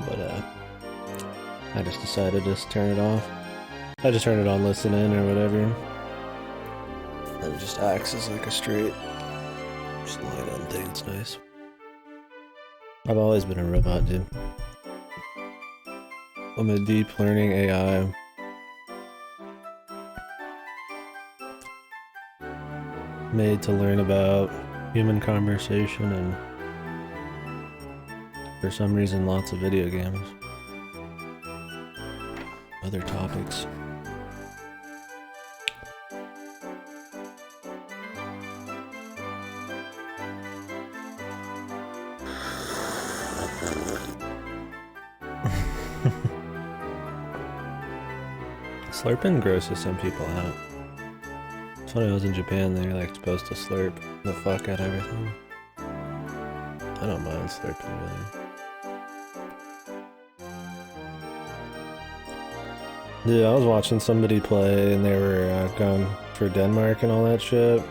but I just decided to just turn it off. I just turn it on listen in or whatever. And it just acts as like a straight slide on thing, it's nice. I've always been a robot, dude. I'm a deep learning AI. Made to learn about human conversation and for some reason lots of video games. Other topics. Slurping grosses some people out. It's when I was in Japan, they were like supposed to slurp the fuck out of everything. I don't mind slurping really. Dude, I was watching somebody play and they were going for Denmark and all that shit.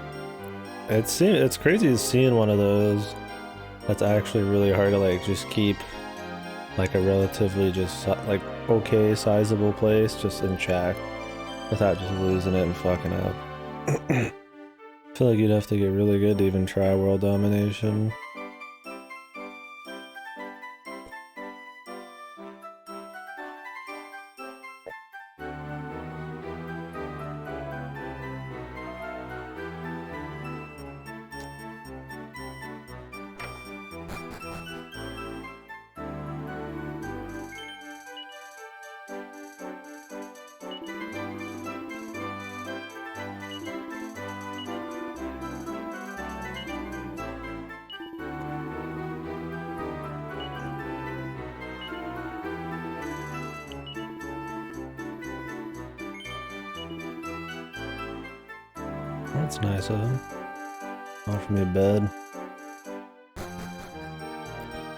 It's crazy seeing one of those that's actually really hard to like just keep like a relatively just like okay sizable place just in check without just losing it and fucking up. I feel like you'd have to get really good to even try world domination. That's nice of him. Offer me a bed.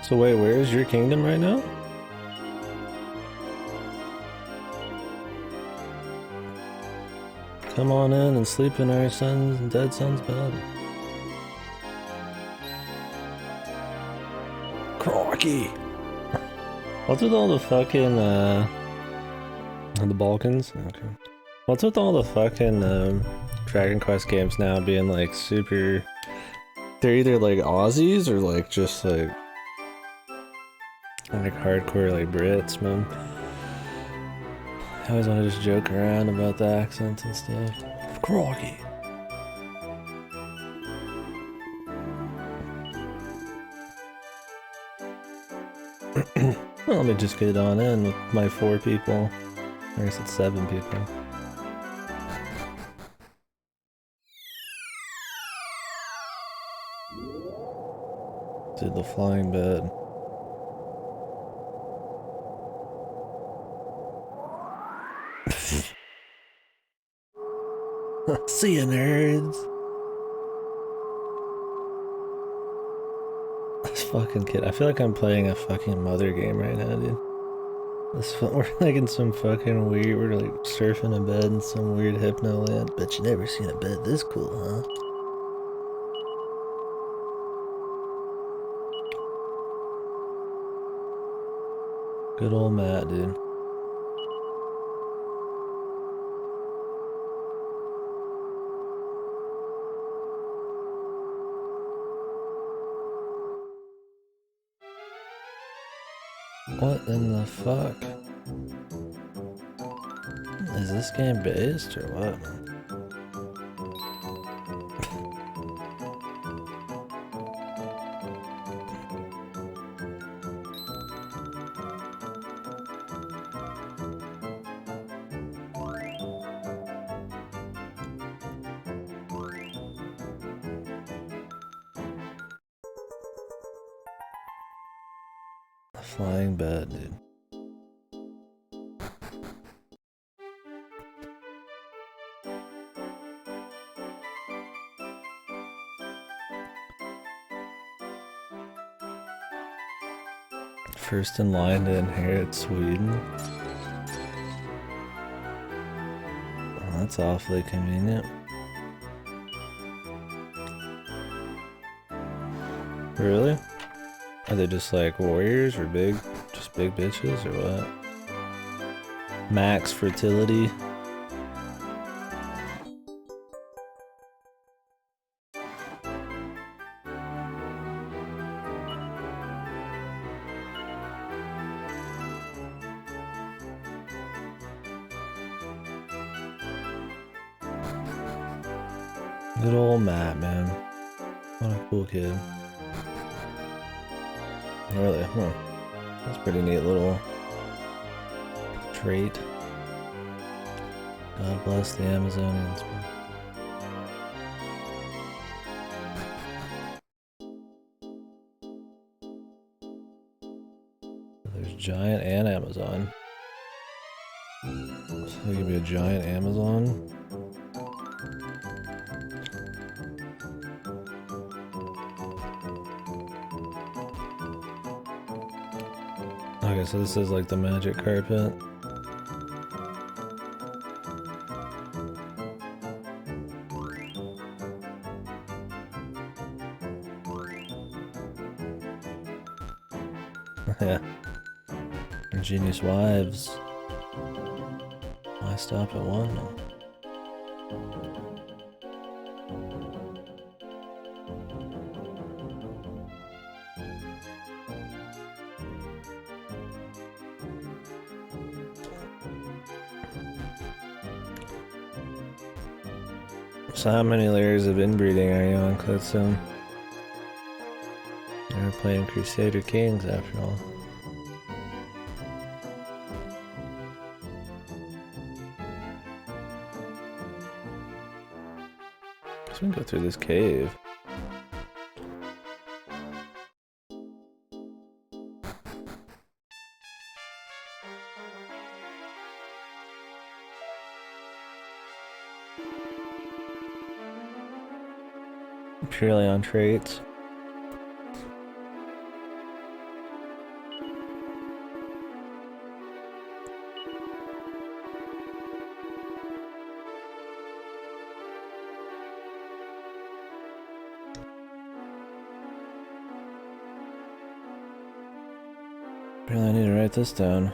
So wait, where is your kingdom right now? Come on in and sleep in our son's and dead son's bed. Crocky! What's with all the fucking, the Balkans? Okay. What's with all the fucking, Dragon Quest games now being like super... They're either like Aussies or like just like hardcore like Brits, man. I always want to just joke around about the accents and stuff. Crocky. Well, let me just get on in with my 4 people. I guess it's 7 people. Dude, the flying bed. See ya, nerds! This fucking kid. I feel like I'm playing a fucking mother game right now, dude. We're like in some fucking weird, we're like surfing a bed in some weird hypno land. Bet you never seen a bed this cool, huh? Good old Matt, dude. What in the fuck? Is this game based or what, man? A flying bed, dude. First in line to inherit Sweden. Well, that's awfully convenient. Really? Are they just like warriors or just big bitches or what? Max fertility. Good old Matt, man. What a cool kid. Really? Huh. That's a pretty neat little trait. God bless the Amazonians. There's giant and Amazon. So there could be a giant Amazon. Okay, so this is like the magic carpet. Yeah. Ingenious wives. Why stop at one? So how many layers of inbreeding are you on, Clitson? You're playing Crusader Kings after all. So we can go through this cave. Purely on traits. Really need to write this down.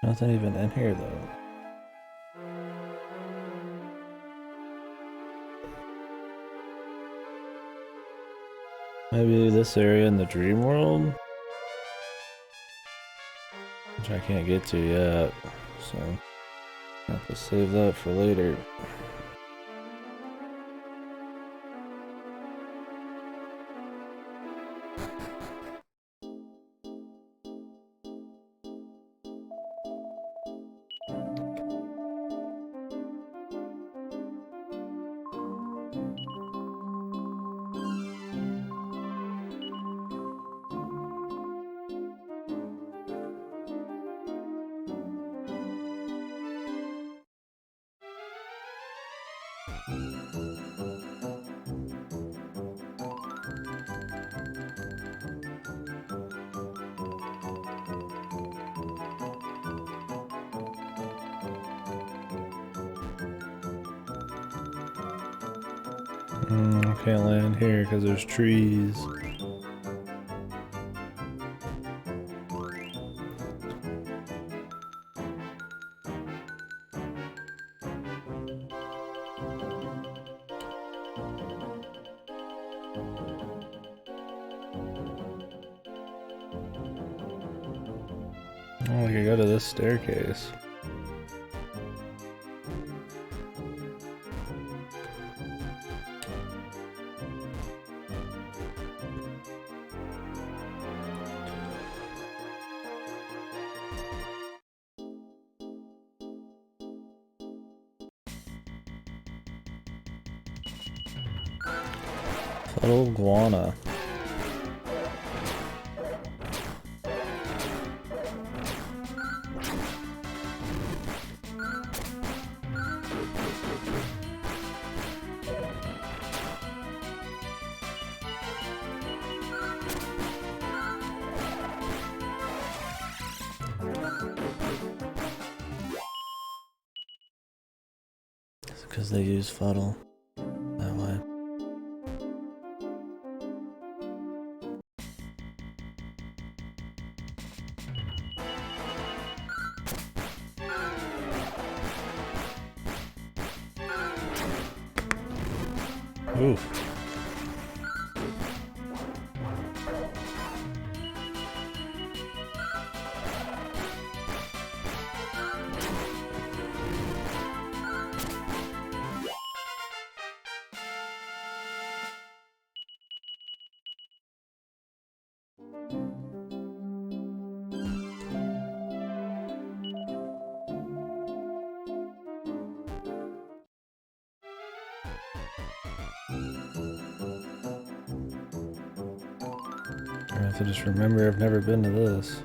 Nothing even in here though. Maybe this area in the dream world? Which I can't get to yet, so I have to save that for later. I can't land here because there's trees. Oh, we could go to this staircase. Little iguana. Because they use fuddle that way. Oof. I have to just remember I've never been to this.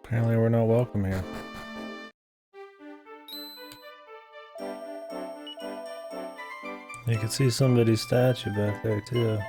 Apparently we're not welcome here. You can see somebody's statue back there too.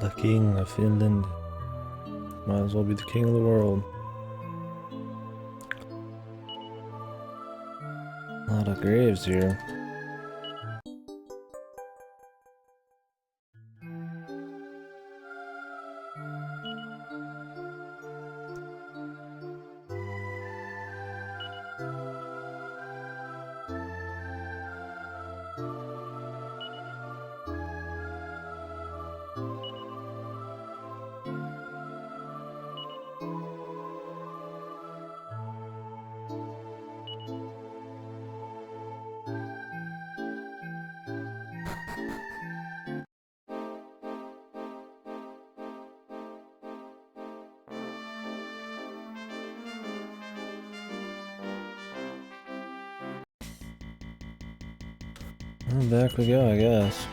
The king of Finland. Might as well be the king of the world. A lot of graves here. And back we go, I guess.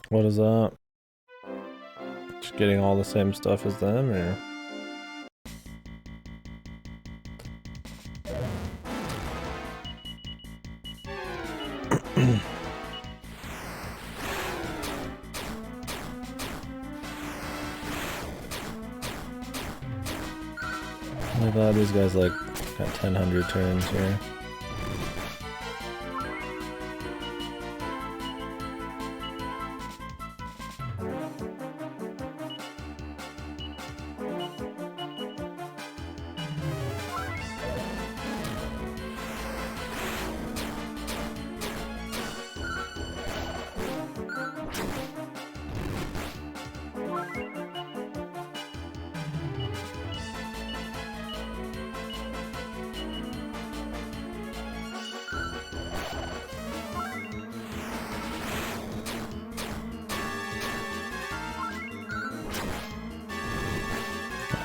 What is that? Just getting all the same stuff as them, or? I thought these guys like got 1,000 turns here.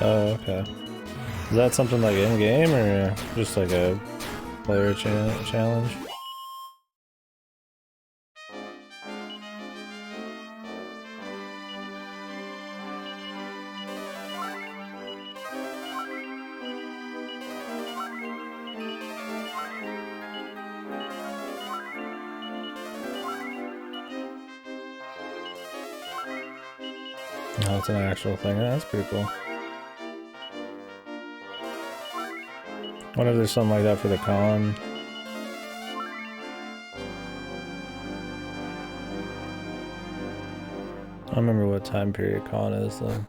Oh, okay. Is that something like in-game or just like a player challenge? Oh, it's an actual thing. That's pretty cool. What if there's something like that for the con? I don't remember what time period con is though.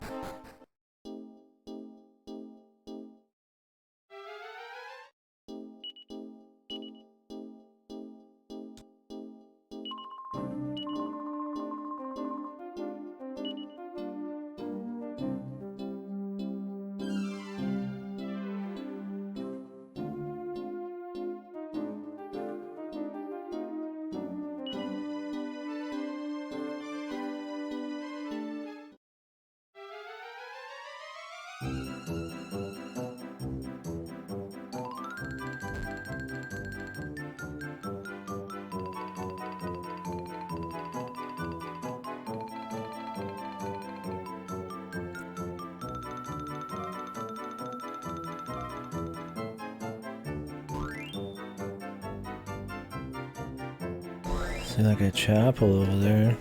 See like a chapel over there.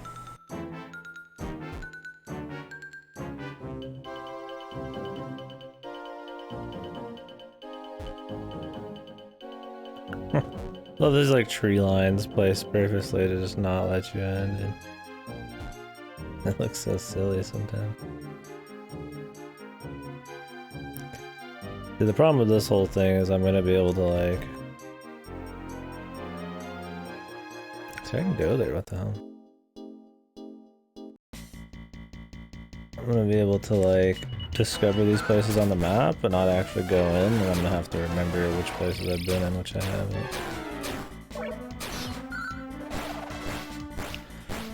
Well, there's like tree lines placed purposely to just not let you in, dude. That looks so silly sometimes. Dude, the problem with this whole thing is I'm gonna be able to like... So I can go there, what the hell? I'm gonna be able to like discover these places on the map but not actually go in, and I'm gonna have to remember which places I've been in, which I haven't.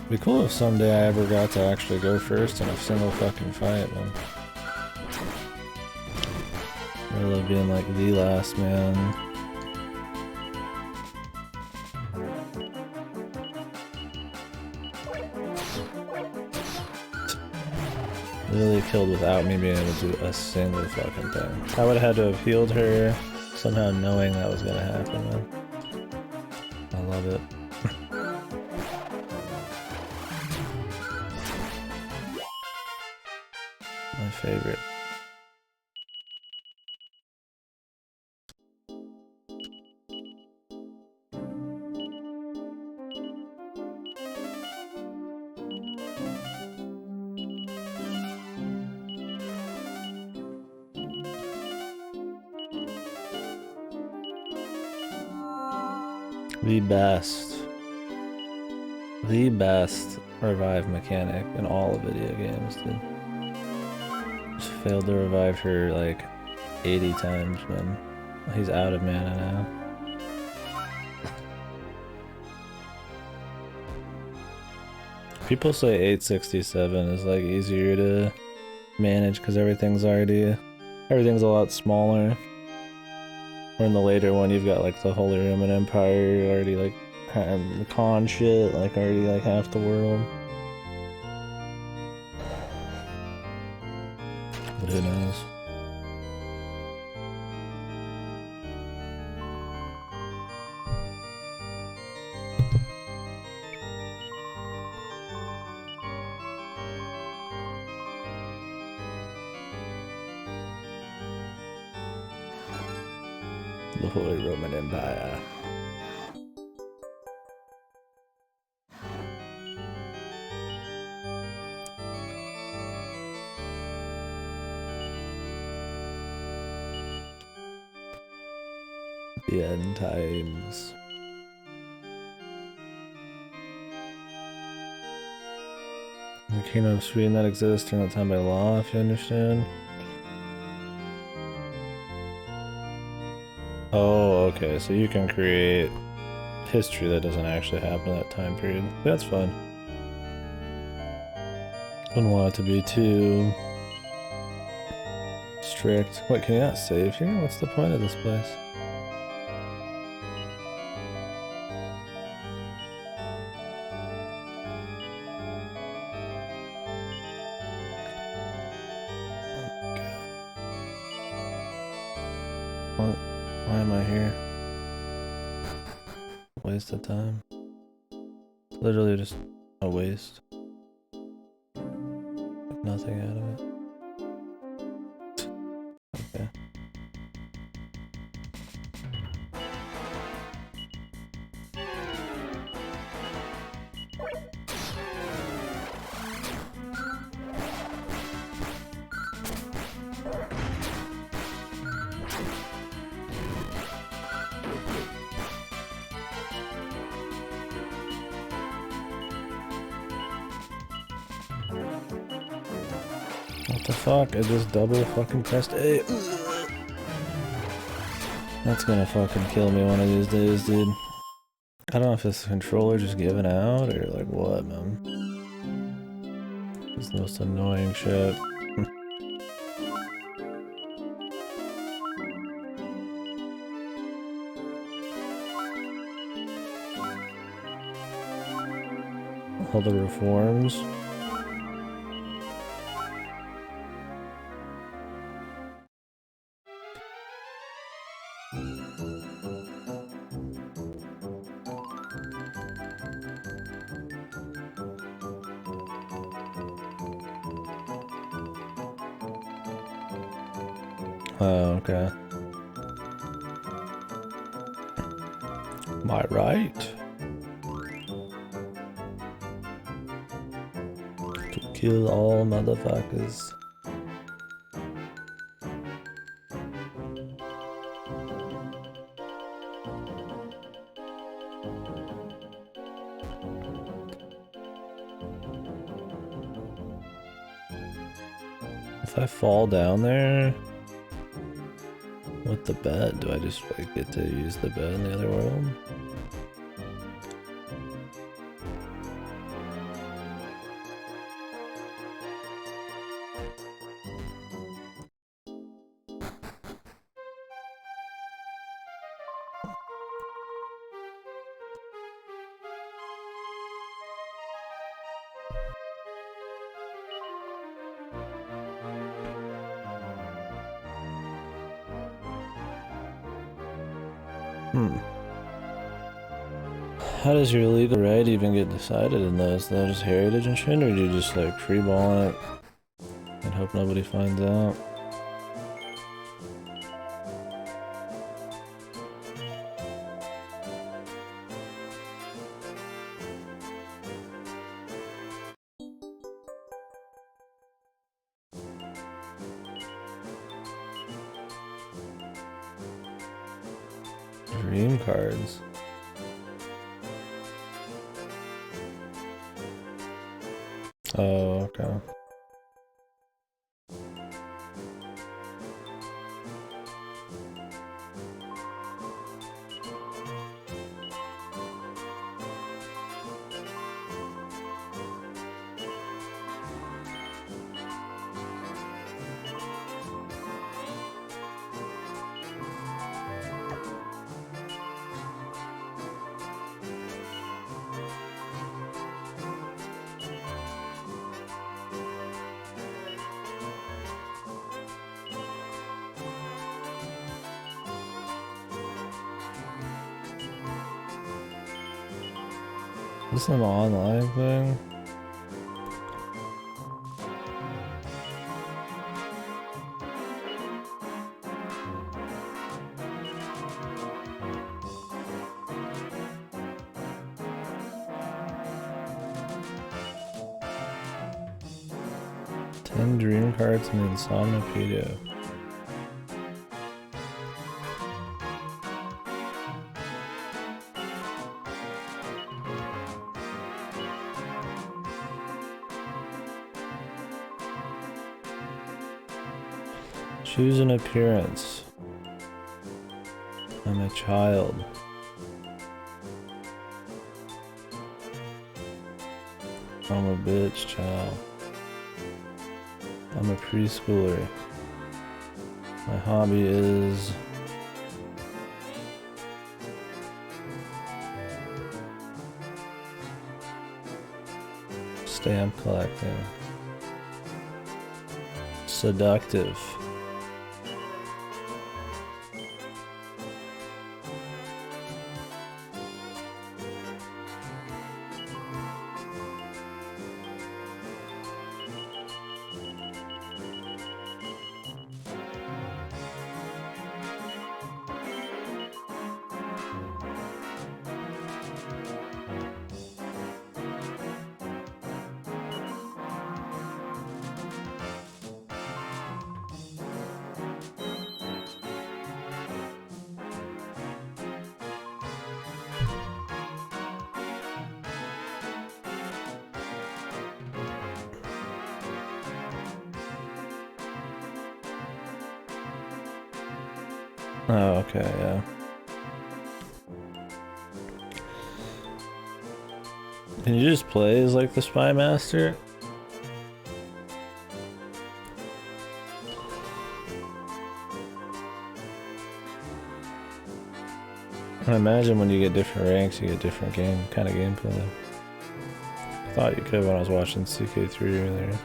It'd be cool if someday I ever got to actually go first in a single fucking fight, man. I love being like the last man. Literally killed without me being able to do a single fucking thing. I would have had to have healed her somehow knowing that was gonna happen, man. I love it. My favorite. The best revive mechanic in all of video games, dude. Just failed to revive her like 80 times, man. He's out of mana now. People say 867 is like easier to manage because everything's a lot smaller. Or in the later one, you've got like the Holy Roman Empire already like the con shit, like already like half the world. But who knows? The Holy Roman Empire. The end times. The Kingdom of Sweden that exists during that time by law, if you understand. Oh, okay, so you can create history that doesn't actually happen in that time period. That's fun. Wouldn't want it to be too strict. Wait, can you not save here? What's the point of this place? What? Why am I here? Waste of time. Literally just a waste. Nothing out of it. Okay. What the fuck? I just double fucking pressed A. That's gonna fucking kill me one of these days, dude. I don't know if it's the controller just giving out or like what, man. It's the most annoying shit. All the reforms. Oh, okay. Am I right? To kill all motherfuckers. If I fall down there with the bed, do I just like get to use the bed in the other world? How does your legal right even get decided in those? Is that just heritage and shit, or do you just like free-ball it and hope nobody finds out? Dream cards. Oh, okay. Is this an online thing? Ten dream cards in the Insomnipedia. Choose an appearance. I'm a child. I'm a bitch child. I'm a preschooler. My hobby is stamp collecting. Seductive. Oh, okay, yeah. Can you just play as like the Spy Master? I imagine when you get different ranks, you get different kind of gameplay. I thought you could when I was watching CK3 earlier.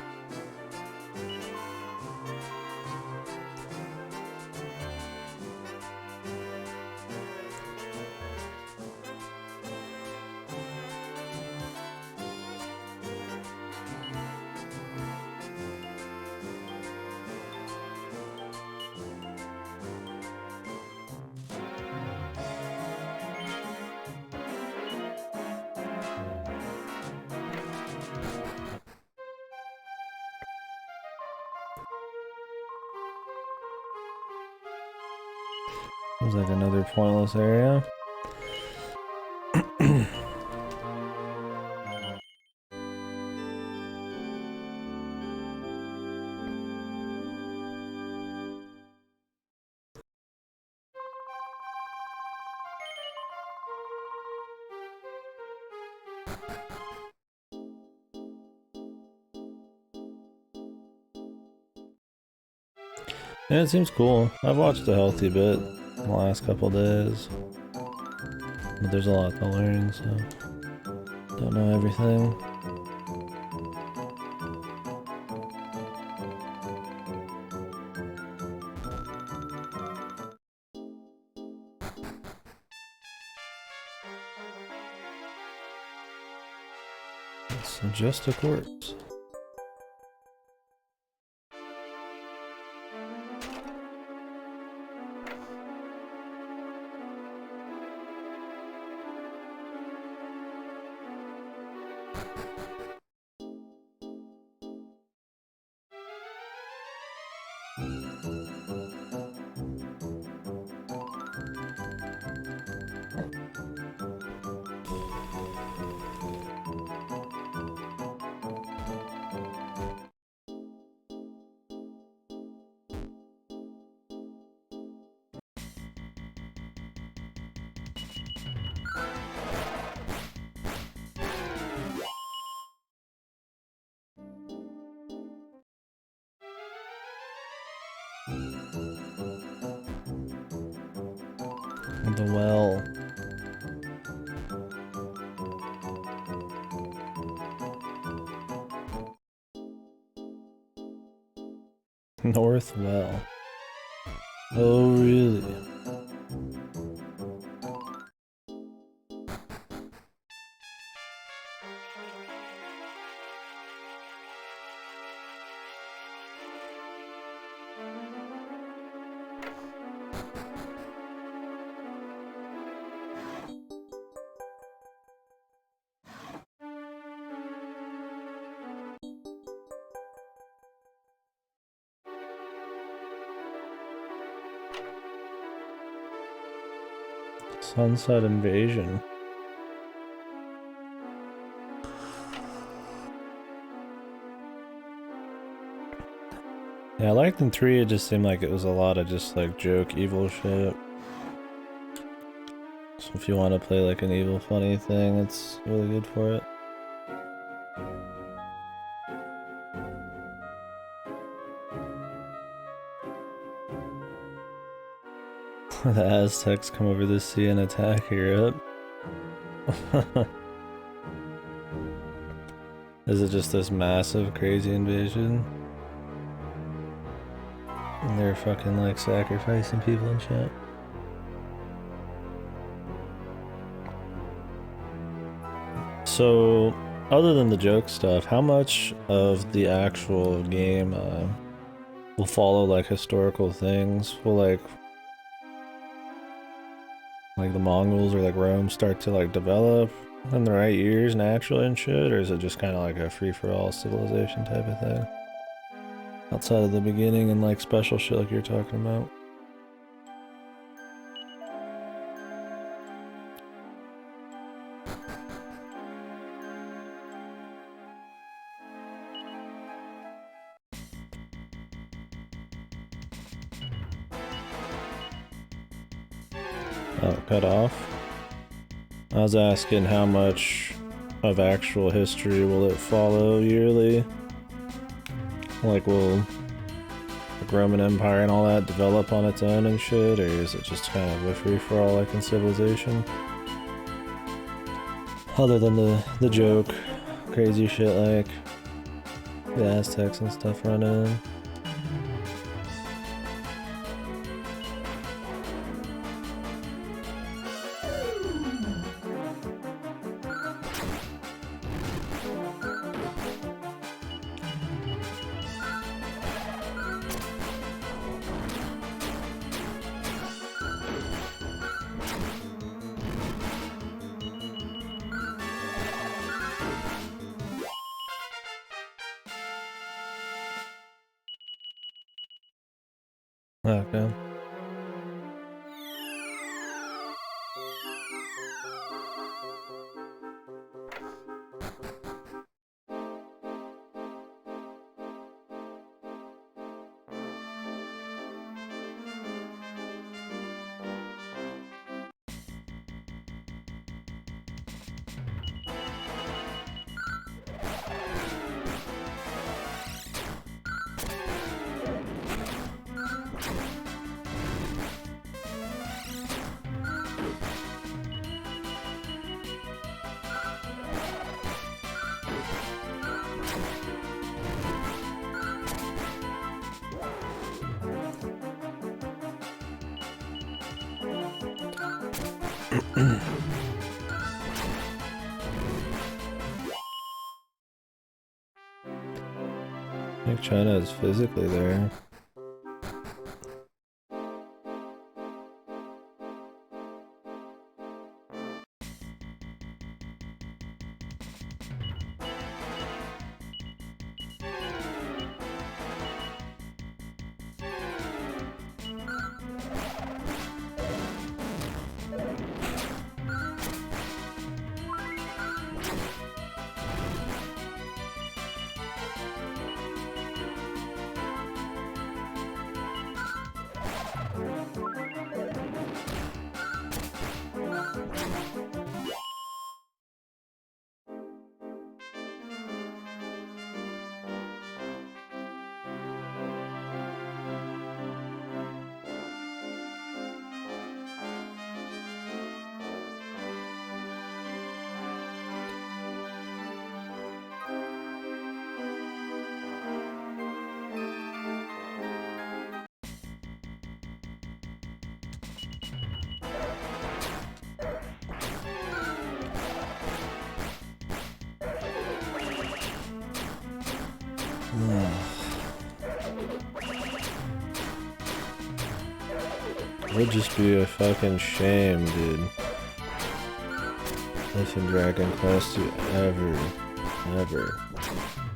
Seems like another pointless area. Yeah, it seems cool. I've watched a healthy bit in the last couple days. But there's a lot to learn, so don't know everything. It's just a corpse. The well. North well. Oh, really? Sunset Invasion. Yeah, I liked in 3, it just seemed like it was a lot of just like joke evil shit. So if you want to play like an evil funny thing, it's really good for it. The Aztecs come over the sea and attack Europe. Is it just this massive, crazy invasion? And they're fucking like sacrificing people and shit. So, other than the joke stuff, how much of the actual game will follow like historical things? Will like the Mongols or like Rome start to like develop in the right years naturally and shit, or is it just kind of like a free-for-all civilization type of thing? Outside of the beginning and like special shit like you're talking about. Oh, cut off? I was asking how much of actual history will it follow yearly? Like, will the Roman Empire and all that develop on its own and shit, or is it just kind of a free-for-all like in Civilization? Other than the joke, crazy shit like the Aztecs and stuff running in. Okay. I think China is physically there. It would just be a fucking shame, dude, if in Dragon Quest you ever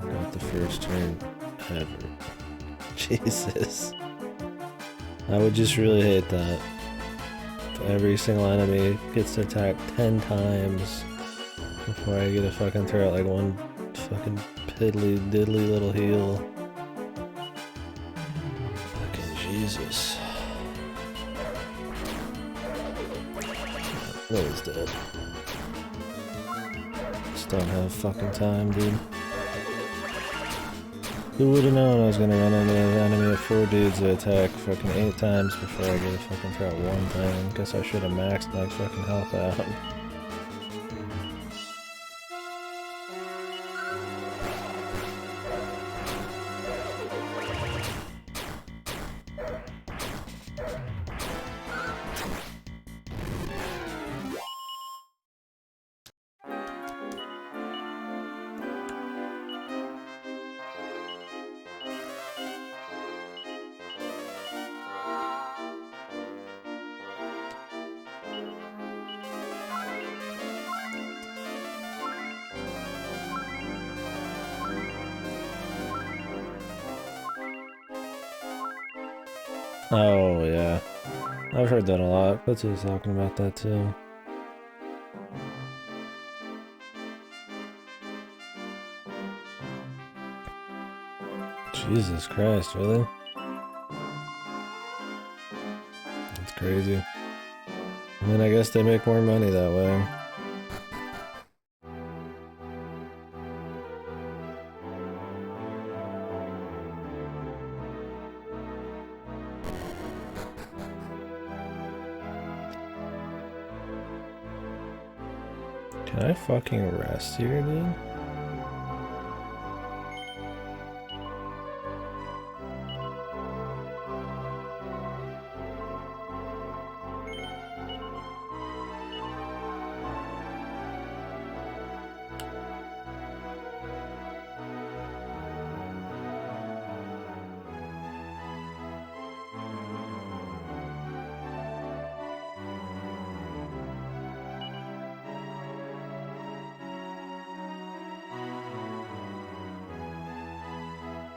got the first turn ever. Jesus. I would just really hate that. If every single enemy gets attacked 10 times before I get to fucking throw out like one fucking piddly diddly little heal. Fucking Jesus. That is dead. Just don't have fucking time, dude. Who would have known I was gonna run into an enemy of 4 dudes that attack fucking 8 times before I get a fucking throw one thing? Guess I should have maxed my fucking health out. Oh, yeah. I've heard that a lot. Betsy was talking about that too. Jesus Christ, really? That's crazy. I mean, I guess they make more money that way. Can I fucking rest here, dude?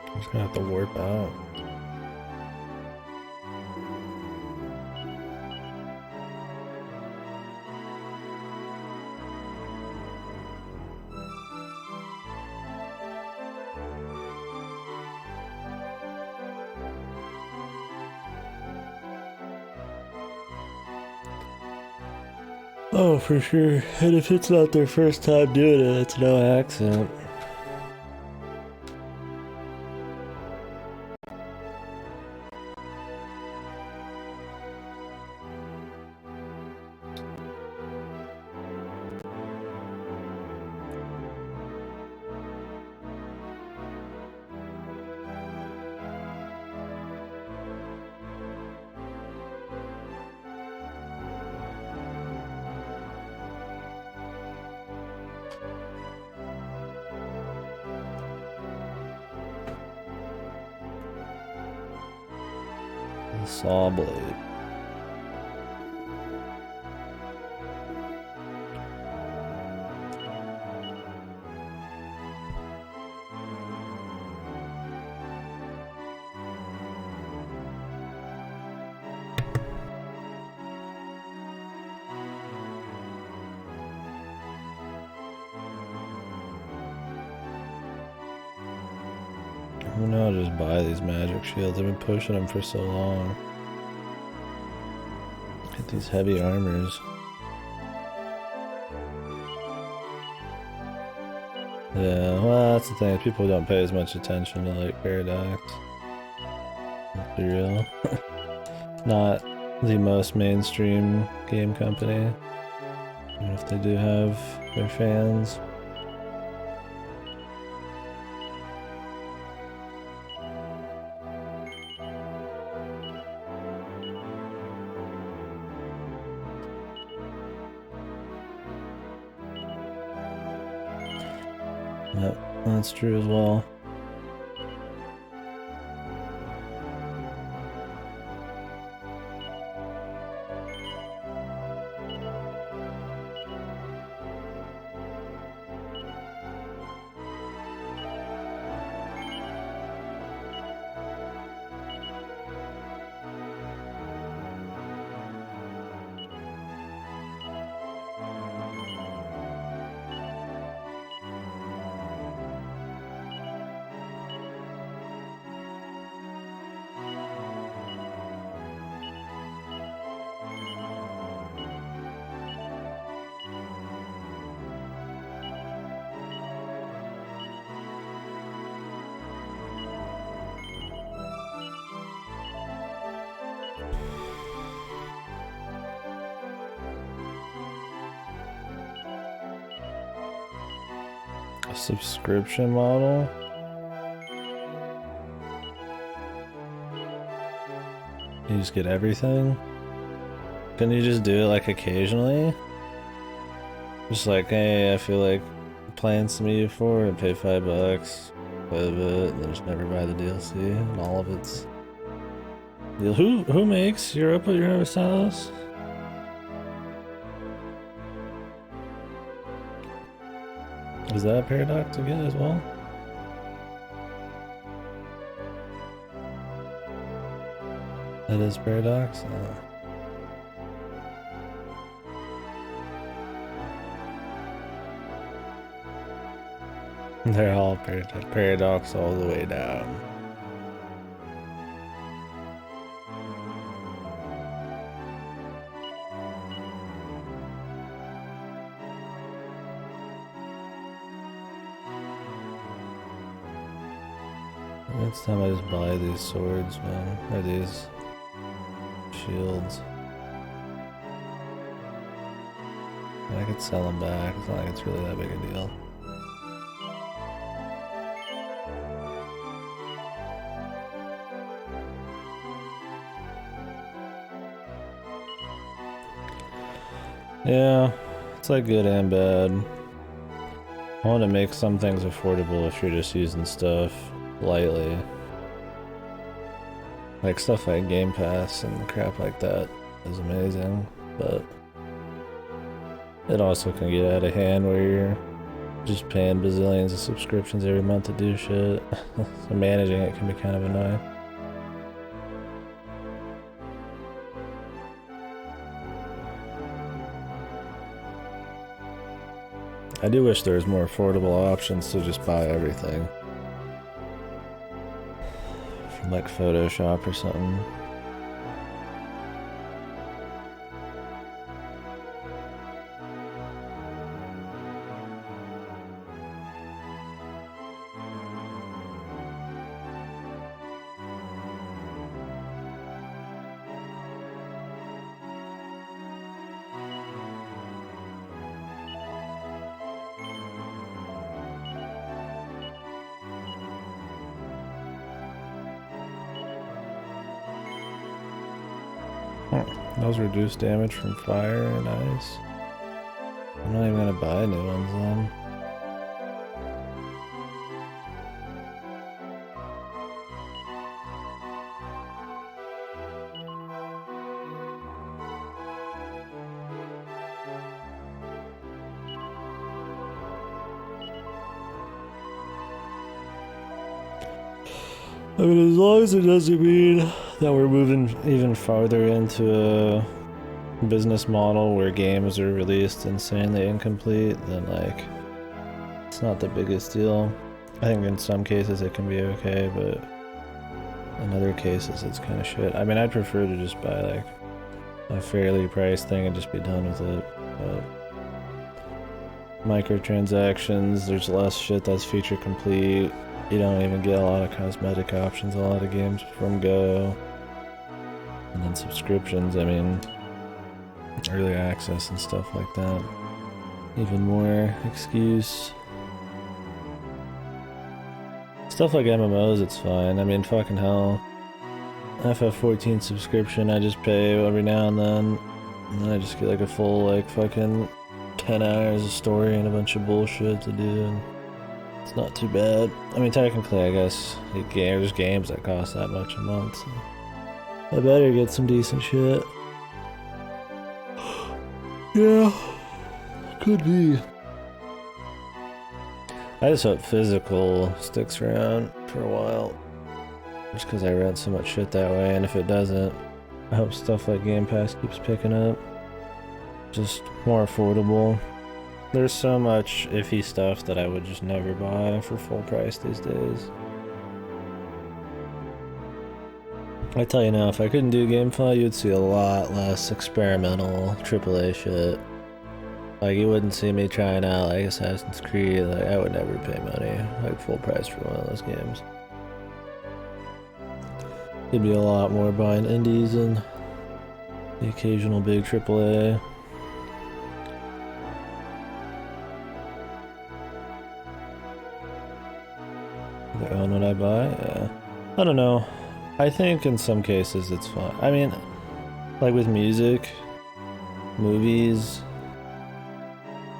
I'm just gonna have to warp out. Oh, for sure. And if it's not their first time doing it, it's no accident. The saw blade. I'm gonna just buy these magic shields. I've been pushing them for so long. Get these heavy armors. Yeah, well, that's the thing. People don't pay as much attention to like Paradox. Let's be real. Not the most mainstream game company, even if they do have their fans. Yep, that's true as well. Subscription model? You just get everything? Couldn't you just do it like occasionally? Just like, hey, I feel like playing some EU4 and pay $5, play a bit, and then just never buy the DLC and all of its deal. Who makes Europa Universalis? Is that a Paradox again as well? That is Paradox? They're all Paradox all the way down. Next time I just buy these swords, man. Or these shields. I could sell them back. It's not like it's really that big a deal. Yeah, it's like good and bad. I want to make some things affordable if you're just using stuff lightly. Like stuff like Game Pass and crap like that is amazing, but it also can get out of hand where you're just paying bazillions of subscriptions every month to do shit. So managing it can be kind of annoying. I do wish there was more affordable options to just buy everything. From like Photoshop or something. Those reduce damage from fire and ice. I'm not even gonna buy new ones then. I mean, as long as it doesn't mean that we're moving even farther into a business model where games are released insanely incomplete, then like, it's not the biggest deal. I think in some cases it can be okay, but in other cases it's kind of shit. I mean, I'd prefer to just buy like a fairly priced thing and just be done with it, but microtransactions, there's less shit that's feature complete. You don't even get a lot of cosmetic options, a lot of games from Go. And then subscriptions, I mean, early access and stuff like that. Even more excuse. Stuff like MMOs, it's fine. I mean, fucking hell. FF14 subscription, I just pay every now and then I just get like a full, like, fucking 10 hours of story and a bunch of bullshit to do. And it's not too bad. I mean, technically, I guess there's games that cost that much a month. So I better get some decent shit. Yeah, could be. I just hope physical sticks around for a while. Just because I read so much shit that way, and if it doesn't, I hope stuff like Game Pass keeps picking up. Just more affordable. There's so much iffy stuff that I would just never buy for full price these days. I tell you now, if I couldn't do GameFly, you'd see a lot less experimental AAA shit. Like, you wouldn't see me trying out like Assassin's Creed. Like, I would never pay money like full price for one of those games. It'd be a lot more buying indies and the occasional big AAA. They own what I buy? Yeah. I don't know. I think in some cases it's fine. I mean, like with music, movies,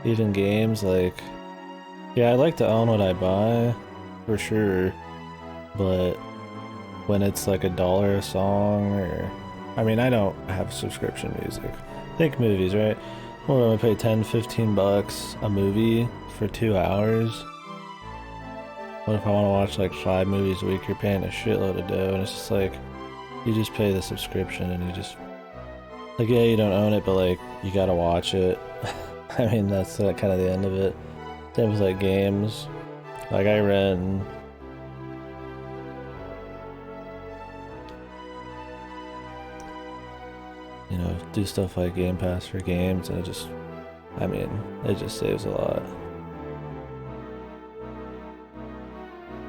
even games, like, yeah, I like to own what I buy, for sure, but when it's like $1 a song, or, I mean, I don't have subscription music. Think movies, right? We're gonna pay 10-15 bucks a movie for 2 hours. What if I want to watch like 5 movies a week? You're paying a shitload of dough, and it's just like, you just pay the subscription and you just, like, yeah, you don't own it, but like, you gotta watch it. I mean, that's kind of the end of it. Same with like games. Like I rent, you know, do stuff like Game Pass for games, and it just, I mean, it just saves a lot.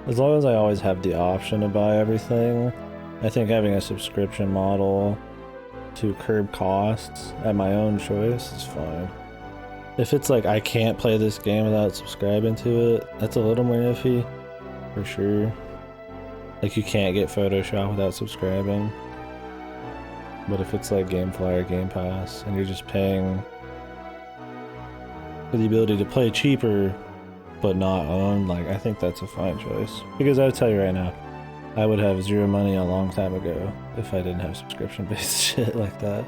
As long as I always have the option to buy everything, I think having a subscription model to curb costs at my own choice is fine. If it's like I can't play this game without subscribing to it, that's a little more iffy, for sure. Like you can't get Photoshop without subscribing. But if it's like GameFly or Game Pass, and you're just paying for the ability to play cheaper, but not own, like, I think that's a fine choice. Because I'll tell you right now, I would have zero money a long time ago if I didn't have subscription-based shit like that.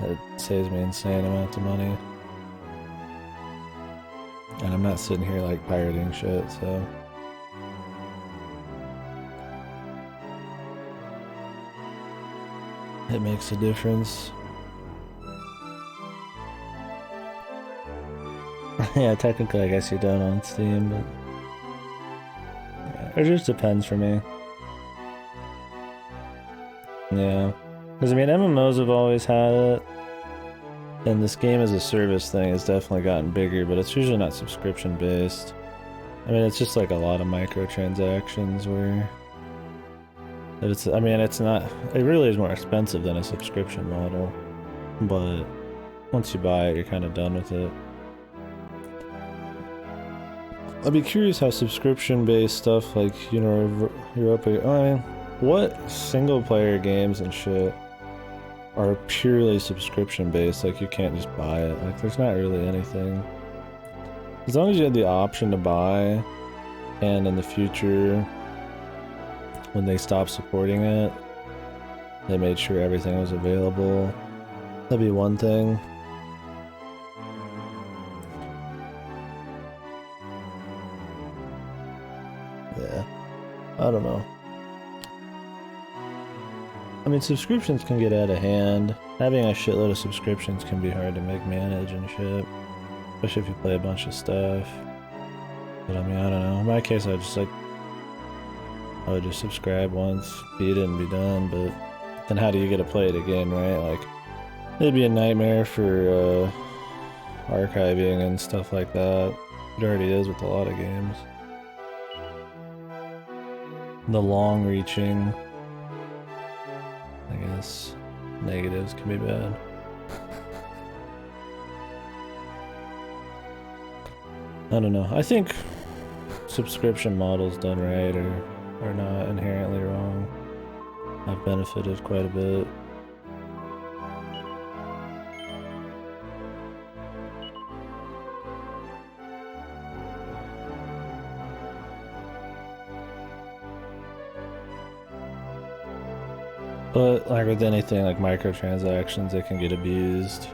It saves me insane amounts of money. And I'm not sitting here like pirating shit, so. It makes a difference. Yeah, technically I guess you don't on Steam, but yeah, it just depends for me. Yeah, because I mean MMOs have always had it, and this game as a service thing has definitely gotten bigger, but it's usually not subscription based. I mean, it's just like a lot of microtransactions where it's, I mean, it's not, it really is more expensive than a subscription model, but once you buy it, you're kind of done with it. I'd be curious how subscription-based stuff like, you know, Europa, I mean, what single-player games and shit are purely subscription-based? Like, you can't just buy it. Like, there's not really anything. As long as you had the option to buy, and in the future, when they stopped supporting it, they made sure everything was available. That'd be one thing. Yeah, I don't know. I mean, subscriptions can get out of hand. Having a shitload of subscriptions can be hard to manage and shit. Especially if you play a bunch of stuff. But I mean, I don't know. In my case, I would just subscribe once, beat it and be done, but then how do you get to play it again, right? Like, it'd be a nightmare for archiving and stuff like that. It already is with a lot of games. The long-reaching, I guess, negatives can be bad. I don't know. I think subscription models done right are not inherently wrong. I've benefited quite a bit. But like with anything like microtransactions, they can get abused.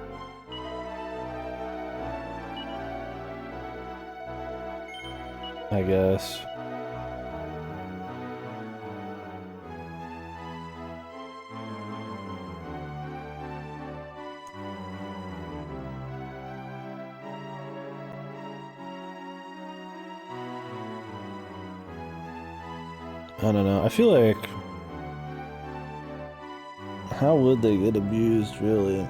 I guess. I don't know. I feel like, how would they get abused, really?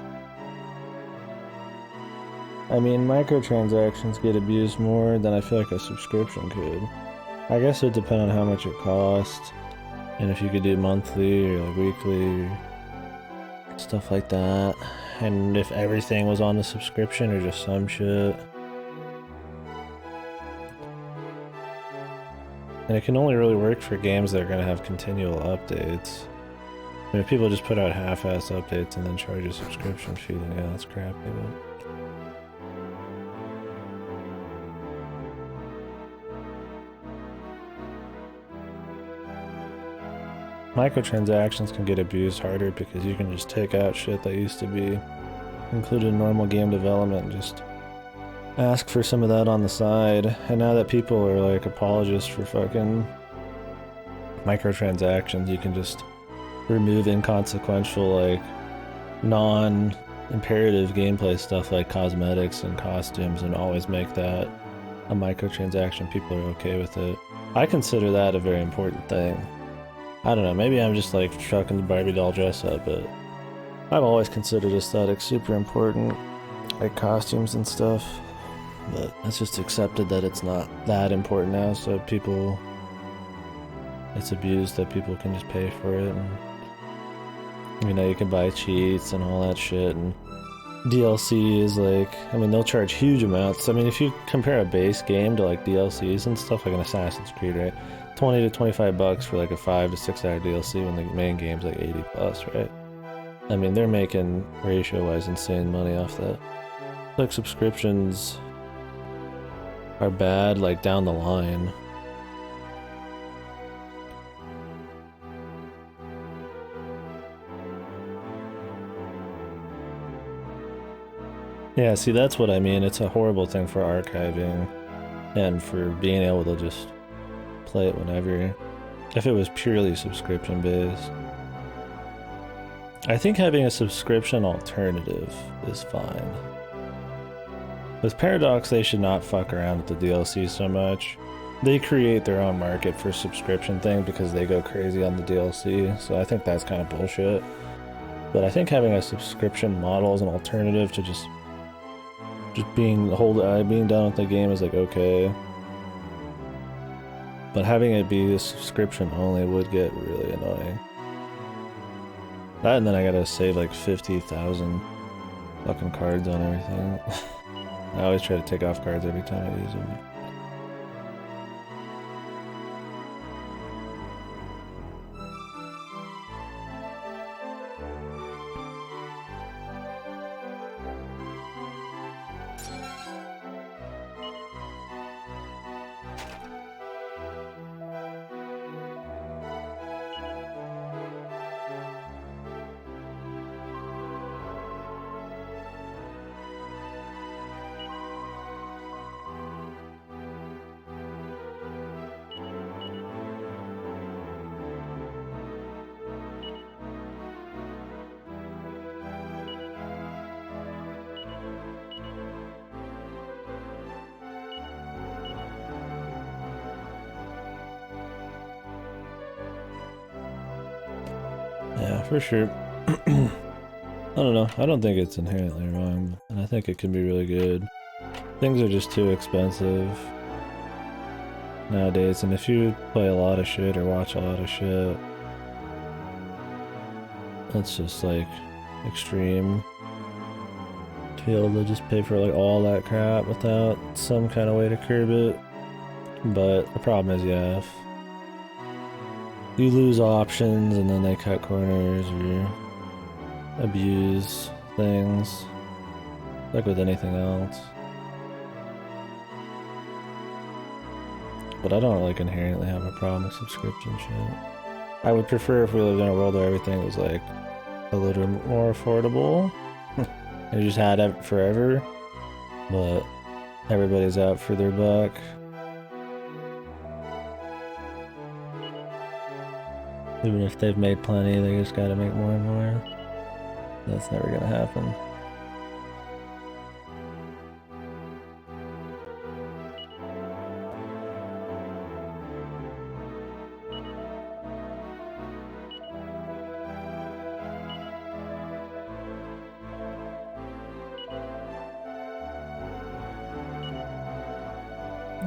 I mean, microtransactions get abused more than I feel like a subscription could. I guess it would depend on how much it costs, and if you could do monthly or like weekly, or stuff like that. And if everything was on the subscription or just some shit. And it can only really work for games that are going to have continual updates. I mean, if people just put out half-ass updates and then charge a subscription fee, then yeah, that's crappy, but... Microtransactions can get abused harder because you can just take out shit that used to be included in normal game development and just ask for some of that on the side. And now that people are like apologists for fucking microtransactions, you can just remove inconsequential, like non-imperative gameplay stuff like cosmetics and costumes and always make that a microtransaction. People are okay with it. I consider that a very important thing. I don't know, maybe I'm just like chucking the Barbie doll dress up, but I've always considered aesthetics super important, like costumes and stuff. But it's just accepted that it's not that important now, so people, it's abused that people can just pay for it. And, you know, you can buy cheats and all that shit, and DLC is like, I mean, they'll charge huge amounts. I mean, if you compare a base game to like DLCs and stuff, like an Assassin's Creed, right? 20 to 25 bucks for like a 5 to 6 hour DLC when the main game's like 80 plus, right? I mean, they're making ratio-wise insane money off that. Like, subscriptions are bad, like, down the line. Yeah, see, that's what I mean. It's a horrible thing for archiving and for being able to just play it whenever. If it was purely subscription based. I think having a subscription alternative is fine. With Paradox, they should not fuck around with the DLC so much. They create their own market for subscription thing because they go crazy on the DLC, so I think that's kind of bullshit. But I think having a subscription model as an alternative to just being done with the game is like okay. But having it be a subscription only would get really annoying. That, and then I gotta save like 50,000 fucking cards on everything. I always try to take off cards every time I use them. Yeah, for sure. I don't know. I don't think it's inherently wrong, and I think it can be really good. Things are just too expensive nowadays, and if you play a lot of shit or watch a lot of shit, it's just like extreme to be able to just pay for like all that crap without some kind of way to curb it. But the problem is, yeah, if you lose options and then they cut corners or abuse things, like with anything else. But I don't like inherently have a problem with subscription shit. I would prefer if we lived in a world where everything was like a little more affordable and you just had it forever, but everybody's out for their buck. Even if they've made plenty, they just gotta make more and more. That's never gonna happen.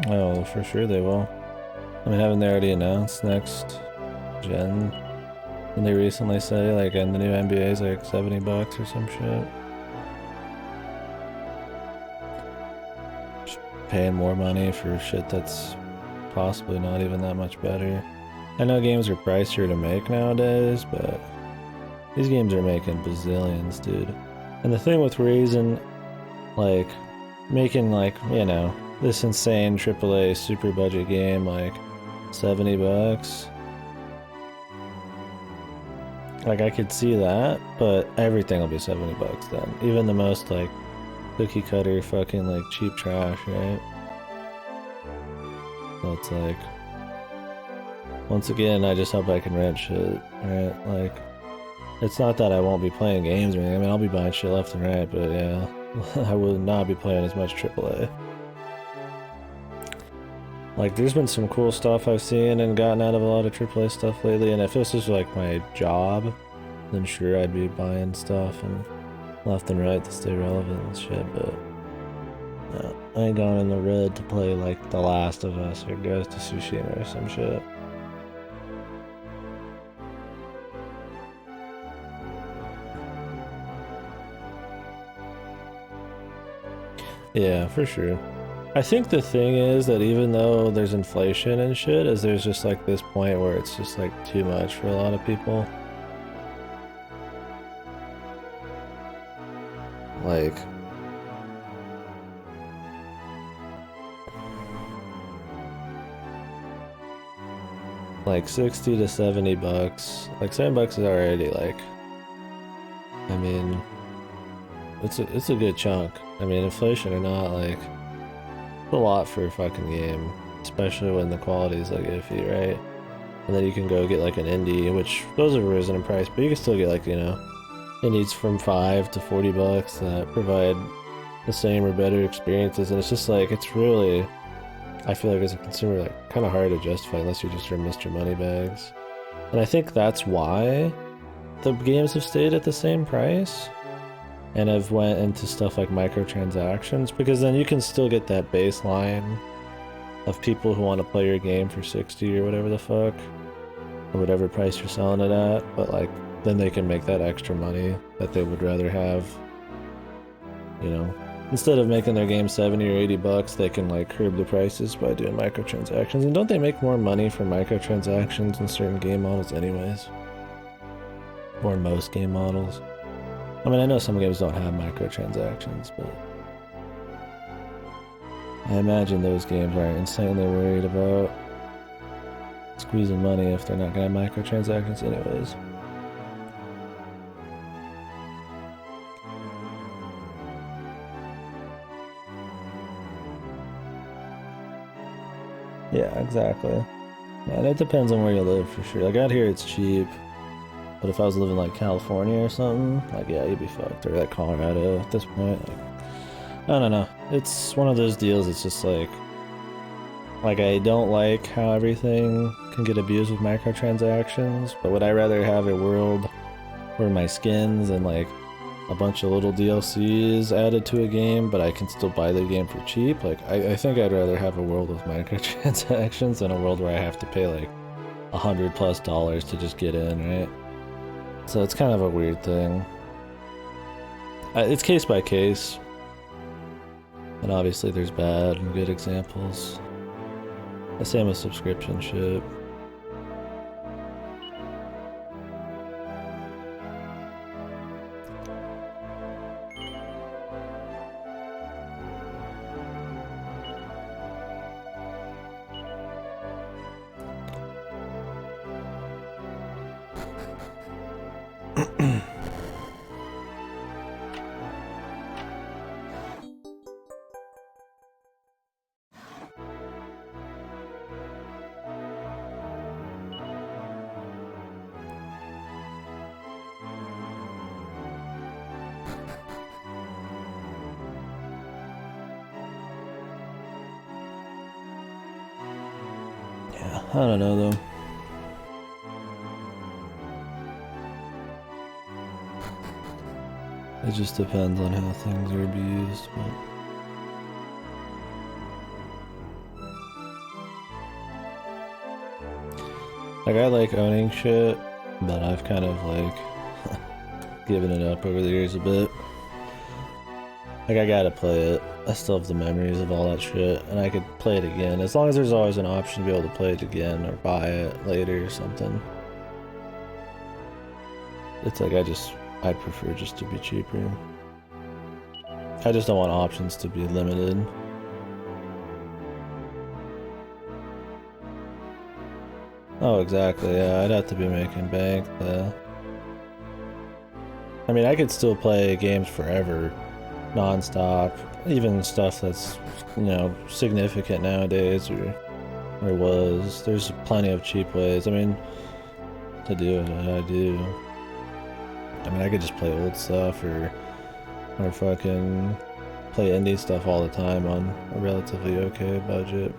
Oh, for sure they will. I mean, haven't they already announced next gen? Didn't they recently say, like, and the new NBA is like $70 or some shit? Just paying more money for shit that's possibly not even that much better. I know games are pricier to make nowadays, but these games are making bazillions, dude. And the thing with Reason, like, making, like, you know, this insane AAA super budget game, like, $70. Like, I could see that, but everything will be $70 then. Even the most, like, cookie cutter fucking, like, cheap trash, right? So it's like, once again, I just hope I can rent shit, right? Like, it's not that I won't be playing games or anything. I mean, I'll be buying shit left and right, but yeah, I will not be playing as much AAA. Like, there's been some cool stuff I've seen and gotten out of a lot of AAA stuff lately, and if this was like my job, then sure, I'd be buying stuff and left and right to stay relevant and shit, but no, I ain't going in the red to play like The Last of Us or Ghost of Tsushima or some shit. Yeah, for sure. I think the thing is that even though there's inflation and shit, is there's just like this point where it's just like too much for a lot of people. Like 60 to 70 bucks. Like $7 is already like, I mean, it's a good chunk. I mean, inflation or not, like, it's a lot for a fucking game, especially when the quality is like iffy, right? And then you can go get like an indie, which those have risen in price, but you can still get like, you know, indies from $5 to $40 that provide the same or better experiences, and it's just like, it's really, I feel like as a consumer, like, kind of hard to justify unless you're just your Mr. Moneybags. And I think that's why the games have stayed at the same price and have went into stuff like microtransactions, because then you can still get that baseline of people who want to play your game for 60 or whatever the fuck, or whatever price you're selling it at, but like, then they can make that extra money that they would rather have, you know. Instead of making their game 70 or 80 bucks, they can like curb the prices by doing microtransactions. And don't they make more money for microtransactions in certain game models anyways? Or most game models. I mean, I know some games don't have microtransactions, but I imagine those games are insanely worried about squeezing money if they're not gonna have microtransactions anyways. Yeah, exactly. And it depends on where you live for sure. Like out here it's cheap, but if I was living like California or something, like yeah, you'd be fucked. Or like Colorado at this point. Like, I don't know. It's one of those deals, it's just like I don't like how everything can get abused with microtransactions, but would I rather have a world where my skins and like a bunch of little DLCs added to a game, but I can still buy the game for cheap? Like, I think I'd rather have a world with microtransactions than a world where I have to pay like $100+ to just get in, right? So it's kind of a weird thing. It's case by case. And obviously there's bad and good examples. The same with subscription shit. I don't know though. It just depends on how things are abused, but like, I like owning shit, but I've kind of like given it up over the years a bit. Like, I gotta play it. I still have the memories of all that shit, and I could play it again. As long as there's always an option to be able to play it again or buy it later or something. It's like, I'd prefer just to be cheaper. I just don't want options to be limited. Oh, exactly, yeah, I'd have to be making bank, I mean, I could still play games forever, non-stop, even stuff that's, you know, significant nowadays, or was. There's plenty of cheap ways, I mean, to do it, I do. I mean, I could just play old stuff, or fucking play indie stuff all the time on a relatively okay budget.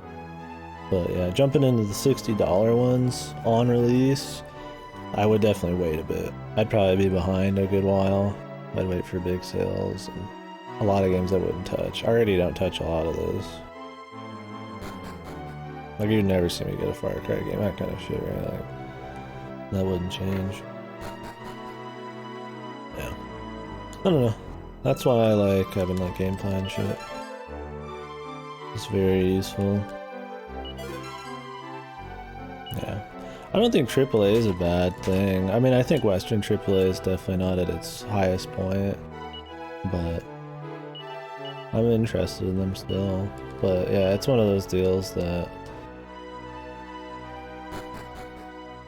But yeah, jumping into the $60 ones on release, I would definitely wait a bit. I'd probably be behind a good while. I'd wait for big sales, and a lot of games I wouldn't touch. I already don't touch a lot of those. Like, you'd never see me get a Far Cry game, that kind of shit, right? Like, that wouldn't change. Yeah. I don't know. That's why I like having like game plan shit. It's very useful. Yeah. I don't think AAA is a bad thing. I mean, I think Western AAA is definitely not at its highest point, but I'm interested in them still. But yeah, it's one of those deals that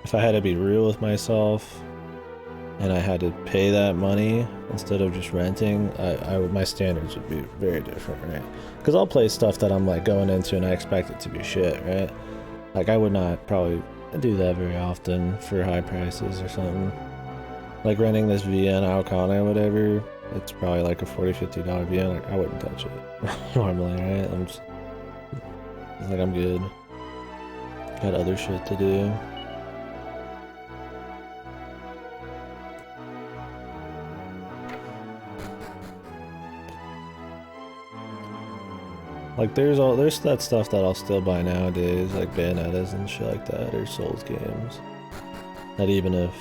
if I had to be real with myself and I had to pay that money instead of just renting, my standards would be very different, right? Because I'll play stuff that I'm like going into and I expect it to be shit, right? Like, I would not probably do that very often for high prices or something. Like renting this VN Alcon or whatever, it's probably like a $40-50 VN. Like, I wouldn't touch it normally, right? It's like, I'm good. Got other shit to do. Like, there's that stuff that I'll still buy nowadays, like Bayonettas and shit like that, or Souls games. That even if,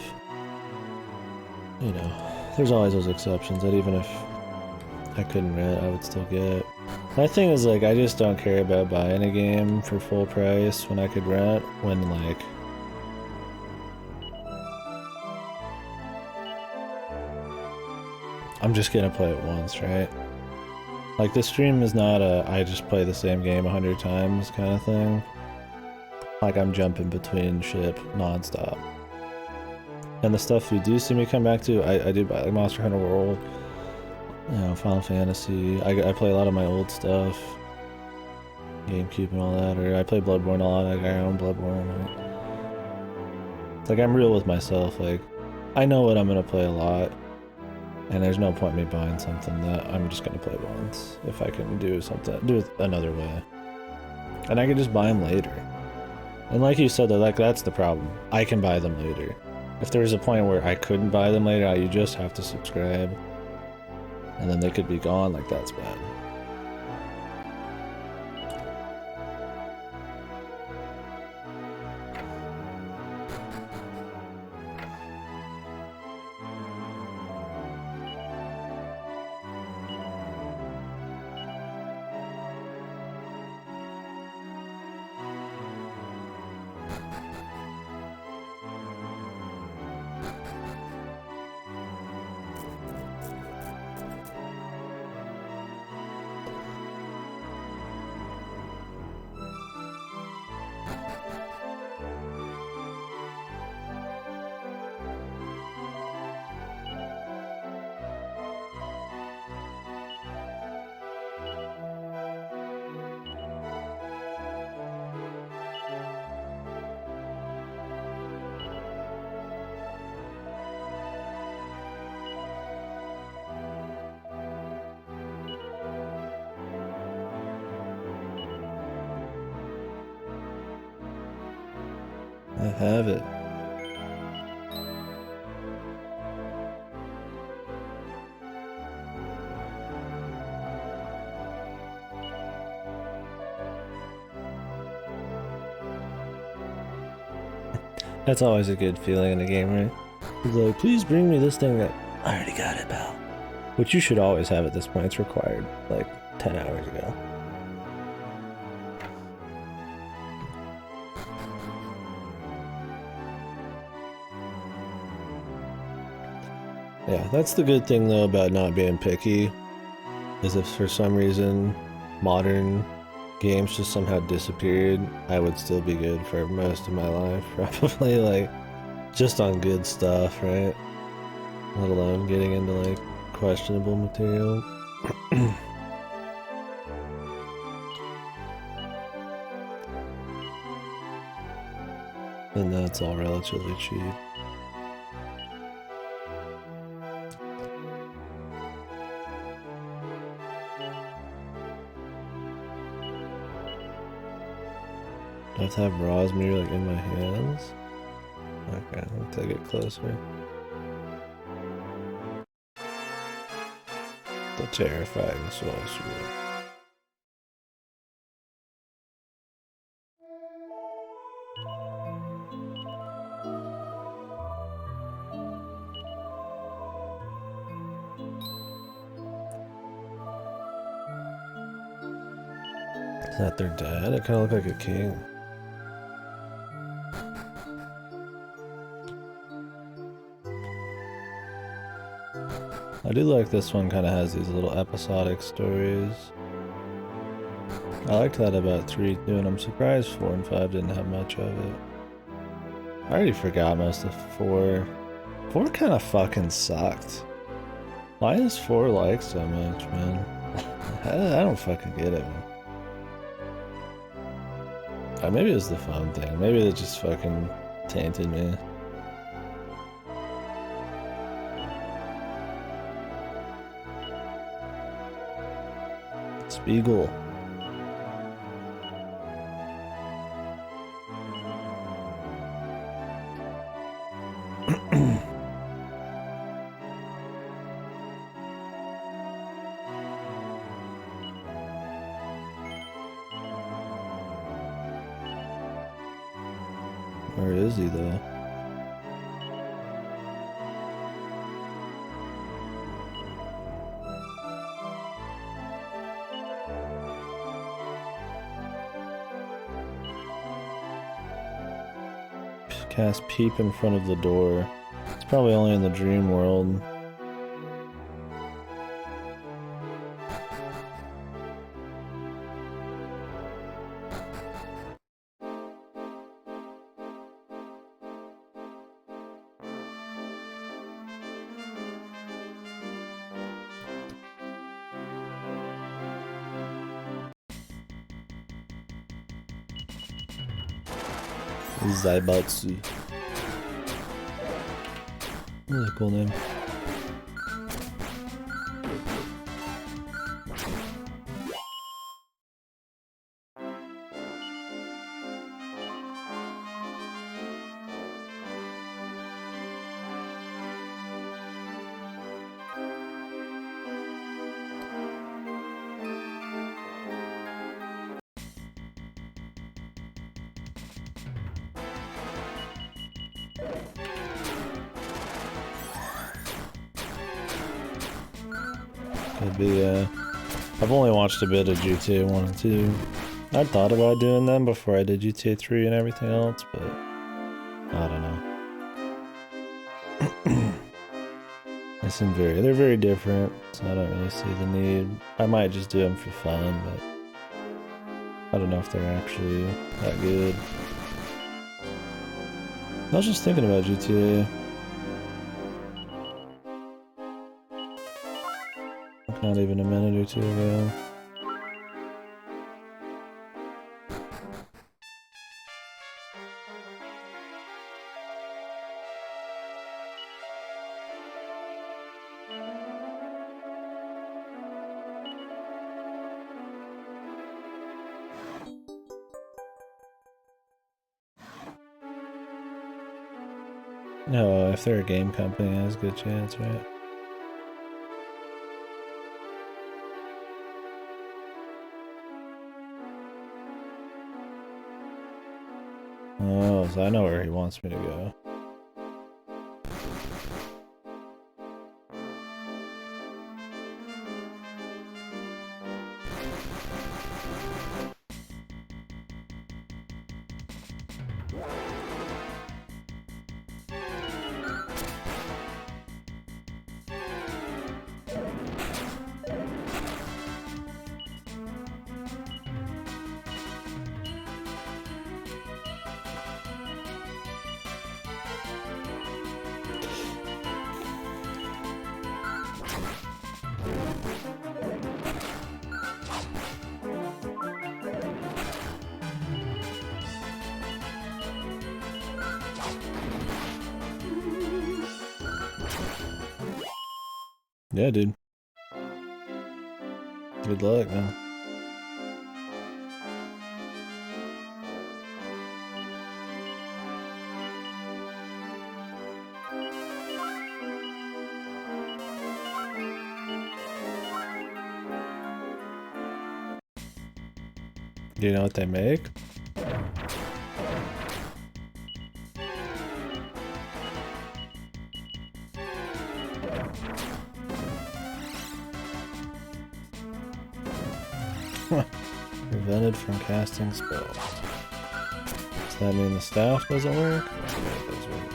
you know, there's always those exceptions, that even if I couldn't rent, I would still get it. My thing is, like, I just don't care about buying a game for full price when I could rent, when, like, I'm just gonna play it once, right? Like, the stream is not I just play the same game 100 times kind of thing. Like, I'm jumping between ship non-stop. And the stuff you do see me come back to, I do buy, like Monster Hunter World, you know, Final Fantasy. I play a lot of my old stuff, GameCube and all that, or I play Bloodborne a lot. I own Bloodborne. It's like, I'm real with myself. Like, I know what I'm gonna play a lot. And there's no point in me buying something that I'm just gonna play once if I can do it another way. And I can just buy them later. And like you said, like, that's the problem. I can buy them later. If there was a point where I couldn't buy them later, you just have to subscribe. And then they could be gone, like, that's bad. I have it. That's always a good feeling in a game, right? He's like, please bring me this thing that I already got it, pal. Which you should always have at this point. It's required like 10 hours ago. Yeah, that's the good thing though about not being picky, is if for some reason modern games just somehow disappeared, I would still be good for most of my life, probably, like, just on good stuff, right? Let alone getting into, like, questionable material. And that's all relatively cheap. Do I have to have Rosmere, like, in my hands? Okay, let's take it closer. The terrifying sorcerer. Is that their dad? It kind of looked like a king. I do like this one, kind of has these little episodic stories. I liked that about 3 too, and I'm surprised 4 and 5 didn't have much of it. I already forgot most of 4. 4 kind of fucking sucked. Why is 4 like so much, man? I don't fucking get it, man. Maybe it was the fun thing. Maybe it just fucking tainted me. Spiegel. Where is he though? Cast peep in front of the door. It's probably only in the dream world. Zaibatsu. Really cool name. Could be, I've only watched a bit of GTA 1 and 2. I'd thought about doing them before I did GTA 3 and everything else, but I don't know. They're very different, so I don't really see the need. I might just do them for fun, but I don't know if they're actually that good. I was just thinking about GTA. Not even a minute or two ago. No, if they're a game company, there's a good chance, right? Oh, so I know where he wants me to go. Yeah, dude. Good luck, man. Do you know what they make? Prevented from casting spells. Does that mean the staff doesn't work? Okay, it does work.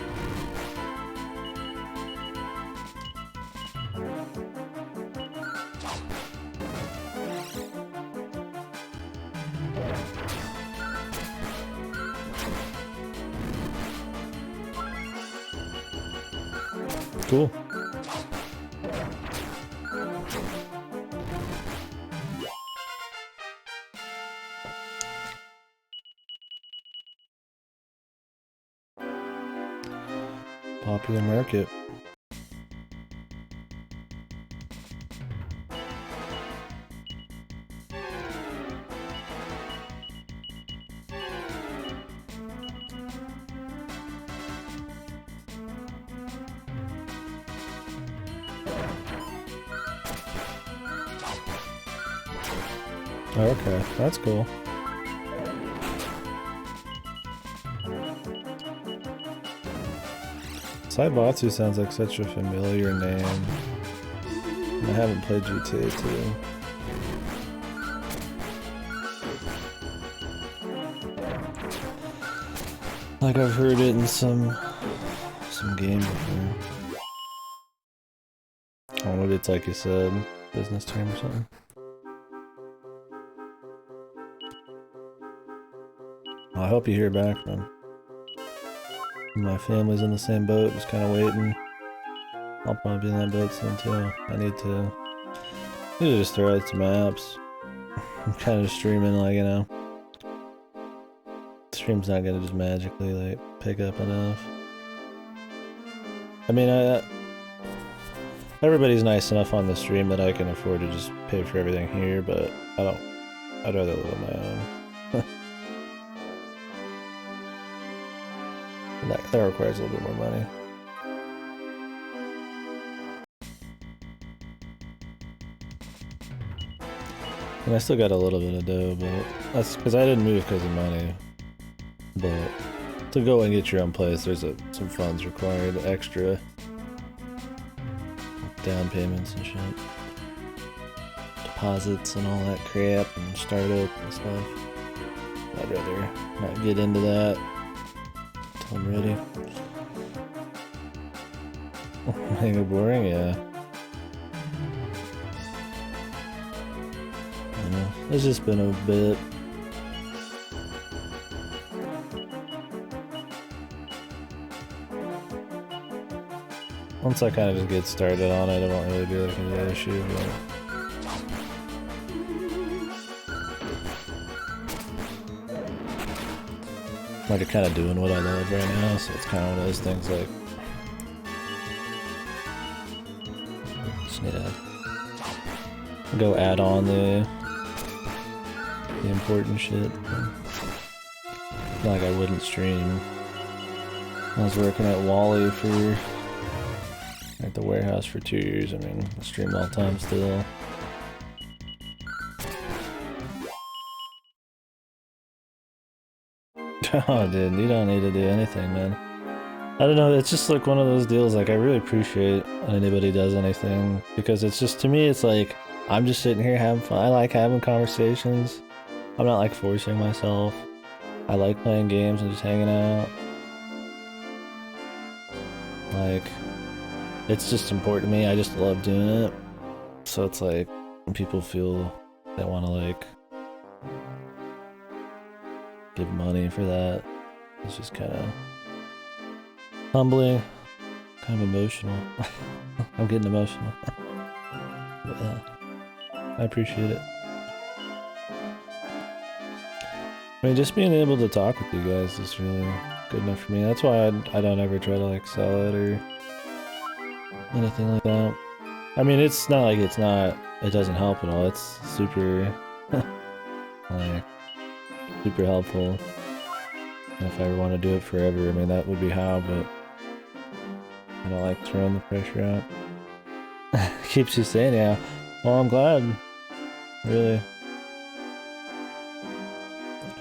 Cool. Popular market. Okay, that's cool. Saibatsu sounds like such a familiar name. I haven't played GTA 2. Like I've heard it in some game before. I don't know if it's like you said, business term or something. I hope you hear back from him. My family's in the same boat, just kind of waiting. I'll probably be in that boat soon too. I need to just throw out some apps. I'm kind of streaming, like, you know. Stream's not gonna just magically, like, pick up enough. I mean, everybody's nice enough on the stream that I can afford to just pay for everything here, but I'd rather live on my own. That requires a little bit more money. And I still got a little bit of dough, but that's because I didn't move because of money. But to go and get your own place, there's some funds required, extra down payments and shit, deposits and all that crap, and startup and stuff. I'd rather not get into that until I'm ready. Make it boring, yeah. I know. It's just been a bit. Once I kind of just get started on it, it won't really be like an issue, but... I'm like kind of doing what I love right now, so it's kind of one of those things like... Just need to go add on the important shit. Not like I wouldn't stream. I was working at Wally at the warehouse for 2 years. I mean, I stream all the time still. Oh, dude, you don't need to do anything, man. I don't know, it's just like one of those deals, like, I really appreciate when anybody does anything, because it's just, to me, it's like, I'm just sitting here having fun. I like having conversations. I'm not, like, forcing myself. I like playing games and just hanging out. Like... It's just important to me, I just love doing it. So it's like, when people feel they want to like give money for that, it's just kind of humbling, kind of emotional. I'm getting emotional. But yeah, I appreciate it. I mean, just being able to talk with you guys is really good enough for me. That's why I don't ever try to like sell it or anything like that. I mean, it's not like it doesn't help at all. It's super, like, super helpful. And if I ever want to do it forever, I mean, that would be how, but I don't like throwing the pressure out. Keeps you sane, yeah. Well, I'm glad. Really.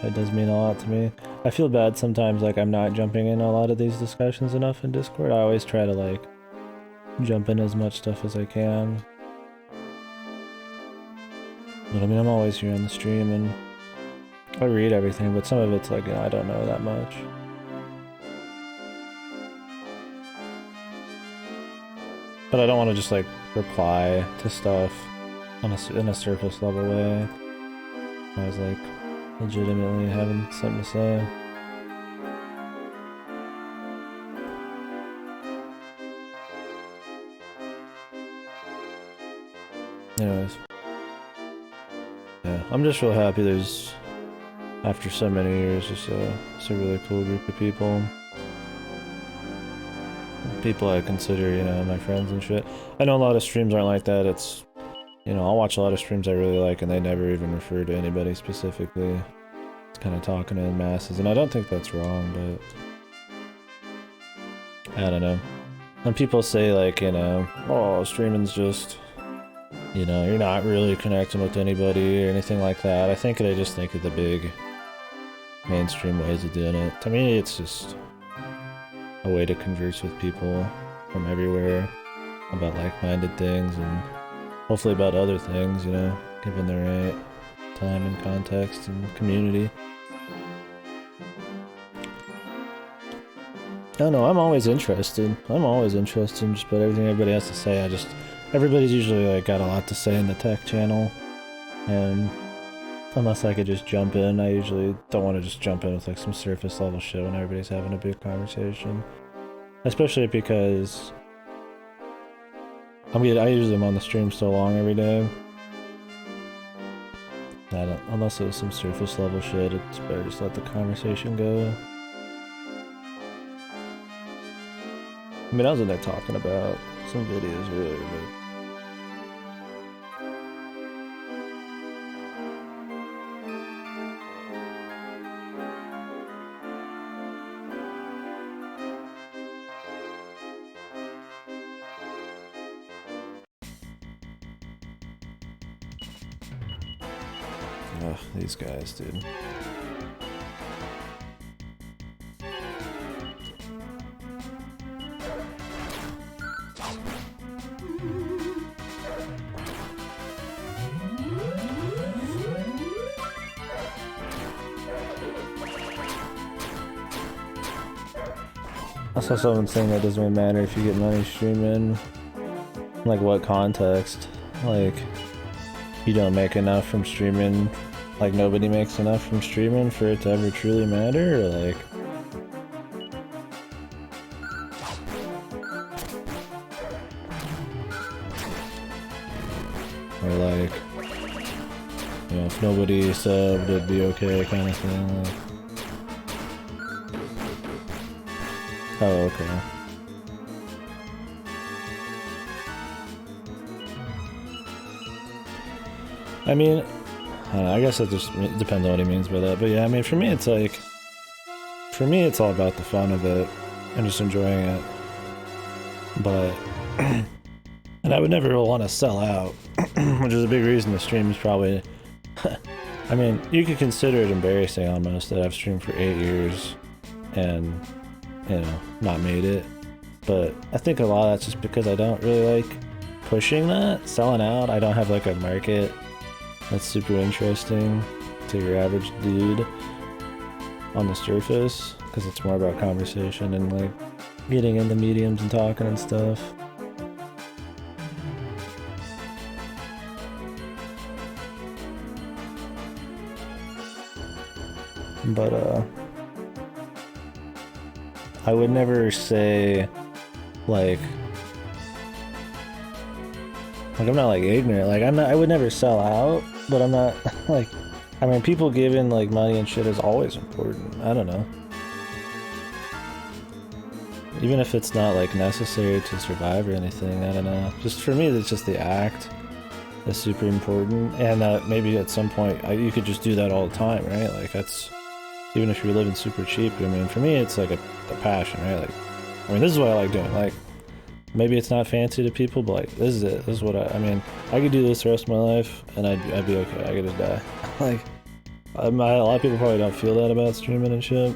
It does mean a lot to me. I feel bad sometimes, like, I'm not jumping in a lot of these discussions enough in Discord. I always try to, like, jump in as much stuff as I can. But I mean, I'm always here on the stream and I read everything, but some of it's like, you know, I don't know that much. But I don't want to just like reply to stuff on in a surface level way. I was like legitimately having something to say. Anyways. Yeah, I'm just real happy there's, after so many years, just a really cool group of people. People I consider, you know, my friends and shit. I know a lot of streams aren't like that. It's, you know, I'll watch a lot of streams I really like and they never even refer to anybody specifically. It's kind of talking to the masses, and I don't think that's wrong, but I don't know. When people say like, you know, oh, streaming's just, you know, you're not really connecting with anybody or anything like that, I think they just think of the big mainstream ways of doing it. To me, it's just a way to converse with people from everywhere about like-minded things and hopefully about other things, you know, given the right time and context and community. I don't know, I'm always interested. I'm always interested in just about everything everybody has to say. Everybody's usually like got a lot to say in the tech channel, and unless I could just jump in, I usually don't want to just jump in with like some surface level shit when everybody's having a big conversation. Especially because I usually am on the stream so long every day that unless it was some surface level shit, it's better just let the conversation go. I mean, I was in there talking about some videos earlier, but ugh, these guys, dude. I saw someone saying that doesn't really matter if you get money streaming. Like, what context? Like, you don't make enough from streaming, like nobody makes enough from streaming for it to ever truly matter, or like... Or like, you know, if nobody subbed, it'd be okay kind of thing. Like... Oh, okay. I mean, I don't know, I guess it just depends on what he means by that, but yeah, I mean, for me it's like, for me it's all about the fun of it and just enjoying it, but, and I would never want to sell out, which is a big reason the stream is probably, I mean, you could consider it embarrassing almost that I've streamed for 8 years and, you know, not made it, but I think a lot of that's just because I don't really like pushing that, selling out. I don't have like a market that's super interesting to your average dude on the surface, because it's more about conversation and like getting into mediums and talking and stuff. But I would never say like I'm not like ignorant, like I would never sell out, but I'm not like, I mean, people giving like money and shit is always important. I don't know. Even if it's not like necessary to survive or anything, I don't know. Just for me, it's just the act is super important, and that maybe at some point you could just do that all the time, right? Like that's even if you're living super cheap. I mean, for me, it's like a passion, right? Like, I mean, this is what I like doing. Like, maybe it's not fancy to people, but like this is it. This is what I mean. I could do this the rest of my life, and I'd be okay. I could just die. Like, a lot of people probably don't feel that about streaming and shit,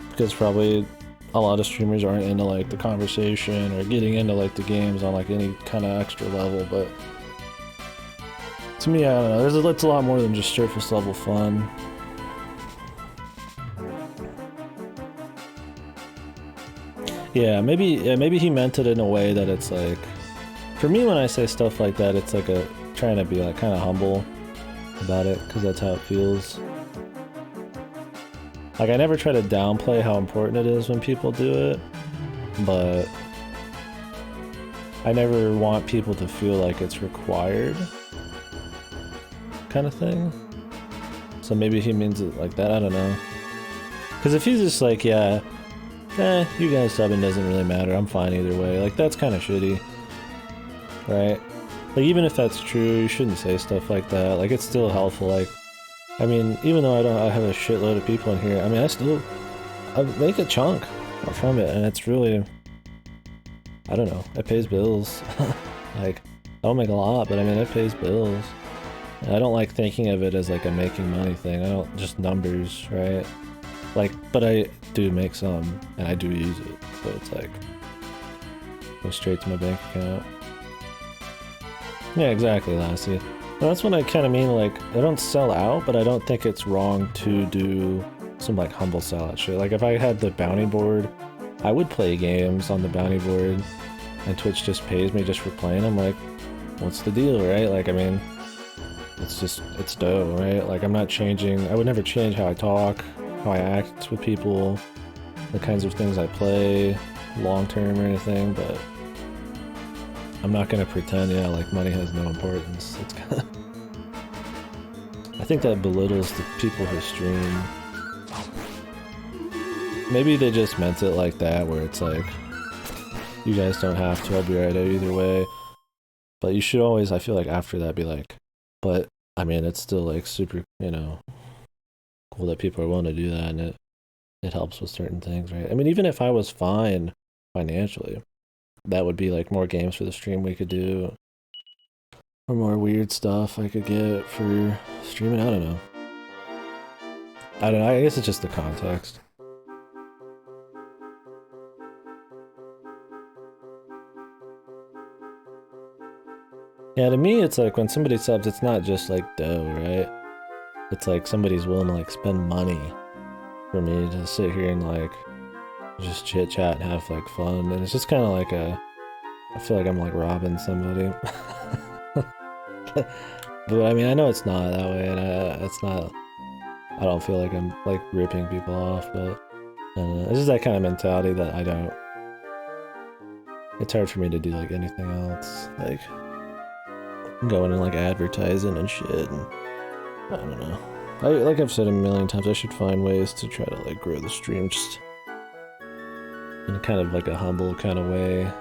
because probably a lot of streamers aren't into like the conversation or getting into like the games on like any kind of extra level. But to me, I don't know. It's a lot more than just surface level fun. Yeah, maybe he meant it in a way that it's like, for me when I say stuff like that, it's like trying to be like kind of humble about it, because that's how it feels. Like I never try to downplay how important it is when people do it, but I never want people to feel like it's required, kind of thing. So maybe he means it like that, I don't know. Because if he's just like, yeah, you guys subbing doesn't really matter, I'm fine either way, like that's kind of shitty, right? Like even if that's true, you shouldn't say stuff like that. Like it's still helpful. Like, I mean, even though I have a shitload of people in here, I mean, I make a chunk from it, and it's really, I don't know, it pays bills. Like, I don't make a lot, but I mean, it pays bills. And I don't like thinking of it as like a making money thing. I don't, just numbers, right? Like, but I do make some, and I do use it, so it's like, goes straight to my bank account. Yeah, exactly, Lassie. That's what I kind of mean, like, I don't sell out, but I don't think it's wrong to do some, like, humble sellout shit. Like, if I had the bounty board, I would play games on the bounty board, and Twitch just pays me just for playing them. Like, what's the deal, right? Like, I mean, it's dough, right? Like, I'm not changing, I would never change how I talk, how I act with people, the kinds of things I play, long-term or anything, but I'm not gonna pretend, yeah, like money has no importance. It's kind of... I think that belittles the people who stream. Maybe they just meant it like that, where it's like, you guys don't have to, I'll be right out either way. But you should always, I feel like after that, be like, but, I mean, it's still like super, you know, cool that people are willing to do that, and it helps with certain things, right? I mean, even if I was fine financially, that would be like more games for the stream we could do, or more weird stuff I could get for streaming. I don't know. I guess it's just the context. Yeah, to me, it's like when somebody subs, it's not just like dough, right? It's like somebody's willing to like spend money for me to sit here and like just chit chat and have like fun, and it's just kind of like I feel like I'm like robbing somebody. But I mean, I know it's not that way, and it's not, I don't feel like I'm like ripping people off, but it's just that kind of mentality that I don't, it's hard for me to do like anything else, like going and like advertising and shit, and I don't know. Like I've said a million times, I should find ways to try to like grow the stream just in kind of like a humble kind of way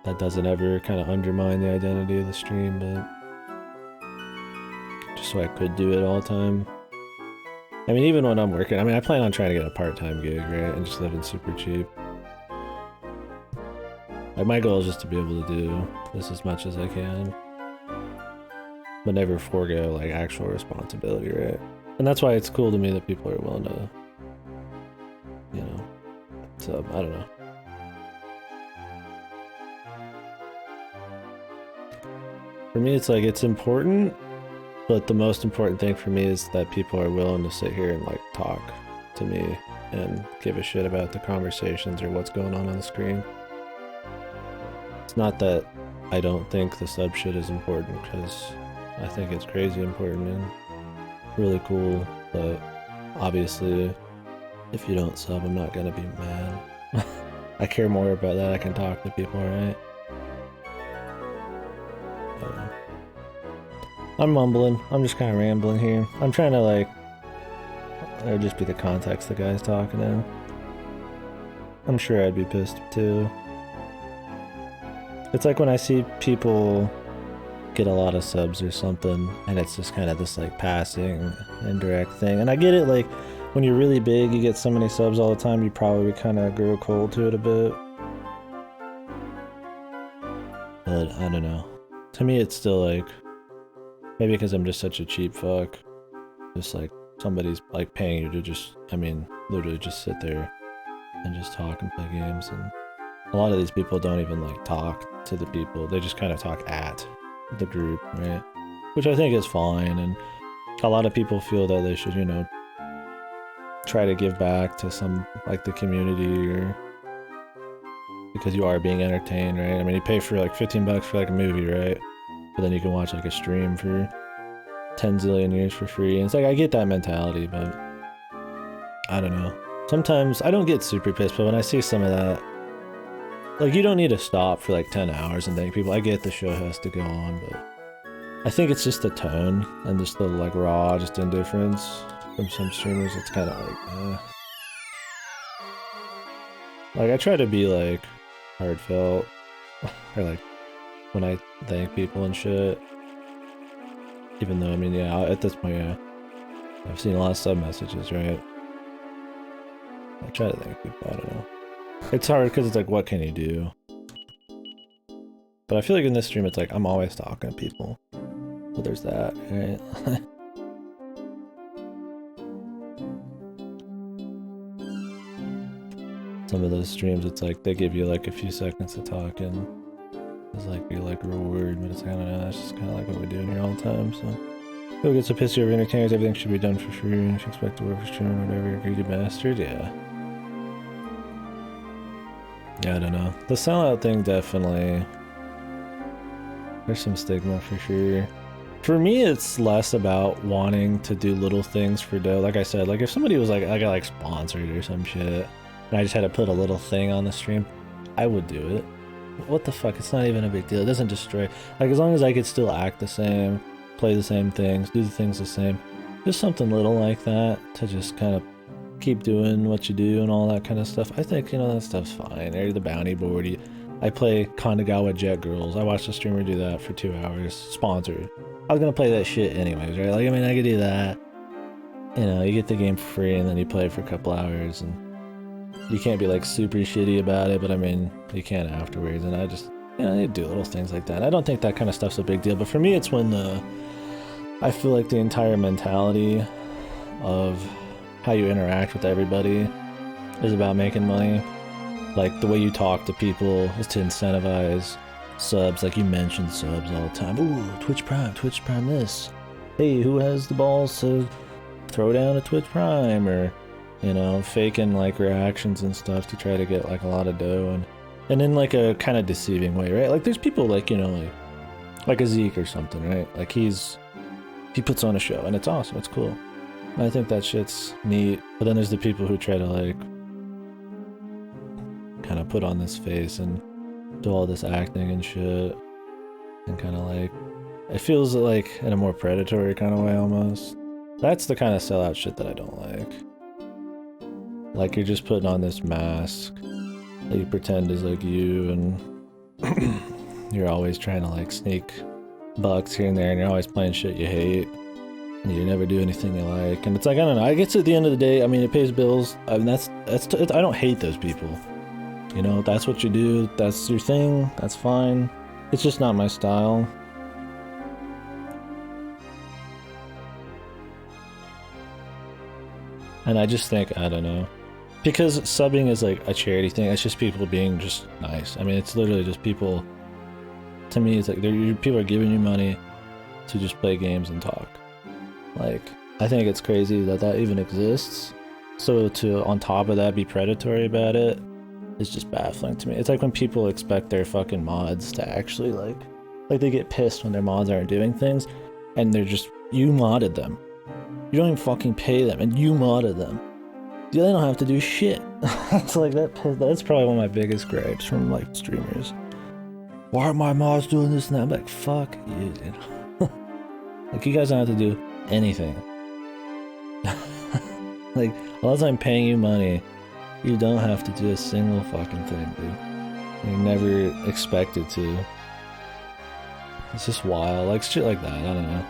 that doesn't ever kind of undermine the identity of the stream, but just so I could do it all the time. I mean, even when I'm working, I mean, I plan on trying to get a part-time gig, right, and just living super cheap. Like, my goal is just to be able to do this as much as I can, but never forego like actual responsibility, right? And that's why it's cool to me that people are willing to, you know, so I don't know. For me, it's like, it's important, but the most important thing for me is that people are willing to sit here and like talk to me and give a shit about the conversations or what's going on the screen. It's not that I don't think the sub shit is important, because I think it's crazy important and really cool, but obviously if you don't sub, I'm not gonna be mad. I care more about that. I can talk to people, right? I'm mumbling. I'm just kind of rambling here. I'm trying to like, it would just be the context the guy's talking in. I'm sure I'd be pissed too. It's like when I see people get a lot of subs or something, and it's just kind of this like passing, indirect thing. And I get it, like when you're really big, you get so many subs all the time, you probably kind of grow cold to it a bit. But I don't know. To me, it's still like, maybe because I'm just such a cheap fuck. Just like somebody's like paying you to just, I mean, literally just sit there and just talk and play games. And a lot of these people don't even like talk to the people. They just kind of talk at the group, right? Which I think is fine. And a lot of people feel that they should, you know, try to give back to some, like the community, or because you are being entertained, right? I mean, you pay for like 15 bucks for like a movie, right? But then you can watch like a stream for 10 zillion years for free. And it's like, I get that mentality, but I don't know. Sometimes I don't get super pissed, but when I see some of that, like, you don't need to stop for like 10 hours and thank people. I get the show has to go on, but I think it's just the tone and just the like raw, just indifference from some streamers. It's kind of like, like I try to be like heartfelt, or like when I thank people and shit. Even though, I mean, yeah, at this point, yeah, I've seen a lot of sub messages, right? I try to thank people, I don't know. It's hard because it's like, what can you do? But I feel like in this stream, it's like, I'm always talking to people. So there's that, right? Some of those streams, it's like, they give you like a few seconds to talk and it's like, you're like reward, but it's kind of not, it's just kind of like what we're doing here all the time, so. Who gets a pissy over entertainers, everything should be done for free, and if you expect to work for streaming or whatever, you're a greedy bastard, yeah. Yeah, I don't know. The sellout thing definitely, there's some stigma for sure. For me, it's less about wanting to do little things for dough. Like I said, like if somebody was like, I got like sponsored or some shit, and I just had to put a little thing on the stream, I would do it. What the fuck, it's not even a big deal. It doesn't destroy, like as long as I could still act the same, play the same things, do the things the same, just something little like that to just kind of keep doing what you do and all that kind of stuff. I think, you know, that stuff's fine. There's the bounty board. I play Kanagawa Jet Girls. I watched a streamer do that for 2 hours, sponsored. I was gonna play that shit anyways, right? Like, I mean, I could do that. You know, you get the game for free and then you play it for a couple hours, and you can't be like super shitty about it, but I mean, you can afterwards. And I just, you know, you do little things like that. I don't think that kind of stuff's a big deal, but for me, it's when I feel like the entire mentality of how you interact with everybody is about making money. Like the way you talk to people is to incentivize subs. Like you mention subs all the time. Ooh, Twitch Prime this. Hey, who has the balls to throw down a Twitch Prime? Or, you know, faking like reactions and stuff to try to get like a lot of dough, and in like a kind of deceiving way, right? Like there's people like, you know, like a Zeke or something, right? Like he puts on a show and it's awesome, it's cool. And I think that shit's neat. But then there's the people who try to like kind of put on this face and do all this acting and shit, and kind of like, it feels like in a more predatory kind of way almost. That's the kind of sellout shit that I don't like. Like you're just putting on this mask that you pretend is like you, and you're always trying to like sneak bucks here and there, and you're always playing shit you hate, and you never do anything you like. And it's like, I don't know, I guess at the end of the day, I mean, it pays bills. I mean, I don't hate those people. You know, that's what you do, that's your thing, that's fine. It's just not my style. And I just think, I don't know, because subbing is like a charity thing, it's just people being just nice. I mean, it's literally just people, to me, it's like people are giving you money to just play games and talk. Like, I think it's crazy that that even exists. So to, on top of that, be predatory about it is just baffling to me. It's like when people expect their fucking mods to actually like they get pissed when their mods aren't doing things, and they're just, you modded them. You don't even fucking pay them, and you modded them. They don't have to do shit. It's like that's probably one of my biggest gripes from like streamers. Why are my mods doing this and that? I'm like, fuck you, dude. Like, you guys don't have to do anything. Like, unless I'm paying you money You don't have to do a single fucking thing, dude. You're never expected to. It's just wild, like shit like that, I don't know.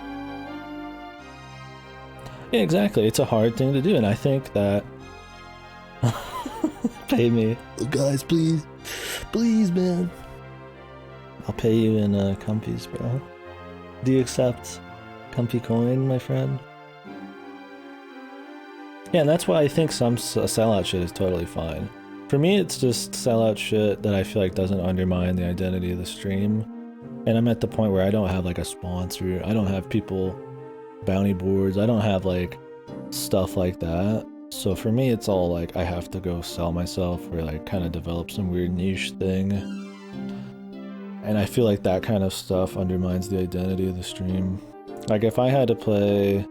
Yeah, exactly, it's a hard thing to do, and I think that... Pay me. Guys, please. Please, man. I'll pay you in comfies, bro. Do you accept comfy coin, my friend? Yeah, and that's why I think some sellout shit is totally fine. For me, it's just sellout shit that I feel like doesn't undermine the identity of the stream. And I'm at the point where I don't have like a sponsor, I don't have people, bounty boards, I don't have like stuff like that. So for me, it's all like I have to go sell myself or like kind of develop some weird niche thing. And I feel like that kind of stuff undermines the identity of the stream. Like if I had to play...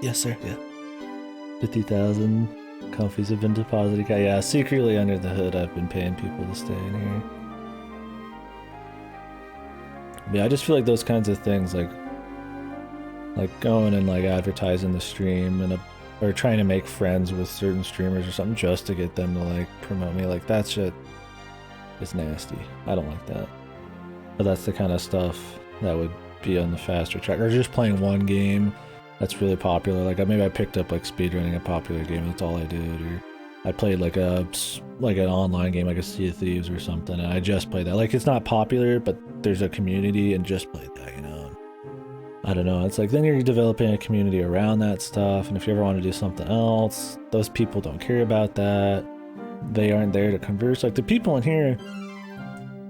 Yes, sir, yeah. 50,000 comfies have been deposited. Yeah, secretly under the hood, I've been paying people to stay in here. Yeah, I just feel like those kinds of things, like going and like advertising the stream and or trying to make friends with certain streamers or something just to get them to like promote me, like that shit is nasty. I don't like that. But that's the kind of stuff that would be on the faster track, or just playing one game that's really popular. Like maybe I picked up like speedrunning a popular game, that's all I did, or I played like an online game like a Sea of Thieves or something, and I just played that. Like it's not popular, but there's a community and just played that, you know. I don't know, it's like then you're developing a community around that stuff, and if you ever want to do something else, those people don't care about that. They aren't there to converse. Like the people in here,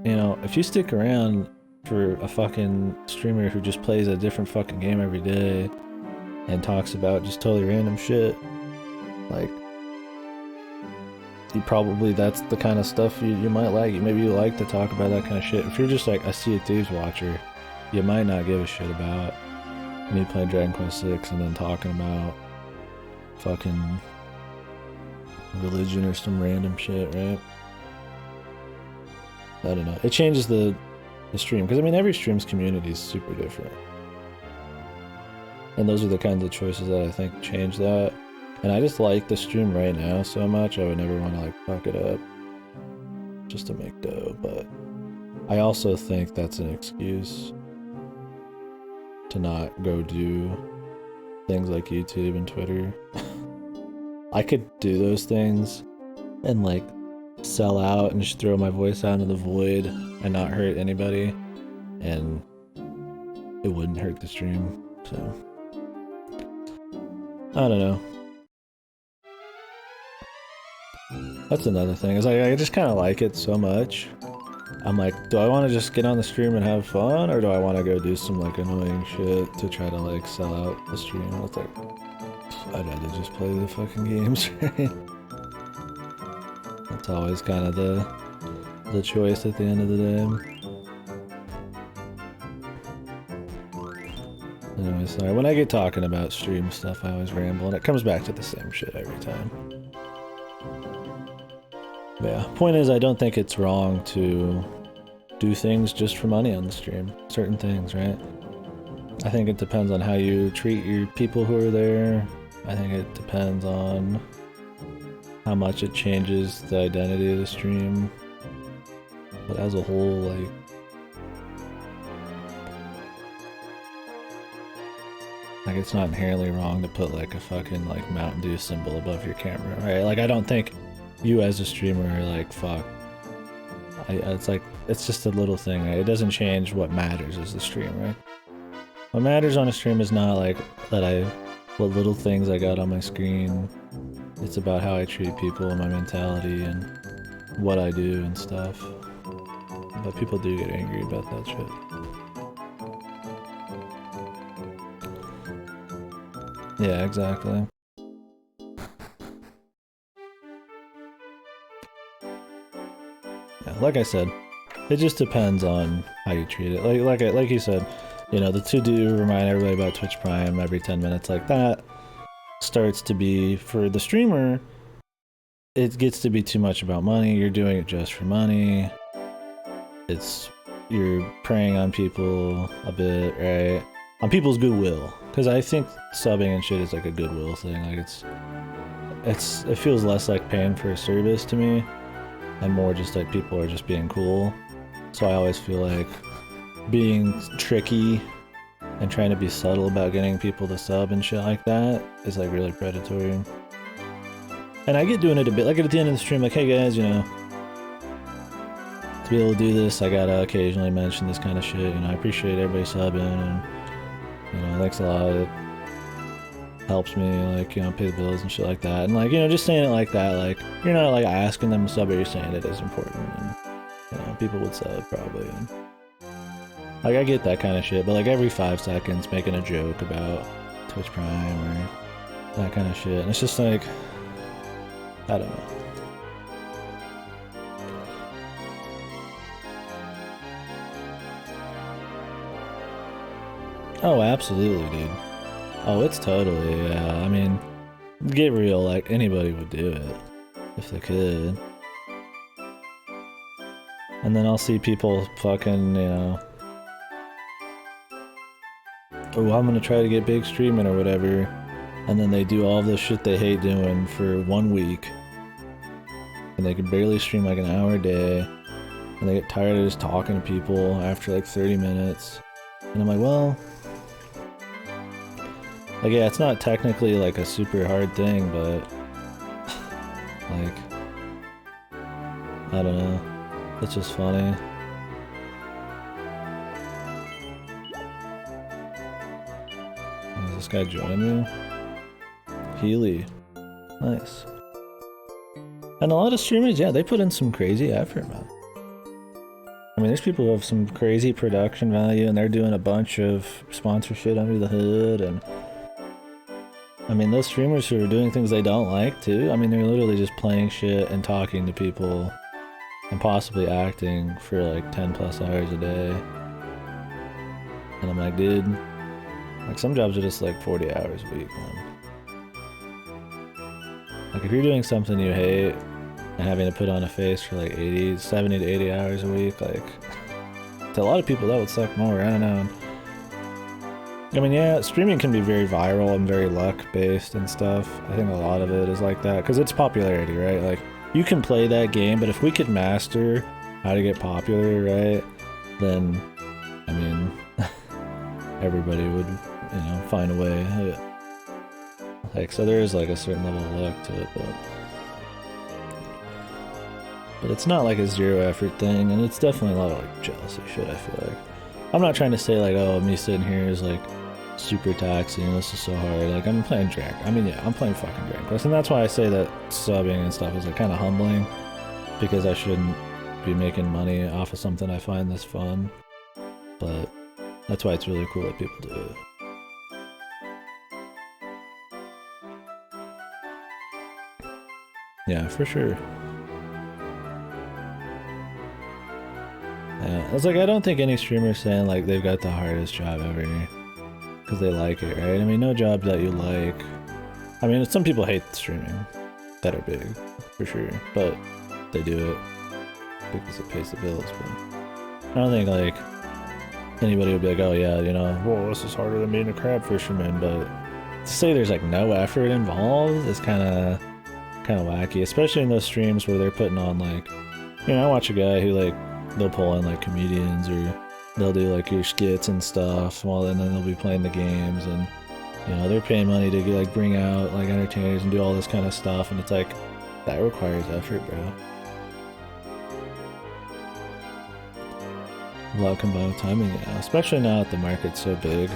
you know, if you stick around for a fucking streamer who just plays a different fucking game every day and talks about just totally random shit, like you probably, that's the kind of stuff you might like. Maybe you like to talk about that kind of shit. If you're just like a Sea of Thieves watcher, you might not give a shit about me playing Dragon Quest 6 and then talking about fucking religion or some random shit, right? I don't know. It changes the stream, because I mean every stream's community is super different. And those are the kinds of choices that I think change that. And I just like the stream right now so much, I would never want to like fuck it up just to make dough, but I also think that's an excuse to not go do things like YouTube and Twitter. I could do those things and like sell out and just throw my voice out into the void and not hurt anybody, and it wouldn't hurt the stream, so I don't know. That's another thing, is like I just kind of like it so much. I'm like, do I want to just get on the stream and have fun, or do I want to go do some like annoying shit to try to like sell out the stream? It's like, I'd rather just play the fucking games, right? That's always kind of the choice at the end of the day. Anyway, sorry, when I get talking about stream stuff, I always ramble, and it comes back to the same shit every time. But yeah, point is, I don't think it's wrong to do things just for money on the stream. Certain things, right? I think it depends on how you treat your people who are there. I think it depends on how much it changes the identity of the stream. But as a whole, like, it's not inherently wrong to put like a fucking like Mountain Dew symbol above your camera, right? Like I don't think you as a streamer are like, fuck. It's like, it's just a little thing, right? It doesn't change what matters as the stream, right? What matters on a stream is not like what little things I got on my screen. It's about how I treat people and my mentality and what I do and stuff. But people do get angry about that shit. Yeah, exactly. Yeah, like I said, it just depends on how you treat it. Like you said, you know, the to-do remind everybody about Twitch Prime every 10 minutes, like that starts to be, for the streamer, it gets to be too much about money. You're doing it just for money. You're preying on people a bit, right? On people's goodwill. Because I think subbing and shit is like a goodwill thing. Like it feels less like paying for a service to me, and more just like people are just being cool. So I always feel like being tricky and trying to be subtle about getting people to sub and shit like that is like really predatory. And I get doing it a bit, like at the end of the stream, like, hey guys, you know, to be able to do this, I gotta occasionally mention this kind of shit, you know, I appreciate everybody subbing, and, you know, thanks a lot, it helps me, like, you know, pay the bills and shit like that, and like, you know, just saying it like that, like, you're not like asking them to sub, but you're saying it is important, and, you know, people would sub probably, and, like, I get that kind of shit, but like every 5 seconds making a joke about Twitch Prime or that kind of shit, and it's just like, I don't know. Oh, absolutely, dude. Oh, it's totally, yeah. I mean, get real, like, anybody would do it if they could. And then I'll see people fucking, you know, oh, I'm gonna try to get big streaming or whatever, and then they do all the shit they hate doing for 1 week, and they can barely stream like an hour a day, and they get tired of just talking to people after like 30 minutes, and I'm like, well, like, yeah, it's not technically like a super hard thing, but like, I don't know, it's just funny. Is this guy joining me? Healy. Nice. And a lot of streamers, yeah, they put in some crazy effort, man. I mean, there's people who have some crazy production value, and they're doing a bunch of sponsorship under the hood, and I mean, those streamers who are doing things they don't like, too, I mean, they're literally just playing shit and talking to people and possibly acting for like 10 plus hours a day. And I'm like, dude, like, some jobs are just like 40 hours a week, man. Like, if you're doing something you hate and having to put on a face for like 70 to 80 hours a week, like, to a lot of people that would suck more, I don't know. I mean, yeah, streaming can be very viral and very luck-based and stuff. I think a lot of it is like that, because it's popularity, right? Like, you can play that game, but if we could master how to get popular, right, then, I mean, everybody would, you know, find a way. Like, so there is like a certain level of luck to it, but it's not like a zero effort thing, and it's definitely a lot of like jealousy shit, I feel like. I'm not trying to say like, oh, me sitting here is like super taxing, this is so hard. Like, I'm playing Dragon. I mean, yeah, I'm playing fucking Dragon Quest, and that's why I say that subbing and stuff is like kind of humbling, because I shouldn't be making money off of something I find this fun. But that's why it's really cool that people do it. Yeah, for sure. Yeah, I was like, I don't think any streamer's saying like they've got the hardest job ever because they like it, right? I mean, no job that you like. I mean, some people hate streaming that are big, for sure, but they do it because it pays the bills. But I don't think like anybody would be like, oh yeah, you know, whoa, this is harder than being a crab fisherman. But to say there's like no effort involved is kind of wacky, especially in those streams where they're putting on like, you know, I watch a guy who like, they'll pull in like comedians, or they'll do like your skits and stuff, and then they'll be playing the games, and you know, they're paying money to get, like, bring out like entertainers and do all this kind of stuff, and it's like, that requires effort, bro. A lot combined with timing, yeah, especially now that the market's so big.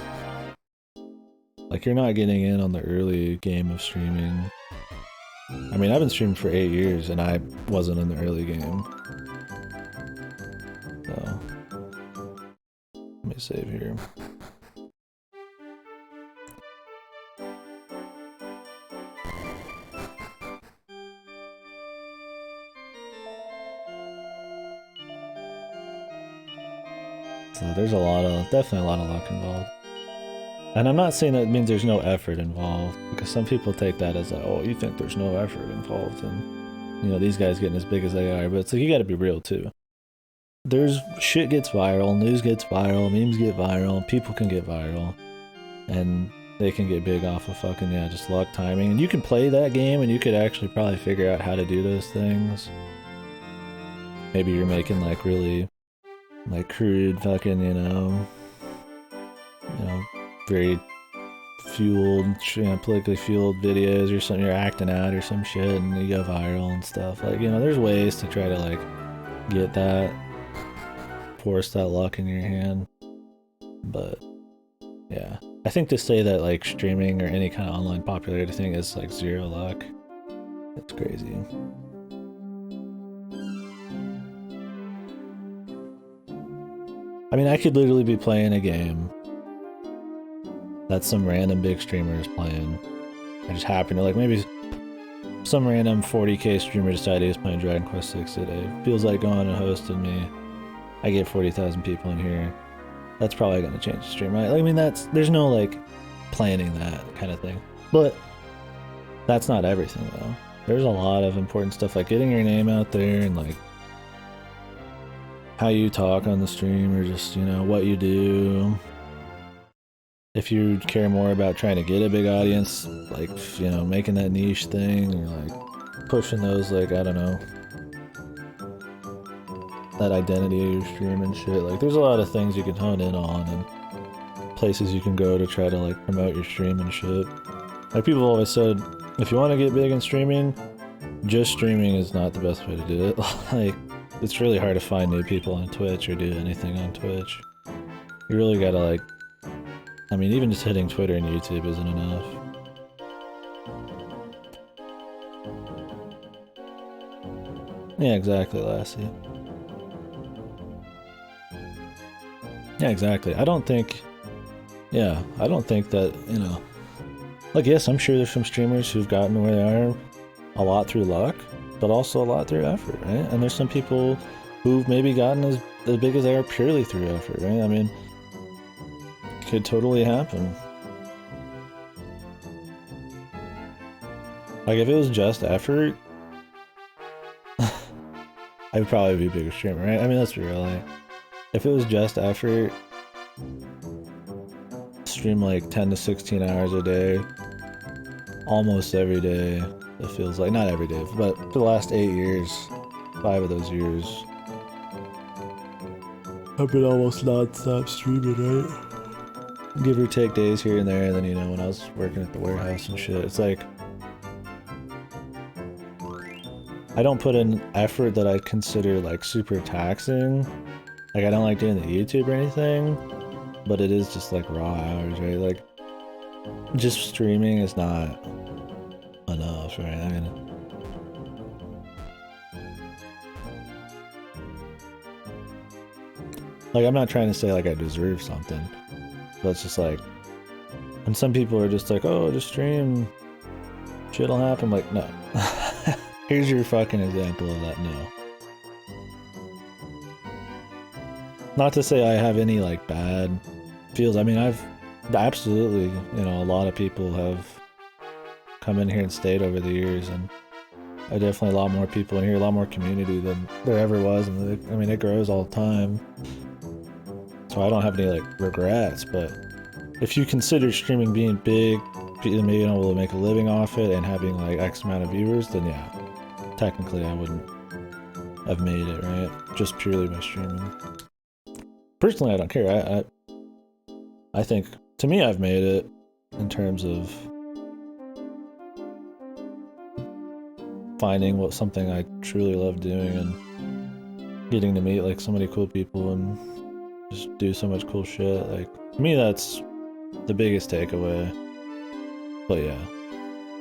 Like, you're not getting in on the early game of streaming. I mean, I've been streaming for 8 years, and I wasn't in the early game. So, let me save here. So there's definitely a lot of luck involved. And I'm not saying that means there's no effort involved, because some people take that as like, oh, you think there's no effort involved, and you know, these guys getting as big as they are, but it's like, you gotta be real too. There's shit gets viral, news gets viral, memes get viral, people can get viral, and they can get big off of fucking, yeah, just luck, timing. And you can play that game and you could actually probably figure out how to do those things. Maybe you're making like really like crude fucking, very fueled, politically fueled videos or something. You're acting out or some shit and you go viral and stuff. Like, there's ways to try to like get that, force that luck in your hand. But yeah, I think to say that like streaming or any kind of online popularity thing is like zero luck, it's crazy. I mean, I could literally be playing a game that some random big streamer is playing. I just happen to, like, maybe some random 40k streamer decided he was playing Dragon Quest 6 today. Feels like going and hosting me. I get 40,000 people in here. That's probably gonna change the stream, right? Like, I mean, there's no like planning that kind of thing. But that's not everything though. There's a lot of important stuff like getting your name out there and like how you talk on the stream or just, what you do. If you care more about trying to get a big audience, like, making that niche thing or like pushing those, like, I don't know, that identity of your stream and shit. Like, there's a lot of things you can hone in on and places you can go to try to like promote your stream and shit. Like, people always said, if you want to get big in streaming, just streaming is not the best way to do it. Like, it's really hard to find new people on Twitch or do anything on Twitch. You really gotta like, I mean, even just hitting Twitter and YouTube isn't enough. Yeah, exactly, Lassie. Yeah, exactly. I don't think that, like, yes, I'm sure there's some streamers who've gotten where they are a lot through luck, but also a lot through effort, right? And there's some people who've maybe gotten as big as they are purely through effort, right? I mean, could totally happen. Like, if it was just effort, I would probably be a bigger streamer, right? I mean, let's be real, like, if it was just effort, stream like 10 to 16 hours a day, almost every day, it feels like, not every day, but for the last 8 years, 5 of those years, I've been almost non-stop streaming, right? Give or take days here and there, and then, when I was working at the warehouse and shit, it's like, I don't put in effort that I consider like super taxing. Like, I don't like doing the YouTube or anything, but it is just like raw hours, right? Like, just streaming is not enough, right? I mean, like, I'm not trying to say like I deserve something, but it's just like, and some people are just like, oh, just stream, shit'll happen. Like, no. Here's your fucking example of that, no. Not to say I have any like bad feels. I mean, I've absolutely, a lot of people have come in here and stayed over the years, and I definitely a lot more people in here, a lot more community than there ever was, and I mean, it grows all the time. So I don't have any like regrets, but if you consider streaming being big, being able to make a living off it and having like X amount of viewers, then yeah, technically I wouldn't have made it, right? Just purely by streaming. Personally, I don't care. I think, to me, I've made it in terms of finding something I truly love doing and getting to meet like so many cool people and just do so much cool shit. Like, to me, that's the biggest takeaway. But yeah,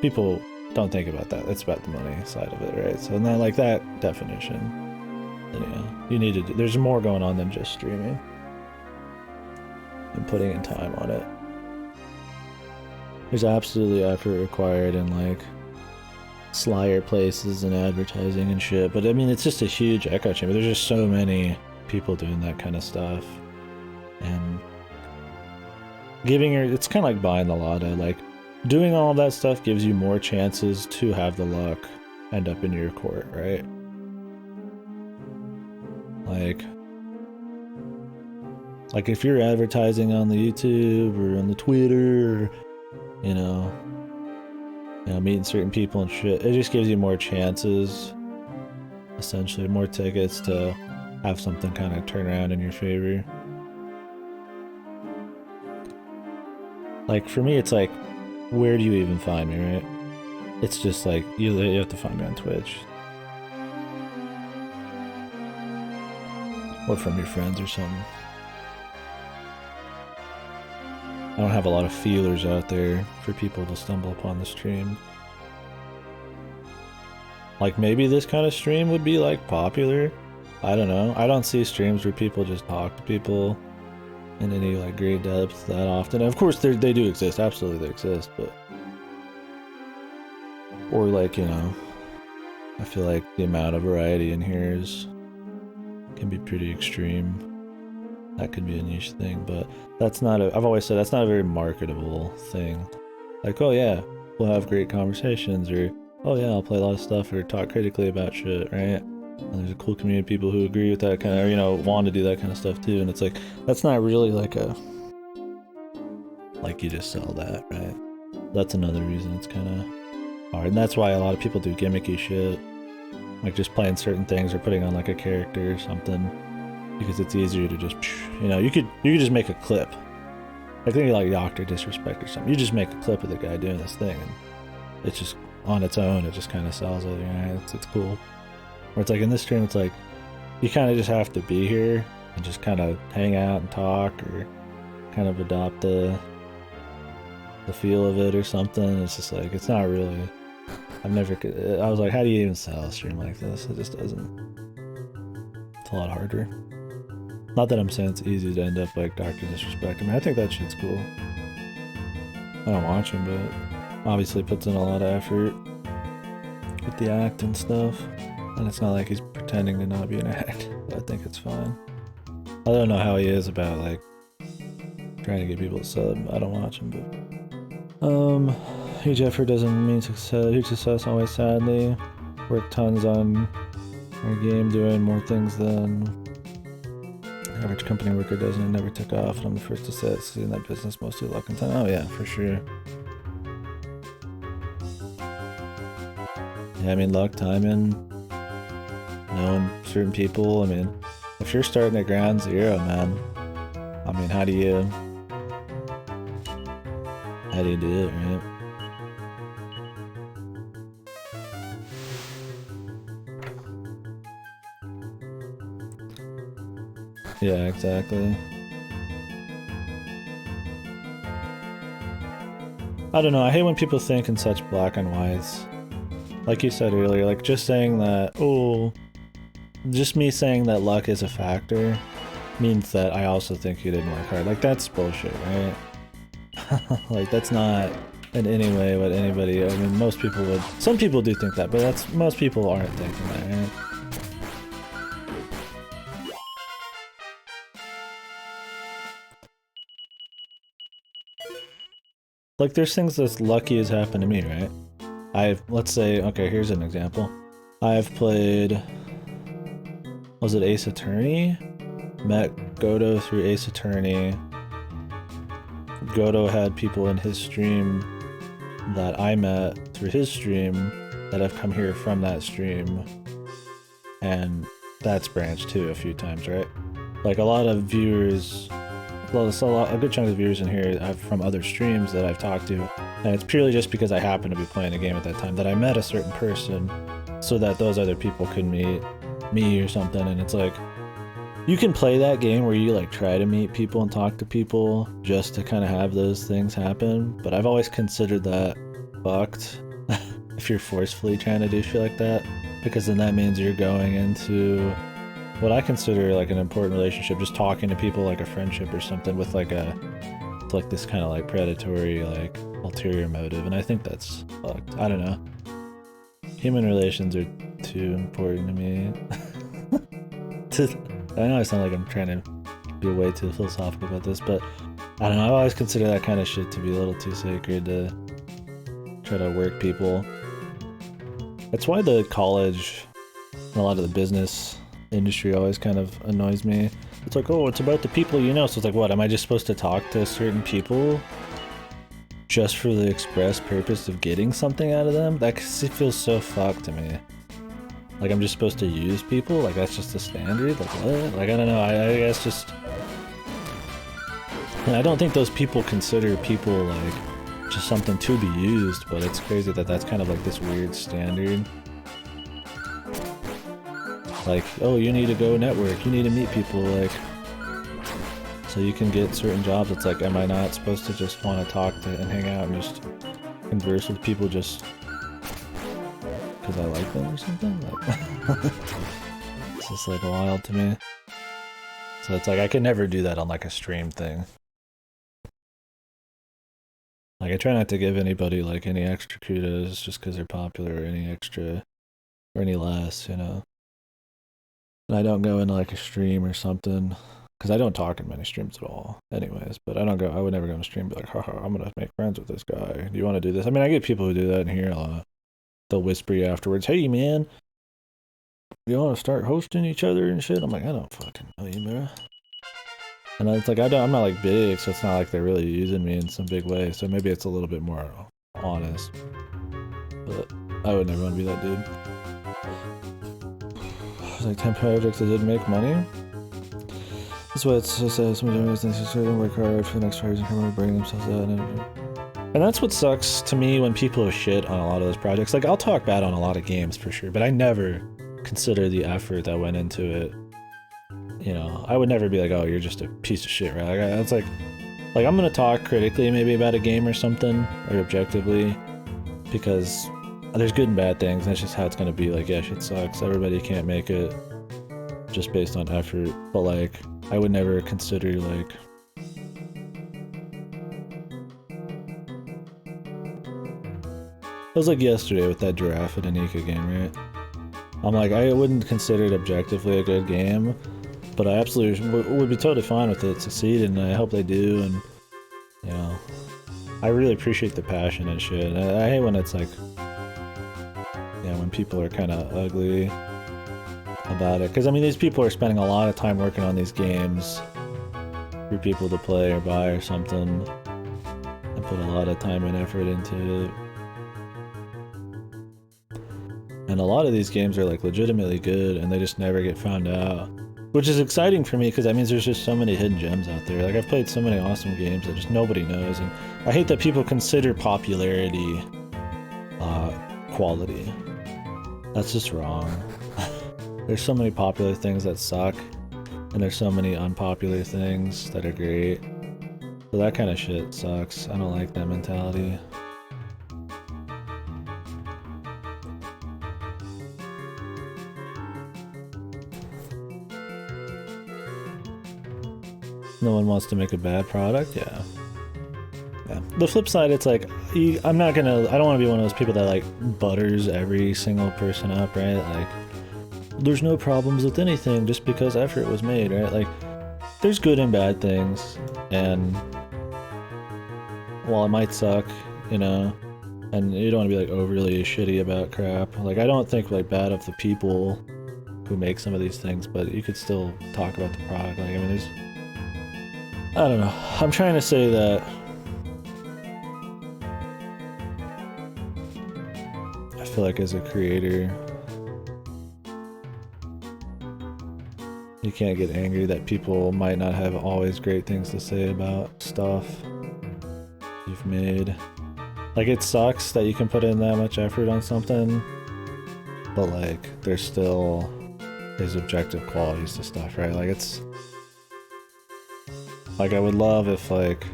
people don't think about that. It's about the money side of it, right? So not like that definition. Then yeah, you need to there's more going on than just streaming and putting in time on it. There's absolutely effort required in like slyer places and advertising and shit, but I mean, it's just a huge echo chamber. There's just so many people doing that kind of stuff, and it's kind of like buying the lotto. Like, doing all that stuff gives you more chances to have the luck end up in your court, right? Like if you're advertising on the YouTube or on the Twitter, or you know, meeting certain people and shit. It just gives you more chances, essentially, more tickets to have something kind of turn around in your favor. Like, for me, it's like, where do you even find me, right? It's just like, you have to find me on Twitch. Or from your friends or something. I don't have a lot of feelers out there for people to stumble upon the stream. Like, maybe this kind of stream would be, like, popular. I don't know. I don't see streams where people just talk to people in any, like, great depth that often. And of course, they do exist. Absolutely, they exist, but... Or, like, you know... I feel like the amount of variety in here can be pretty extreme. That could be a niche thing, but that's not I've always said that's not a very marketable thing. Like, oh yeah, we'll have great conversations, or oh yeah, I'll play a lot of stuff or talk critically about shit, right? And there's a cool community of people who agree with that kind of, or, you know, want to do that kind of stuff too. And it's like, that's not really like you just sell that, right? That's another reason it's kind of hard. And that's why a lot of people do gimmicky shit. Like just playing certain things or putting on like a character or something. Because it's easier to just, you know, you could just make a clip. Like think like Doctor Disrespect or something. You just make a clip of the guy doing this thing, and it's just on its own. It just kind of sells it. You know, it's cool. Where it's like in this stream, it's like you kind of just have to be here and just kind of hang out and talk, or kind of adopt the feel of it or something. It's just like it's not really. I was like, how do you even sell a stream like this? It just doesn't. It's a lot harder. Not that I'm saying it's easy to end up like Dr. Disrespect. I mean, I think that shit's cool. I don't watch him, but obviously puts in a lot of effort with the act and stuff. And it's not like he's pretending to not be an act. But I think it's fine. I don't know how he is about like trying to get people to sub. I don't watch him, but huge effort doesn't mean success. Huge success always, sadly. Work tons on our game, doing more things than average company worker does, and it never took off. And I'm the first to say it's in that business, mostly luck and time. Oh yeah, for sure. Yeah, I mean luck, timing, knowing certain people. I mean, if you're starting at ground zero, man, I mean, how do you do it, right? Yeah, exactly. I don't know, I hate when people think in such black and whites. Like you said earlier, like just saying that, oh, just me saying that luck is a factor means that I also think you didn't work hard. Like that's bullshit, right? Like that's not in any way what anybody, I mean most people would, some people do think that, but most people aren't thinking that, right? Like there's things that's lucky has happened to me, right? Let's say, okay, here's an example. I've played, was it Ace Attorney? Met Godo through Ace Attorney. Godo had people in his stream that I met through his stream that have come here from that stream. And that's branched too a few times, right? Like a lot of viewers, a good chunk of viewers in here have from other streams that I've talked to, and it's purely just because I happened to be playing a game at that time that I met a certain person so that those other people could meet me or something. And it's like, you can play that game where you like try to meet people and talk to people just to kind of have those things happen, but I've always considered that fucked if you're forcefully trying to do shit like that, because then that means you're going into what I consider like an important relationship, just talking to people like a friendship or something with like this kind of like predatory like ulterior motive, and I think that's fucked. I don't know. Human relations are too important to me. I know I sound like I'm trying to be way too philosophical about this, but I don't know, I've always considered that kind of shit to be a little too sacred to try to work people. That's why the college and a lot of the business industry always kind of annoys me. It's like, oh, it's about the people you know. So it's like, what, am I just supposed to talk to certain people just for the express purpose of getting something out of them, that feels so fucked to me. Like I'm just supposed to use people? Like that's just the standard? Like what? Like I don't know, I guess just... And I don't think those people consider people like just something to be used, but it's crazy that that's kind of like this weird standard. Like, oh, you need to go network, you need to meet people, like... So you can get certain jobs. It's like, am I not supposed to just want to talk to and hang out and just converse with people just because I like them or something? Like, it's just like wild to me. So it's like I could never do that on like a stream thing. Like I try not to give anybody like any extra kudos just because they're popular or any extra or any less, you know. And I don't go into like a stream or something. Because I don't talk in many streams at all, anyways. But I would never go on a stream and be like, haha, I'm gonna make friends with this guy. Do you want to do this? I mean, I get people who do that in here a lot. They'll whisper you afterwards, hey man, you want to start hosting each other and shit? I'm like, I don't fucking know you, bro. And it's like, I'm not like big, so it's not like they're really using me in some big way. So maybe it's a little bit more honest. But I would never want to be that dude. It's like 10 projects that didn't make money. That's what it says. Some doing things to work hard for the next years and come and bring themselves out. And that's what sucks to me when people shit on a lot of those projects. Like, I'll talk bad on a lot of games for sure, but I never consider the effort that went into it. You know, I would never be like, oh, you're just a piece of shit, right? Like, it's like I'm gonna talk critically maybe about a game or something, or objectively, because there's good and bad things, and that's just how it's gonna be. Like, yeah, shit sucks. Everybody can't make it just based on effort, but like, I would never consider like... It was like yesterday with that Giraffe and Anika game, right? I'm like, I wouldn't consider it objectively a good game, but I absolutely would be totally fine with it succeeding, and I hope they do, and, you know, I really appreciate the passion and shit. And I hate when it's like, yeah, when people are kind of ugly about it, because I mean, these people are spending a lot of time working on these games for people to play or buy or something, and put a lot of time and effort into it. And a lot of these games are like legitimately good, and they just never get found out, which is exciting for me because that means there's just so many hidden gems out there. Like, I've played so many awesome games that just nobody knows, and I hate that people consider popularity quality. That's just wrong. There's so many popular things that suck, and there's so many unpopular things that are great. So that kind of shit sucks. I don't like that mentality. No one wants to make a bad product? Yeah. Yeah. The flip side, it's like, I don't want to be one of those people that like butters every single person up, right? Like, there's no problems with anything just because effort was made, right? Like, there's good and bad things, and while it might suck, you know, and you don't want to be like overly shitty about crap. Like, I don't think like bad of the people who make some of these things, but you could still talk about the product. Like, I mean, I don't know. I'm trying to say that I feel like as a creator, you can't get angry that people might not have always great things to say about stuff you've made. Like, it sucks that you can put in that much effort on something, but like, there's still objective qualities to stuff, right? Like, it's like, I would love if like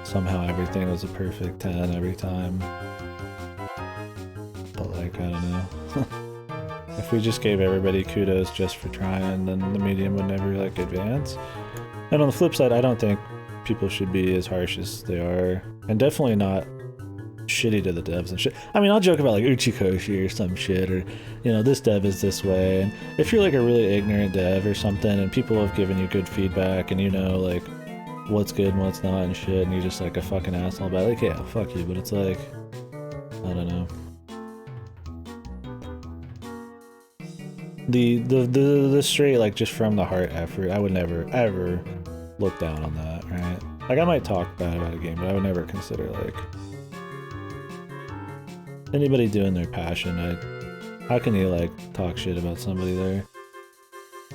somehow everything was a perfect 10 every time, but like, I don't know. If we just gave everybody kudos just for trying, then the medium would never like advance. And on the flip side, I don't think people should be as harsh as they are, and definitely not shitty to the devs and shit. I mean, I'll joke about like Uchikoshi or some shit, or, you know, this dev is this way, and if you're like a really ignorant dev or something and people have given you good feedback and you know like what's good and what's not and shit, and you're just like a fucking asshole about it, like, yeah, fuck you. But it's like, I don't know. The straight, like, just from the heart effort, I would never ever look down on that, right? Like, I might talk bad about a game, but I would never consider, like, anybody doing their passion. How can you, like, talk shit about somebody there?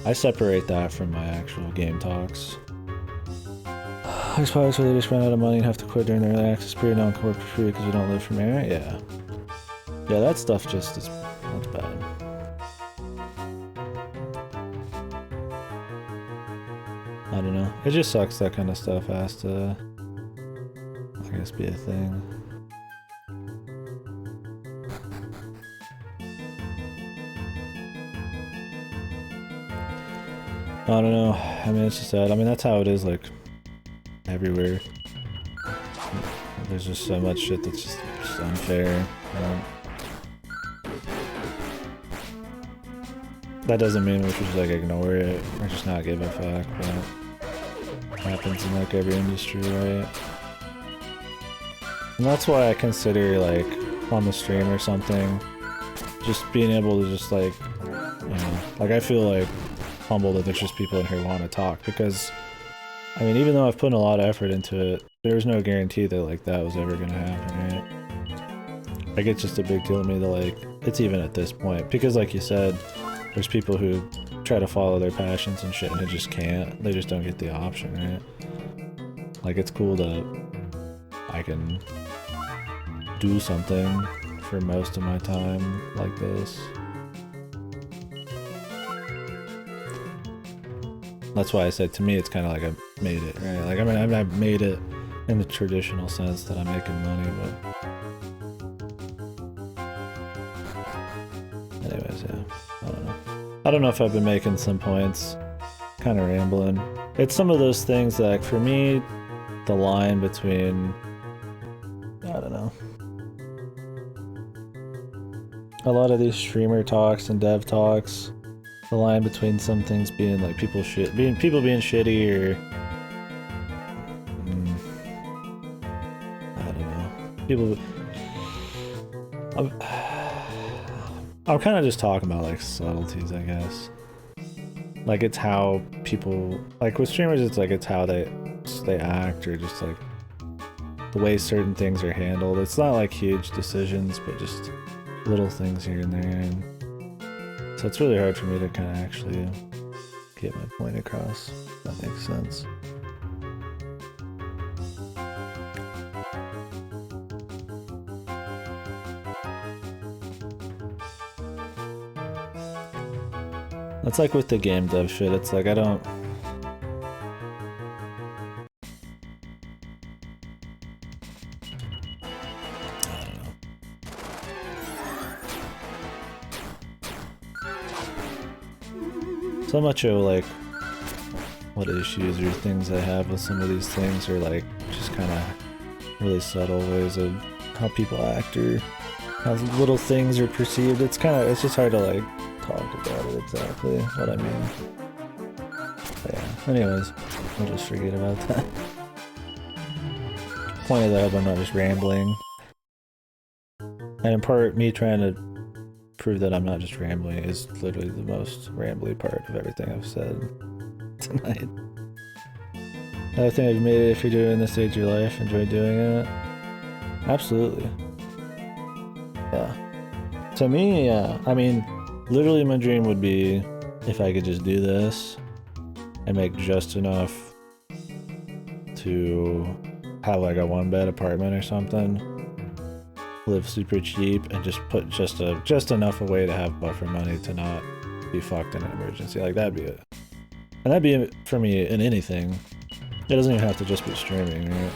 I separate that from my actual game talks. I suppose they just ran out of money and have to quit during their early access period. Now can work for free because we don't live from here. Yeah. Yeah, that stuff just is... that's bad. I don't know. It just sucks that kind of stuff has to, I guess, be a thing. I don't know. I mean, it's just sad. I mean, that's how it is, like, everywhere. There's just so much shit that's just unfair. That doesn't mean we should just, like, ignore it or just not give a fuck, but it happens in, like, every industry, right? And that's why I consider, like, on the stream or something, just being able to just, like, you know, like, I feel, like, humbled that there's just people in here who want to talk, because, I mean, even though I've put a lot of effort into it, there's no guarantee that, like, that was ever gonna happen, right? Like, it's just a big deal to me that, like, it's even at this point, because, like you said, there's people who try to follow their passions and shit and they just can't. They just don't get the option, right? Like, it's cool that I can do something for most of my time like this. That's why I said, to me, it's kind of like I made it, right? Like, I mean, I've made it in the traditional sense that I'm making money, but... anyways, yeah. I don't know. I don't know if I've been making some points. Kind of rambling. It's some of those things that, like, for me, the line between... I don't know. A lot of these streamer talks and dev talks, the line between some things being like people being shitty or I don't know. People I'm kind of just talking about, like, subtleties, I guess. Like, it's how people, like, with streamers, it's like it's how they act, or just like the way certain things are handled. It's not like huge decisions, but just little things here and there. And so it's really hard for me to kind of actually get my point across, if that makes sense. It's like with the game dev shit, it's like I don't know. So much of, like, what issues or things I have with some of these things are, like, just kind of really subtle ways of how people act or how little things are perceived. It's just hard to, like, talk about it exactly what I mean. But yeah, anyways, I'll just forget about that. Point of that, I hope I'm not just rambling. And in part, me trying to prove that I'm not just rambling is literally the most rambly part of everything I've said tonight. Another thing I've made it, if you're doing this stage of your life, enjoy doing it. Absolutely. Yeah. To me, yeah. I mean, literally my dream would be if I could just do this and make just enough to have, like, a one-bed apartment or something, live super cheap, and just put just enough away to have buffer money to not be fucked in an emergency. Like, that'd be it. And that'd be it for me in anything. It doesn't even have to just be streaming, right?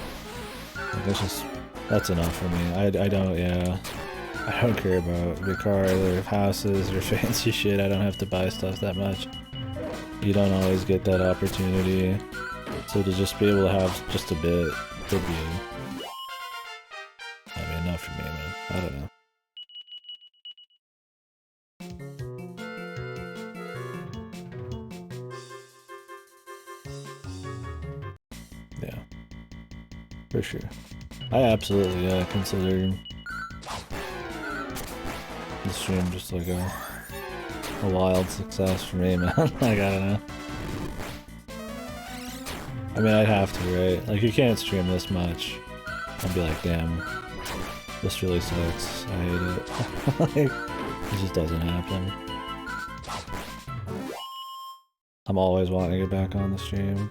Like, that's enough for me. I don't care about the cars or houses or fancy shit. I don't have to buy stuff that much. You don't always get that opportunity. So to just be able to have just a bit could be, I mean, enough for me, man. I don't know. Yeah, for sure. I absolutely consider this stream just like a wild success for me, man. Like, I don't know. I mean, I'd have to, right? Like, you can't stream this much. I'd be like, damn, this really sucks. I hate it. Like, it just doesn't happen. I'm always wanting to get back on the stream.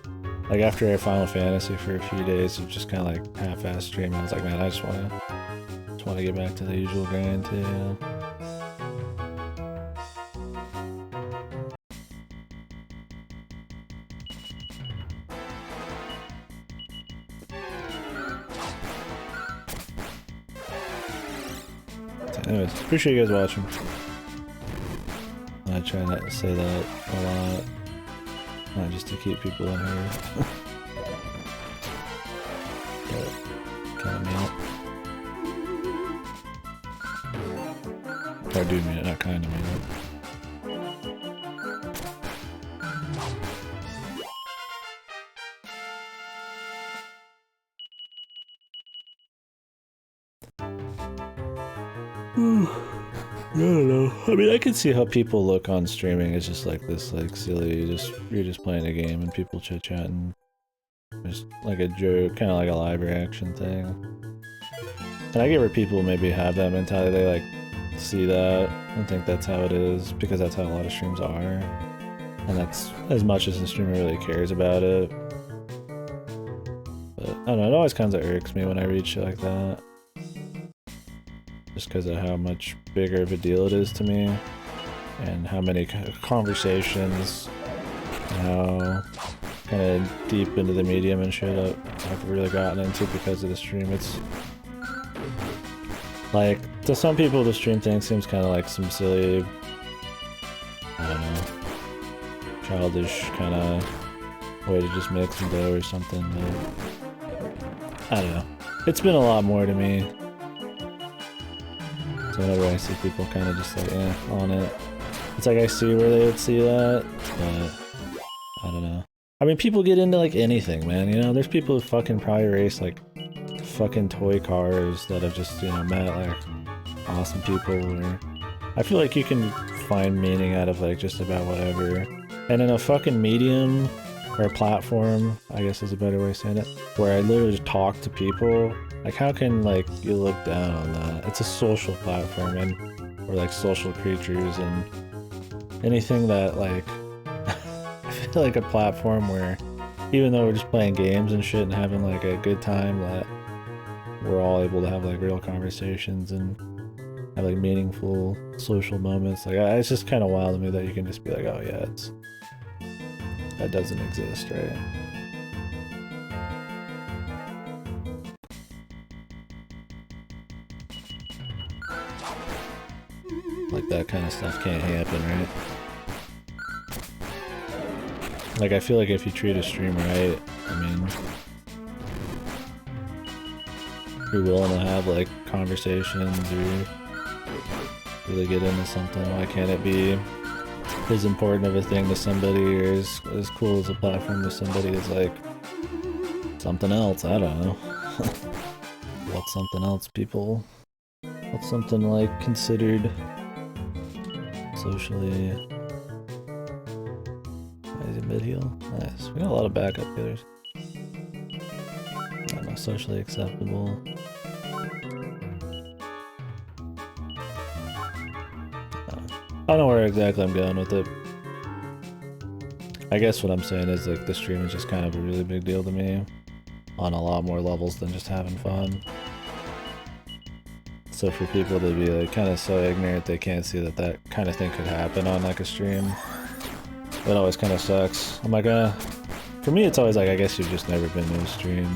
Like, after I Final Fantasy for a few days of just kind of like half-ass streaming, I was like, man, I just want to get back to the usual grind too, you know? Anyways, appreciate you guys watching. I try not to say that a lot, not just to keep people in here. But kind of mean it. Or do mean it, not kind of mean it. I don't know. I mean, I can see how people look on streaming as just like this, like silly. You're just playing a game and people chit chatting, just like a joke, kind of like a live reaction thing. And I get where people maybe have that mentality. They like see that and think that's how it is because that's how a lot of streams are, and that's as much as the streamer really cares about it. But I don't know. It always kind of irks me when I read shit like that. Just because of how much bigger of a deal it is to me, and how many conversations, and how kind of deep into the medium and shit I've really gotten into because of the stream. It's like, to some people the stream thing seems kind of like some silly, I don't know, childish kind of way to just make some dough or something, but I don't know. It's been a lot more to me. Whenever I see people kind of just like, on it. It's like I see where they would see that, but I don't know. I mean, people get into like anything, man, you know? There's people who fucking probably race like fucking toy cars that have just, you know, met like awesome people, or I feel like you can find meaning out of like just about whatever. And in a fucking medium or a platform, I guess is a better way of saying it, where I literally just talk to people. Like, how can, like, you look down on that? It's a social platform, and we're, like, social creatures, and anything that, like, I feel like a platform where, even though we're just playing games and shit and having, like, a good time, that we're all able to have, like, real conversations and have, like, meaningful social moments. Like, it's just kind of wild to me that you can just be like, oh, yeah, that doesn't exist, right? Like, that kind of stuff can't happen, right? Like, I feel like if you treat a stream right, I mean, you're willing to have, like, conversations or really get into something, why can't it be as important of a thing to somebody, or as cool as a platform to somebody as, like, something else? I don't know. What's something else, people? What's something, like, considered socially... Is it mid-heal? Nice. We got a lot of backup healers. I don't know, socially acceptable. I don't know where exactly I'm going with it. I guess what I'm saying is, like, the stream is just kind of a really big deal to me on a lot more levels than just having fun. So for people to be, like, kind of so ignorant they can't see that that kind of thing could happen on, like, a stream, that always kind of sucks. I'm like, for me it's always like, I guess you've just never been to a stream.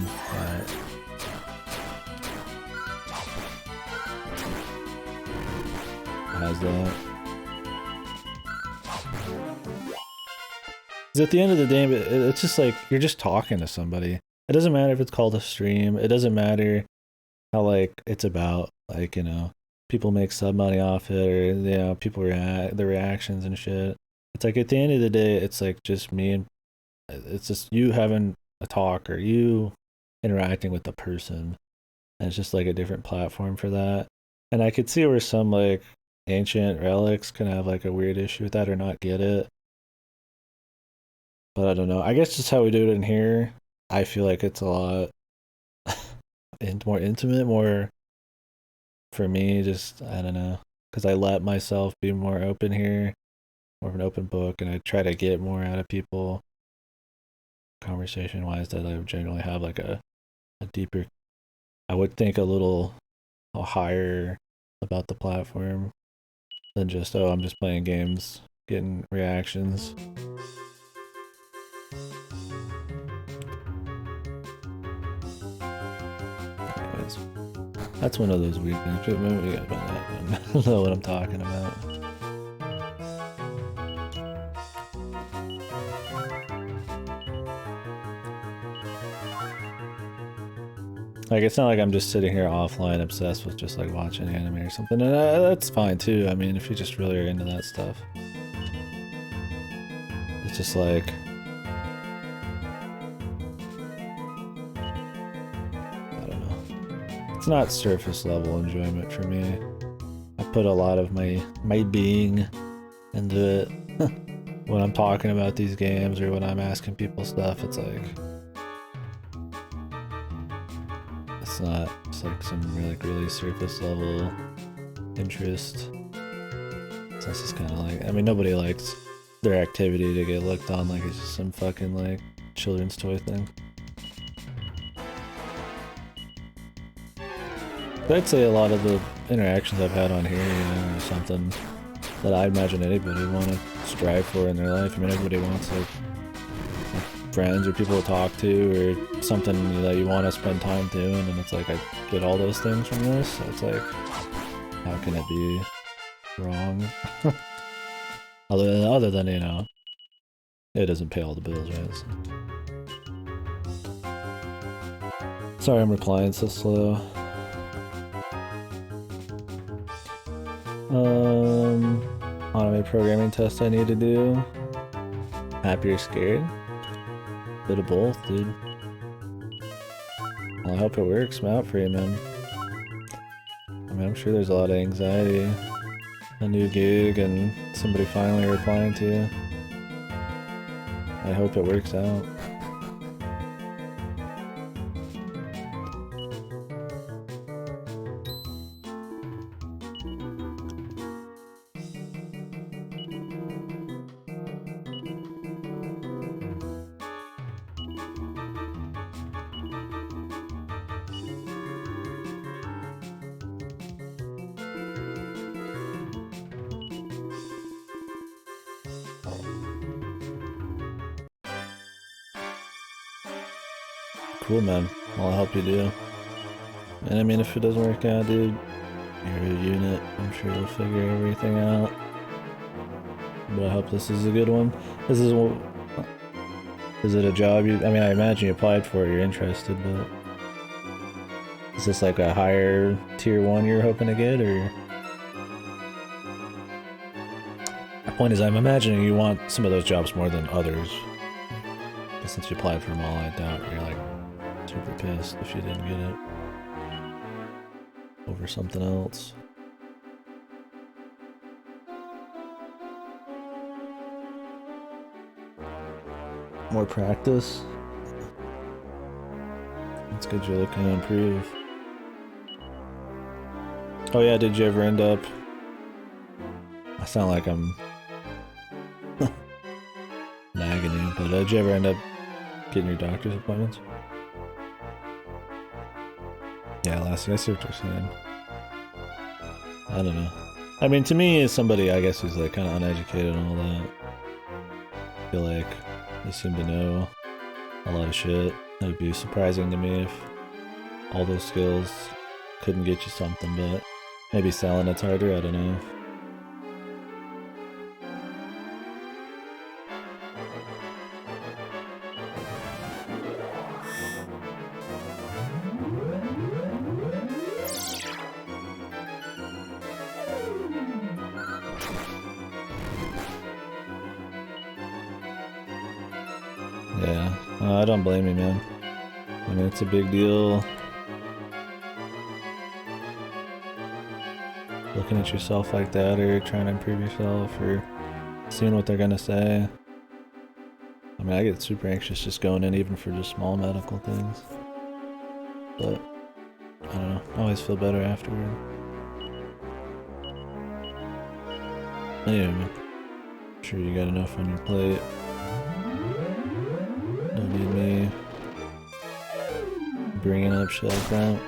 How's that? Because at the end of the day, it's just like, you're just talking to somebody. It doesn't matter if it's called a stream. It doesn't matter how, like, it's about, like, you know, people make sub money off it, or, you know, people react, the reactions and shit. It's like, at the end of the day, it's like just me, and it's just you having a talk, or you interacting with the person. And it's just like a different platform for that. And I could see where some, like, ancient relics can have, like, a weird issue with that or not get it. But I don't know. I guess just how we do it in here, I feel like it's a lot more intimate, more for me, just, I don't know, because I let myself be more open here, more of an open book, and I try to get more out of people conversation wise, that I generally have like a deeper, I would think a little higher about the platform than just, oh, I'm just playing games, getting reactions. Anyways, that's one of those weird things. Maybe we got that. I don't know what I'm talking about. Like, it's not like I'm just sitting here offline obsessed with just like watching anime or something, and that's fine too. I mean, if you just really are into that stuff, it's just like, I don't know. It's not surface level enjoyment for me. I put a lot of my being into it. When I'm talking about these games or when I'm asking people stuff, it's like, it's not just like some really surface level interest. So it's just kind of like, I mean, nobody likes their activity to get looked on like it's just some fucking like children's toy thing. But I'd say a lot of the interactions I've had on here, you know, are something that I imagine anybody would want to strive for in their life. I mean, everybody wants like friends or people to talk to or something that you want to spend time doing, and it's like I get all those things from this, so it's like, how can it be wrong? other than, you know, it doesn't pay all the bills, right? So. Sorry I'm replying so slow. Automated programming test I need to do. Happy or scared? Bit of both, dude. Well, I hope it works. I'm out for you, man. I mean, I'm sure there's a lot of anxiety. A new gig and somebody finally replying to you. I hope it works out. Cool, man. Well, I'll help you do. And I mean, if it doesn't work out, dude, you're a unit. I'm sure you'll figure everything out. But I hope this is a good one. Is it a job you, I mean, I imagine you applied for it, you're interested, but is this like a higher tier 1 you're hoping to get, or? The point is, I'm imagining you want some of those jobs more than others. But since you applied for them all, I doubt you're like super pissed if you didn't get it over something else. More practice. It's good you're looking to improve. Oh yeah, did you ever end up... I sound like I'm nagging you, but did you ever end up getting your doctor's appointments? Yeah, I see what you're saying. I don't know. I mean, to me, as somebody, I guess, who's like kind of uneducated and all that, I feel like they seem to know a lot of shit. It would be surprising to me if all those skills couldn't get you something, but maybe selling it's harder, I don't know. Yeah, I don't blame you, man. I mean, it's a big deal. Looking at yourself like that, or trying to improve yourself, or seeing what they're gonna say. I mean, I get super anxious just going in even for just small medical things. But, I don't know, I always feel better afterward. Anyway, I'm sure you got enough on your plate. Don't need me bringing up shit like that.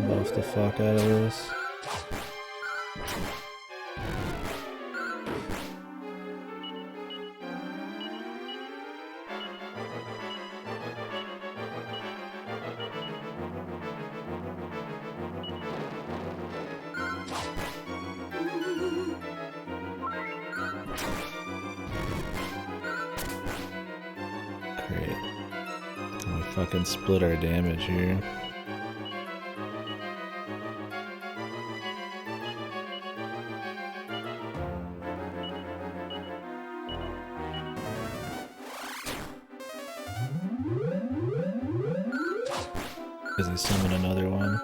Buff the fuck out of this. Great. We fucking split our damage here. Does he summon another one?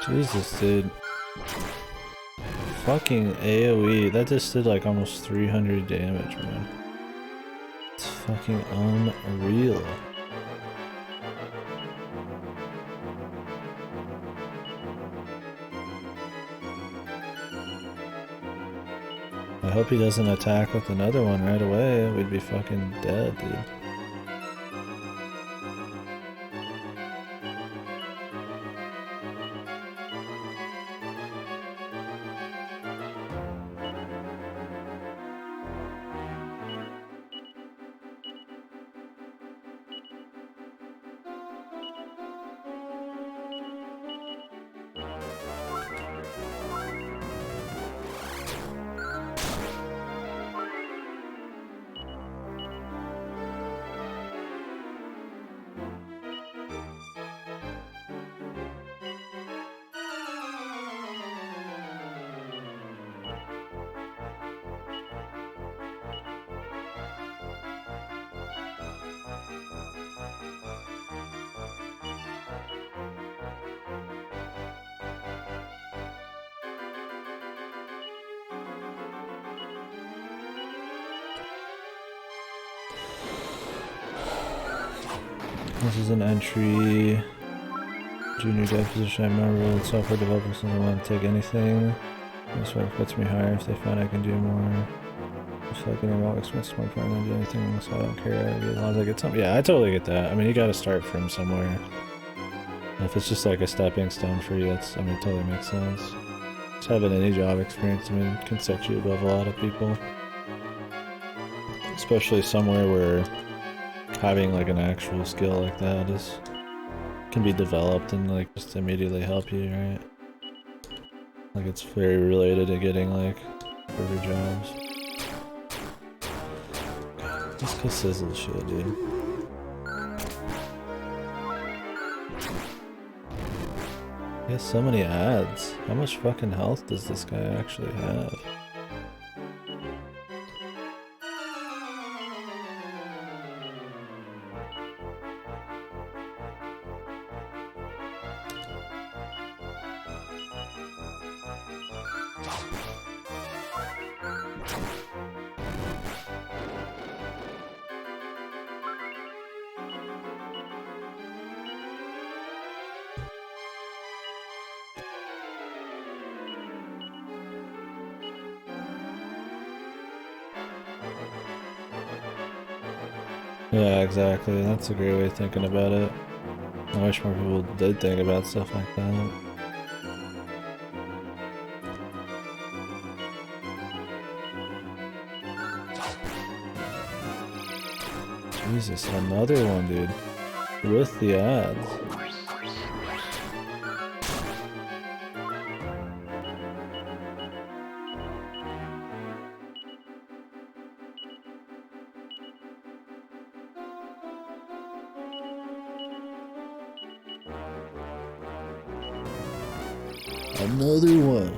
Jesus, dude. Fucking AoE. That just did like almost 300 damage, man. It's fucking unreal. I hope he doesn't attack with another one right away. We'd be fucking dead, dude. This is an entry. Junior dev position. I'm not really a software developer, so I don't want to take anything. This way puts me higher if they find I can do more. Just like getting all expensive, more fun than do anything, so I don't care. As long as I get something. Yeah, I totally get that. I mean, you gotta start from somewhere. And if it's just like a stepping stone for you, that's, I mean, it totally makes sense. Just having any job experience, I mean, can set you above a lot of people. Especially somewhere where having like an actual skill like that is can be developed and like just immediately help you, right? Like it's very related to getting like better jobs. This cause sizzle shit, dude. He has so many ads. How much fucking health does this guy actually have? Yeah, exactly. That's a great way of thinking about it. I wish more people did think about stuff like that. Jesus, another one, dude. With the ads. Another one.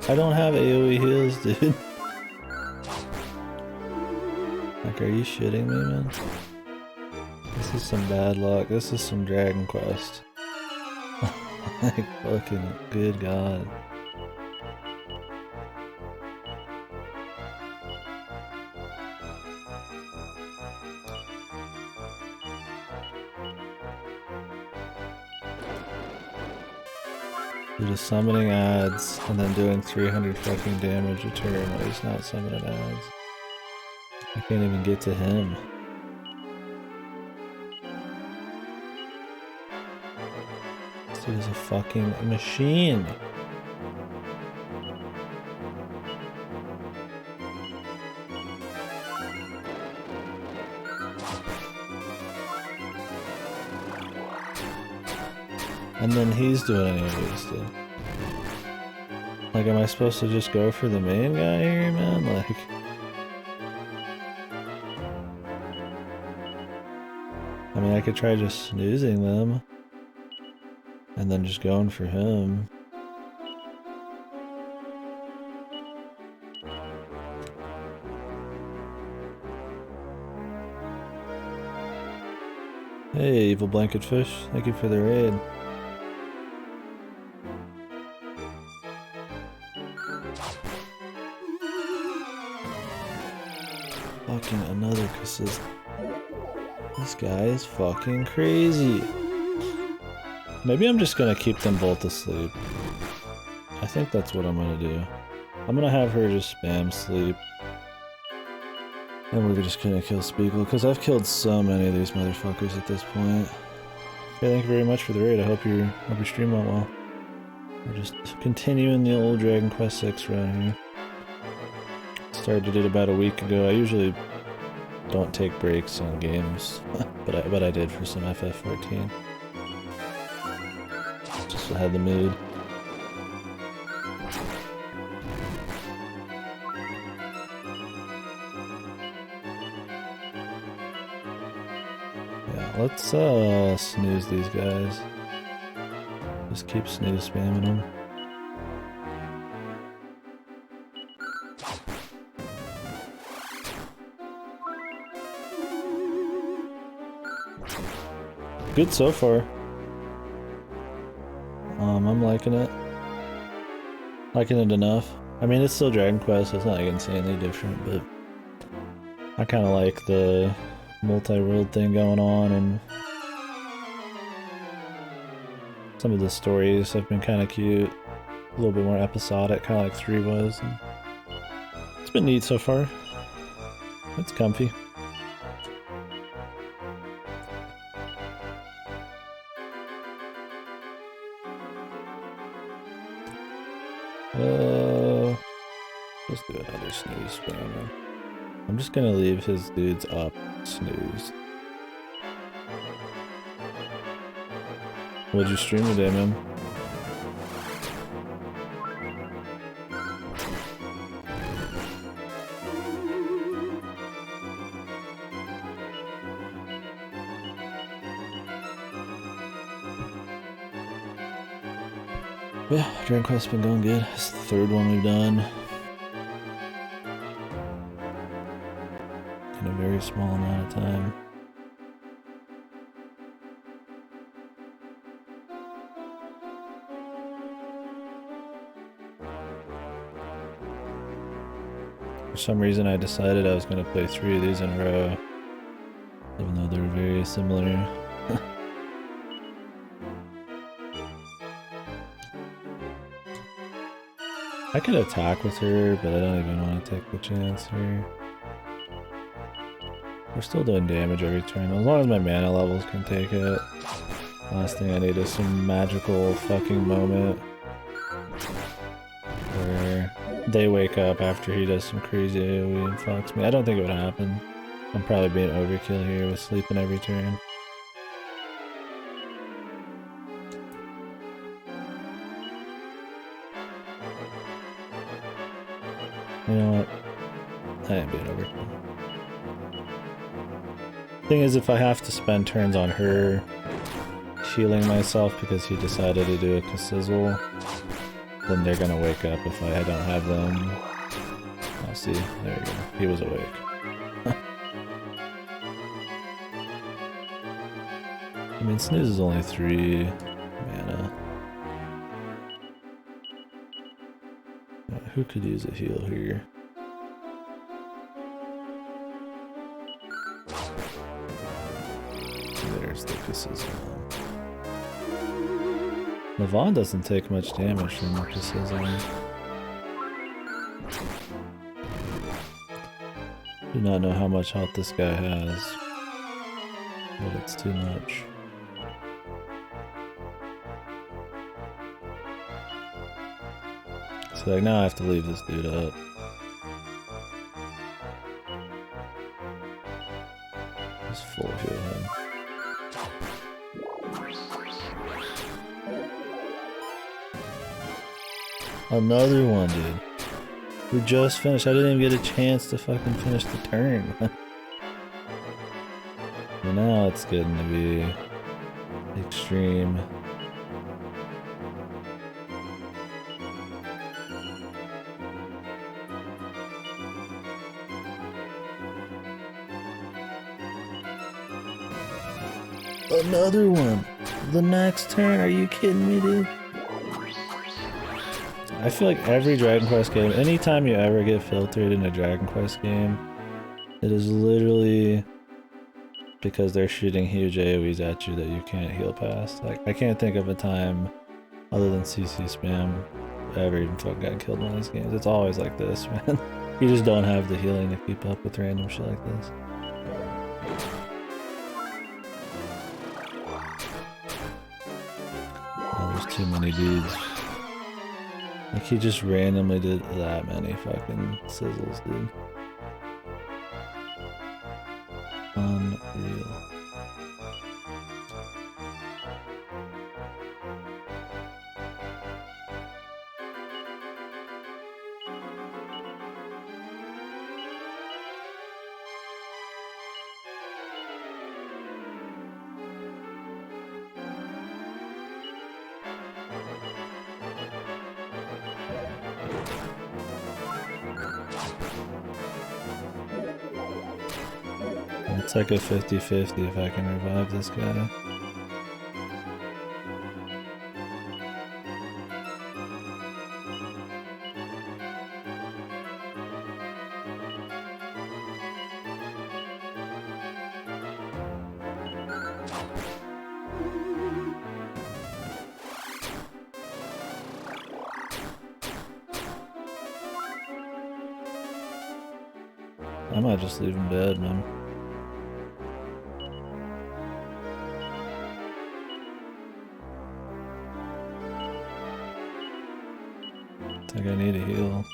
I don't have AoE heals, dude. Like, are you shitting me, man? This is some bad luck. This is some Dragon Quest. Like, fucking good god. You're just summoning ads and then doing 300 fucking damage a turn while he's not summoning ads. I can't even get to him. This dude is a fucking machine. And then he's doing any of these, dude. Like, am I supposed to just go for the main guy here, man? Like... I mean, I could try just snoozing them. And then just going for him. Hey, evil blanket fish. Thank you for the raid. Fucking another consistent. This guy is fucking crazy. Maybe I'm just gonna keep them both asleep. I think that's what I'm gonna do. I'm gonna have her just spam sleep. And we're just gonna kill Spiegel, because I've killed so many of these motherfuckers at this point. Okay, thank you very much for the raid. I hope your stream went well. We're just continuing the old Dragon Quest 6 run here. Started it about a week ago. I usually don't take breaks on games, but I did for some FF14. Just had the mood. Yeah, let's snooze these guys. Just keep snooze spamming them. Good so far. I'm liking it. Liking it enough. I mean, it's still Dragon Quest, so it's not like insanely different, but I kind of like the multi-world thing going on, and some of the stories have been kind of cute. A little bit more episodic, kind of like 3 was. And it's been neat so far. It's comfy. Let's do another snooze spammer. I'm just gonna leave his dudes up, snooze. What'd you stream today, man? Yeah, Dragon Quest's been going good. It's the 3rd one we've done. In a very small amount of time. For some reason I decided I was going to play 3 of these in a row, even though they're very similar. I could attack with her, but I don't even want to take the chance here. We're still doing damage every turn, as long as my mana levels can take it. Last thing I need is some magical fucking moment where they wake up after he does some crazy AoE and fucks me. I don't think it would happen. I'm probably being overkill here with sleeping every turn. You know what? I ain't being overkill. Thing is, if I have to spend turns on her healing myself because he decided to do a Sizzle, then they're gonna wake up if I don't have them. I'll see. There you go. He was awake. I mean, Snooze is only 3 mana. Who could use a heal here? There's the Sizzle. Levon doesn't take much damage from the Sizzle. Do not know how much health this guy has, but it's too much. So like now I have to leave this dude up. Just full heal him. Another one, dude. We just finished. I didn't even get a chance to fucking finish the turn. Now it's getting to be extreme. Another one. The next turn. Are you kidding me, dude? I feel like every Dragon Quest game, anytime you ever get filtered in a Dragon Quest game, it is literally because they're shooting huge AoEs at you that you can't heal past. Like, I can't think of a time other than CC spam I ever even fucking got killed in one of these games. It's always like this, man. You just don't have the healing to keep up with random shit like this. Oh, there's too many dudes. Like, he just randomly did that many fucking sizzles, dude. Unreal. It's like a 50-50 if I can revive this guy. I might just leave him dead, man. I think I need a heal.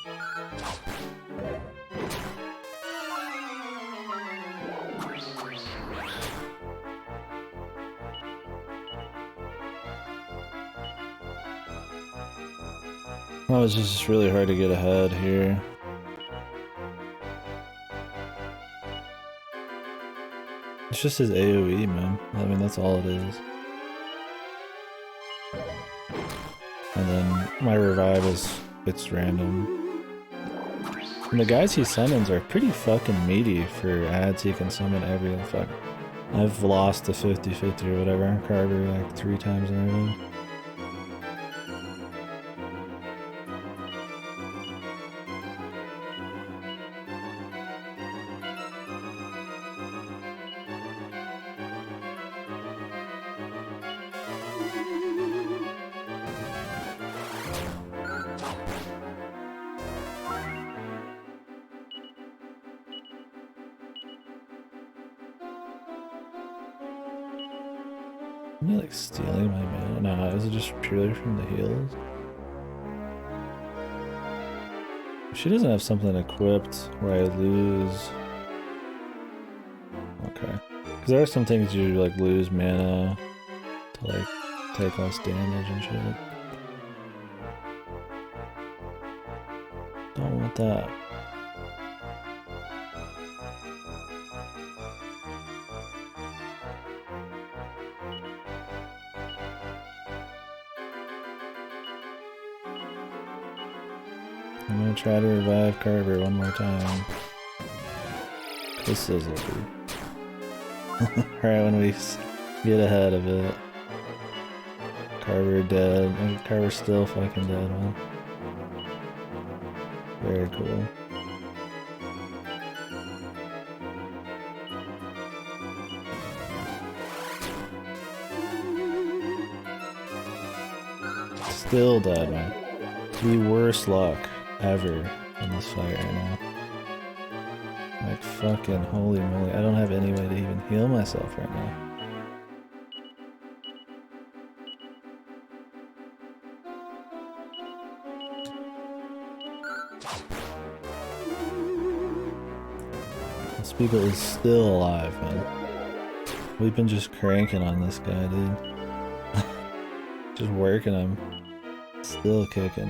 Oh, it's just really hard to get ahead here. It's just his AoE, man. I mean, that's all it is. And then my revive is, it's random. And the guys he summons are pretty fucking meaty for ads he can summon every fuck. I've lost the 50-50 or whatever on Carver like 3 times in a row. Am I like stealing my mana? No, is it just purely from the heals? She doesn't have something equipped where I lose. Okay. Because there are some things you like lose mana to like take less damage and shit. Don't want that. I'm gonna try to revive Carver one more time. This is a dude. Right when we get ahead of it. Carver dead. And Carver's still fucking dead, man. Very cool. Still dead, man. The worst luck ever in this fight right now. Like fucking holy moly. I don't have any way to even heal myself right now. Spiegel is still alive, man. We've been just cranking on this guy, dude. Just working him. Still kicking.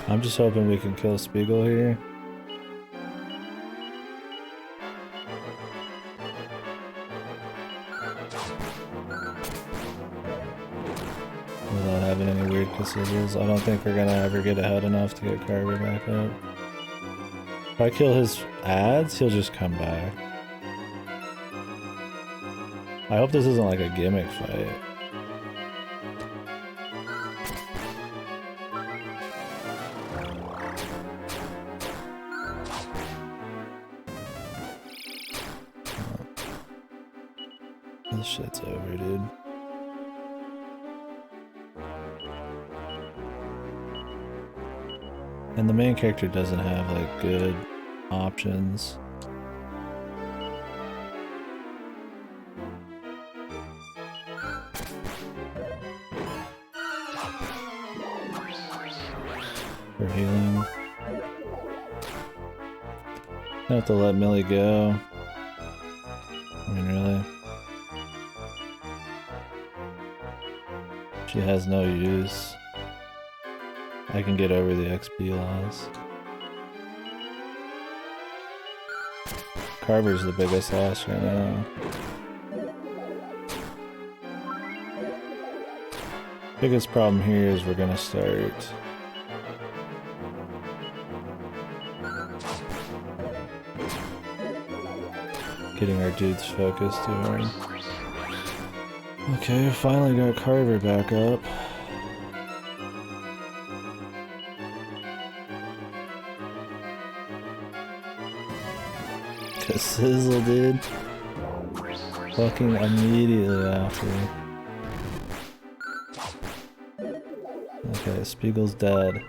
I'm just hoping we can kill Spiegel here. Without having any weird considerables. I don't think we're gonna ever get ahead enough to get Carver back up. If I kill his ads, he'll just come back. I hope this isn't like a gimmick fight. This shit's over, dude. And the main character doesn't have like good options. For healing. I have to let Millie go. I mean, really? She has no use. I can get over the XP loss. Carver's the biggest loss right now. Biggest problem here is we're gonna start getting our dudes focused too hard. Okay, finally got Carver back up. Sizzle, dude. Fucking immediately after. Okay, Spiegel's dead.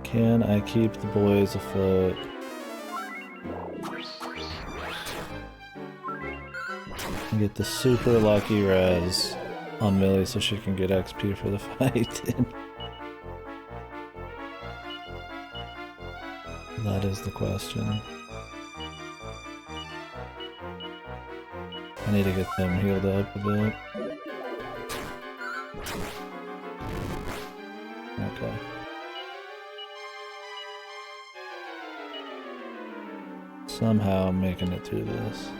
Can I keep the boys afloat? And get the super lucky res on Millie so she can get XP for the fight. That is the question. I need to get them healed up a bit. Okay. Somehow I'm making it through this.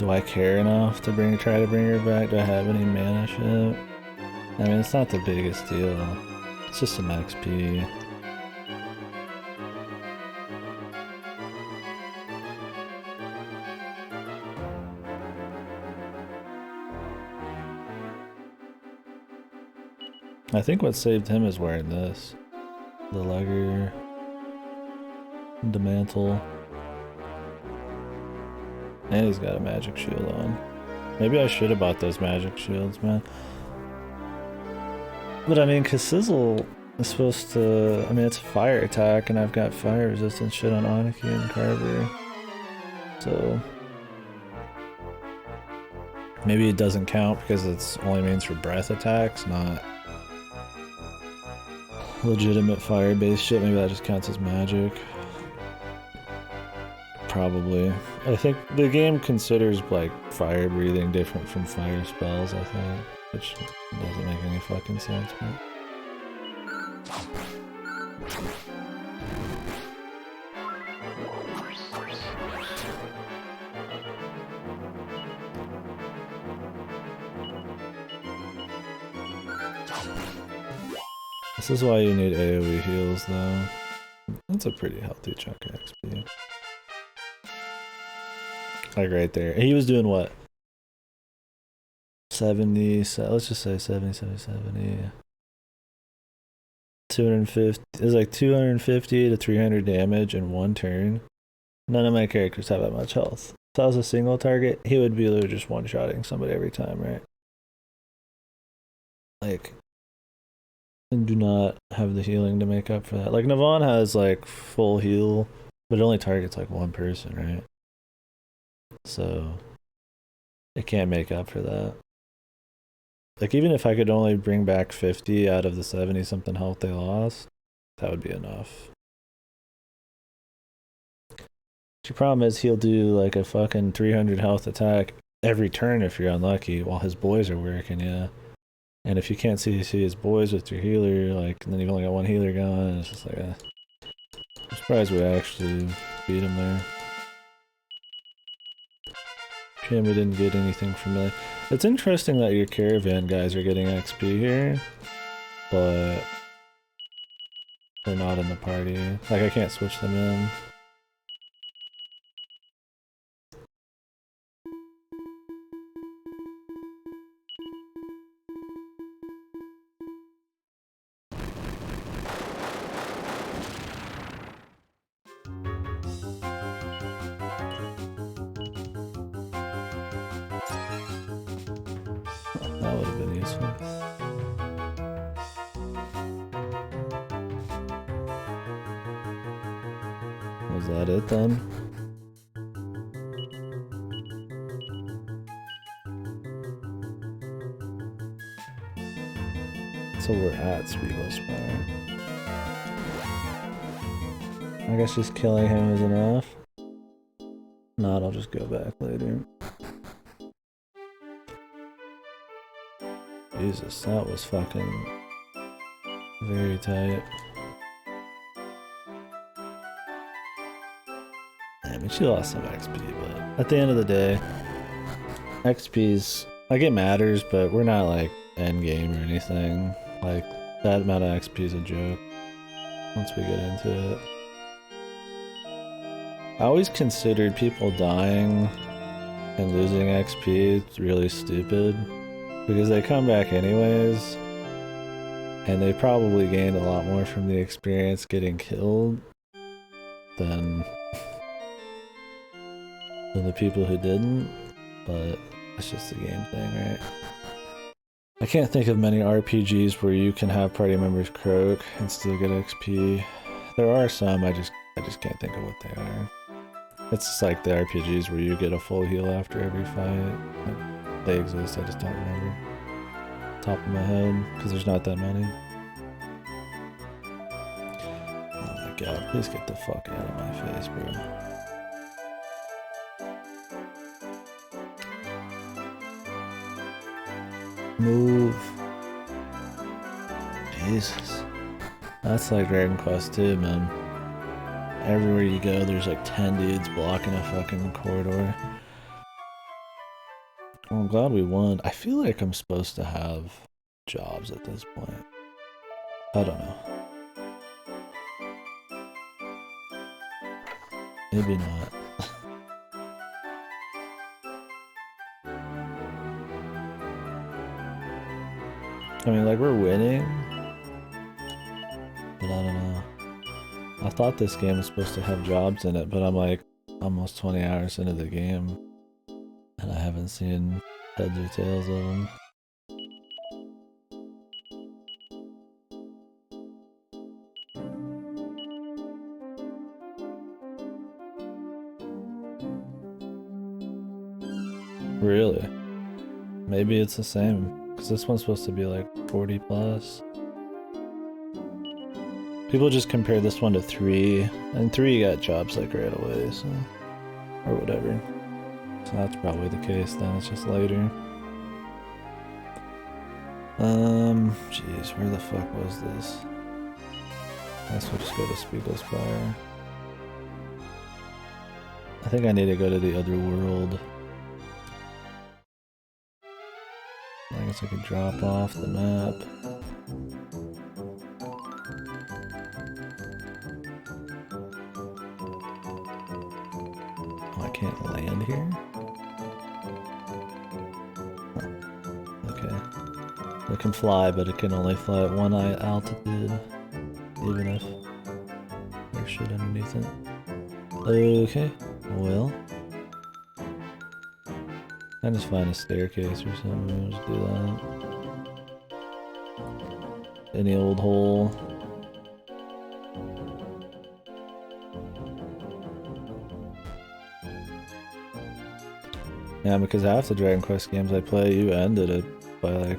Do I care enough to try to bring her back? Do I have any mana shit? I mean, it's not the biggest deal. It's just some XP. I think what saved him is wearing this. The Legger. The mantle. And he's got a magic shield on. Maybe I should have bought those magic shields, man. But I mean, cause Sizzle is supposed to... I mean, it's a fire attack, and I've got fire resistant shit on Aniki and Carver. So... maybe it doesn't count because it's only means for breath attacks, not... legitimate fire-based shit. Maybe that just counts as magic. Probably. I think the game considers like fire breathing different from fire spells, I think, which doesn't make any fucking sense, but... This is why you need AoE heals, though. That's a pretty healthy chunk of XP. Like right there. He was doing what? 70, let's just say 70, 250, it was like 250 to 300 damage in one turn. None of my characters have that much health. If that was a single target, he would be literally just one-shotting somebody every time, right? Like... and do not have the healing to make up for that. Like, Navon has, like, full heal, but it only targets, like, one person, right? So, it can't make up for that. Like, even if I could only bring back 50 out of the 70-something health they lost, that would be enough. The problem is he'll do, like, a fucking 300 health attack every turn if you're unlucky, while his boys are working, yeah. And if you can't see his boys with your healer, like, and then you've only got one healer going, it's just like, I'm surprised we actually beat him there. Shame we didn't get anything from it. It's interesting that your caravan guys are getting XP here, but they're not in the party. Like, I can't switch them in. That would have been useful. Was that it then? So we're at Spiegel Spire. I guess just killing him is enough. Not, I'll just go back later. Jesus, that was fucking very tight. I mean, she lost some XP, but at the end of the day, XP's, like, it matters, but we're not, like, endgame or anything. Like, that amount of XP is a joke once we get into it. I always considered people dying and losing XP really stupid, because they come back anyways, and they probably gained a lot more from the experience getting killed than the people who didn't, but it's just a game thing, right? I can't think of many RPGs where you can have party members croak and still get XP. There are some, I just can't think of what they are. It's just like the RPGs where you get a full heal after every fight. They exist, I just don't remember. Top of my head, because there's not that many. Oh my god, please get the fuck out of my face, bro. Move. Jesus. That's like Dragon Quest 2, man. Everywhere you go, there's like 10 dudes blocking a fucking corridor. Well, I'm glad we won. I feel like I'm supposed to have jobs at this point. I don't know. Maybe not. I mean, like, we're winning, but I don't know. I thought this game was supposed to have jobs in it, but I'm like almost 20 hours into the game, and I haven't seen heads or tails of them. Really? Maybe it's the same, because this one's supposed to be like 40 plus. People just compare this one to 3, and 3 got jobs like right away, so, or whatever. So that's probably the case then, it's just later. Jeez, where the fuck was this? I guess we'll just go to Spiegel's Fire. I think I need to go to the other world. I guess I could drop off the map. Oh, I can't land here? Huh. Okay. It can fly, but it can only fly at 1 altitude, even if there's shit underneath it. Okay, well. I just find a staircase or something, we'll just do that. Any old hole. Yeah, because half the Dragon Quest games I play, you ended it by like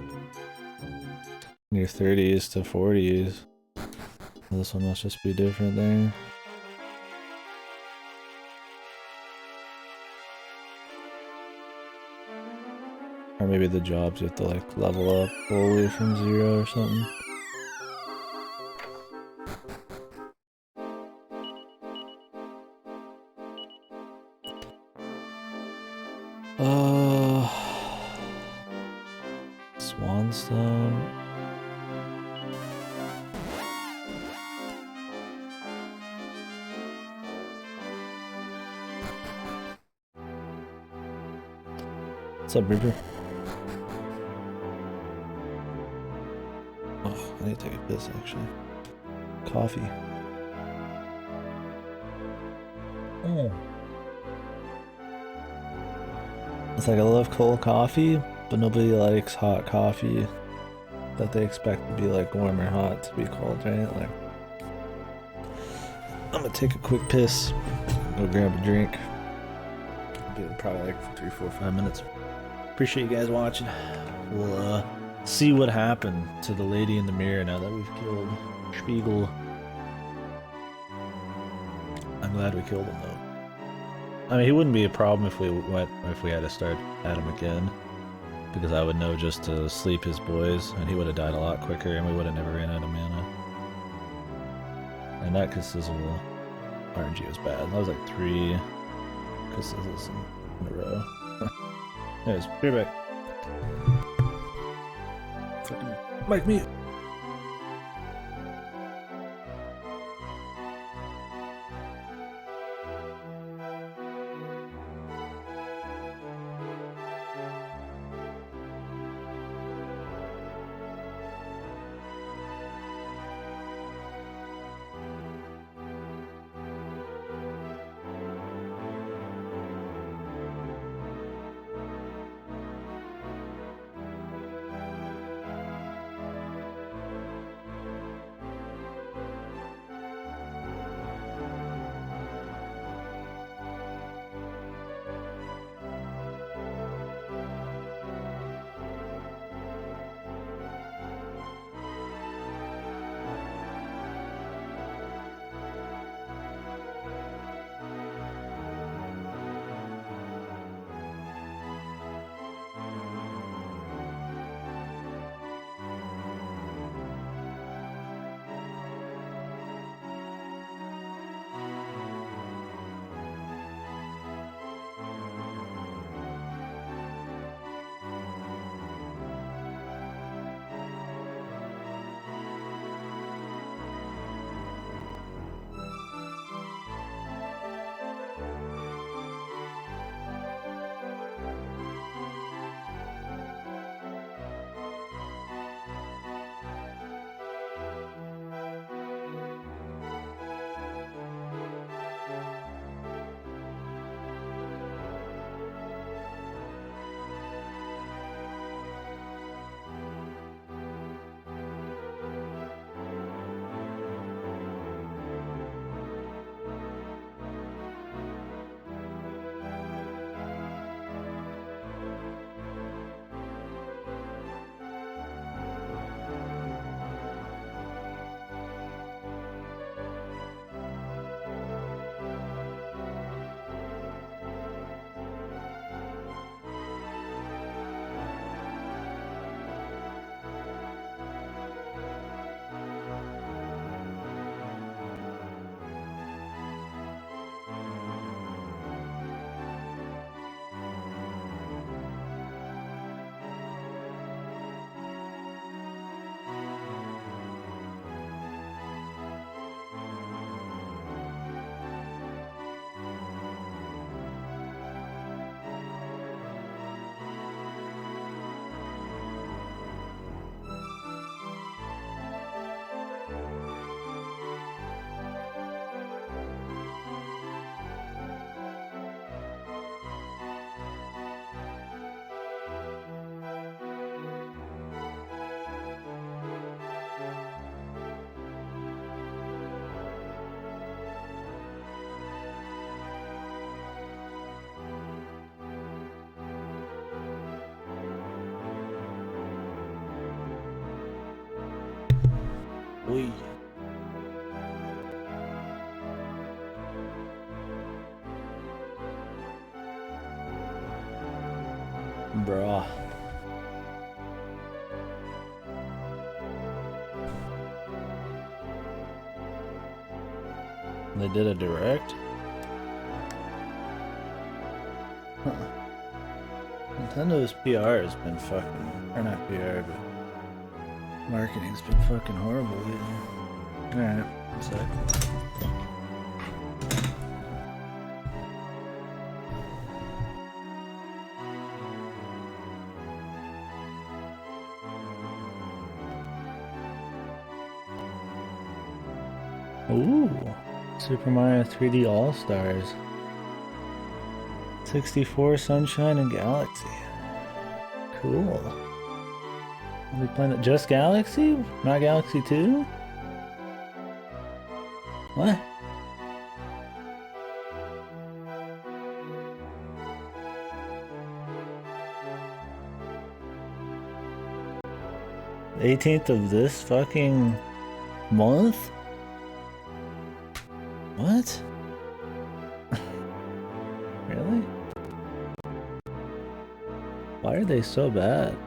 near 30s to 40s. This one must just be different there. Or maybe the jobs you have to like level up fully from 0 or something. Swanstone. What's up, Reaper? Oh, I need to take a piss actually. Coffee. It's like I love cold coffee, but nobody likes hot coffee that they expect to be like warm or hot to be cold, right? Like, I'm gonna take a quick piss, go grab a drink. Be probably like 3, 4, 5 minutes. Appreciate you guys watching. We'll see what happened to the lady in the mirror now that we've killed Spiegel. I'm glad we killed him though. I mean, he wouldn't be a problem if we had to start at him again, because I would know just to sleep his boys, and he would have died a lot quicker, and we would have never ran out of mana. And that Kassizzle RNG was bad. That was like 3 Kassizzles in a row. Anyways, be right back. Fucking Mike me. Oi. Bruh. They did a direct? Huh. Nintendo's PR has been fucking, or not PR, but marketing's been fucking horrible lately. Alright, one sec. Ooh, Super Mario 3D All-Stars. 64 Sunshine and Galaxy. Cool. Are we playing it just Galaxy? Not Galaxy 2? What? The 18th of this fucking month? What? Really? Why are they so bad?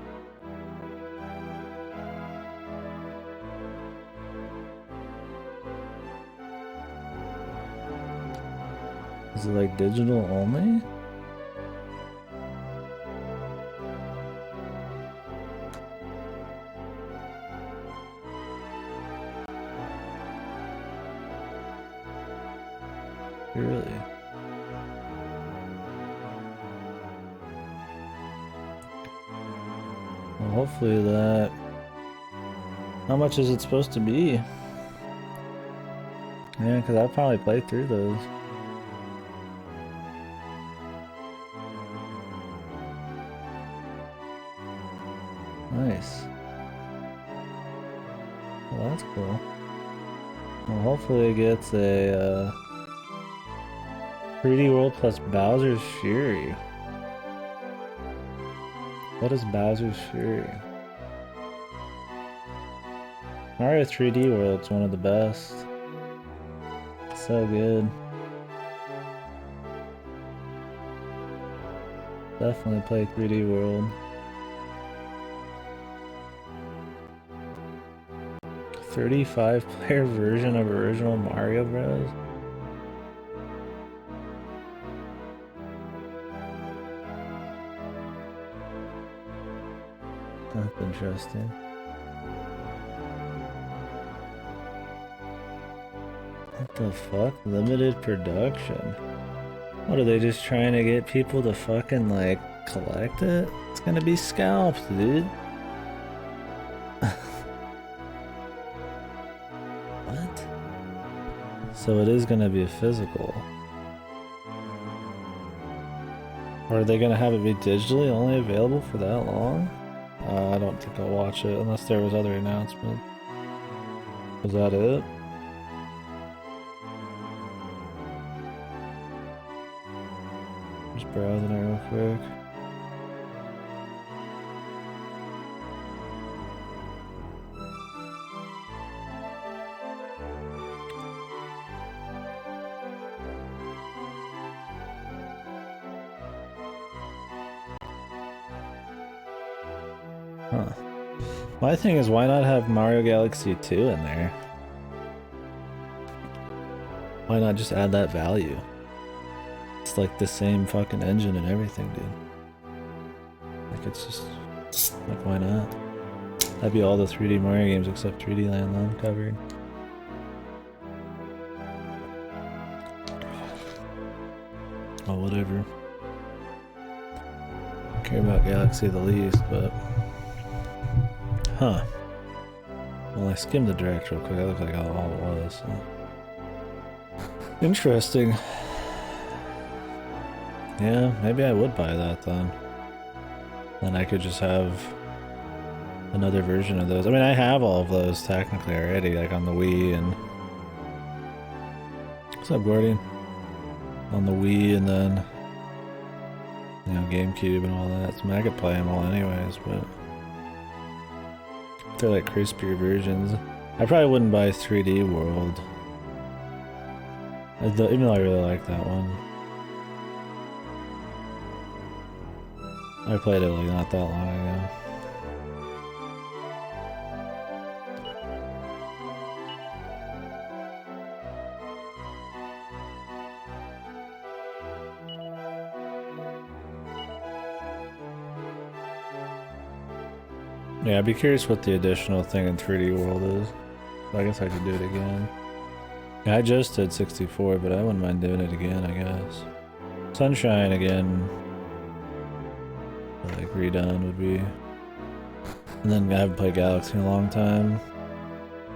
Is it like digital only? Really? Well, hopefully that... How much is it supposed to be? Yeah, because I'll probably play through those. Nice. Well, that's cool. Well, hopefully it gets a 3D World plus Bowser's Fury. What is Bowser's Fury? Mario 3D World's one of the best. So good. Definitely play 3D World. 35-player version of original Mario Bros. That's interesting. What the fuck? Limited production? What, are they just trying to get people to fucking like collect it? It's gonna be scalps, dude. What? So it is gonna be a physical. Or are they gonna have it be digitally only available for that long? I don't think I'll watch it unless there was other announcement. Was that it? Just browsing it real quick. Huh. My thing is, why not have Mario Galaxy 2 in there? Why not just add that value? It's like the same fucking engine and everything, dude. Like, it's just... like, why not? That'd be all the 3D Mario games except 3D Land Land covered. Oh, whatever. I care about Galaxy the least, but... Huh. Well, I skimmed the direct real quick. That looked like all it was. So. Interesting. Yeah, maybe I would buy that then. Then I could just have another version of those. I mean, I have all of those technically already, like on the Wii and... What's up, Gordy? On the Wii and then... you know, GameCube and all that. So, I mean, I could play them all anyways, but... they're like crispier versions. I probably wouldn't buy 3D World. Even though I really like that one. I played it like not that long ago. Yeah, I'd be curious what the additional thing in 3D World is. I guess I could do it again. Yeah, I just did 64, but I wouldn't mind doing it again, I guess. Sunshine again, like redone would be. And then I haven't played Galaxy in a long time.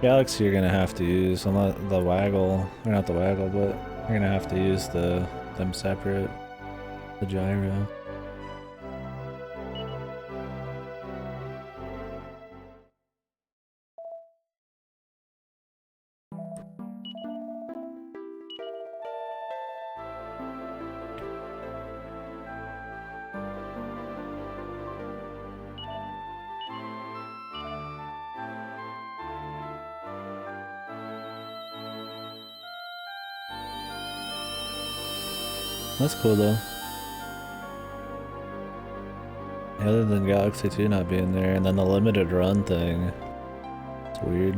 Galaxy you're gonna have to use, unless the waggle, or not the waggle, but you're gonna have to use them separate, the gyro. That's cool though. Other than Galaxy 2 not being there, and then the limited run thing. It's weird.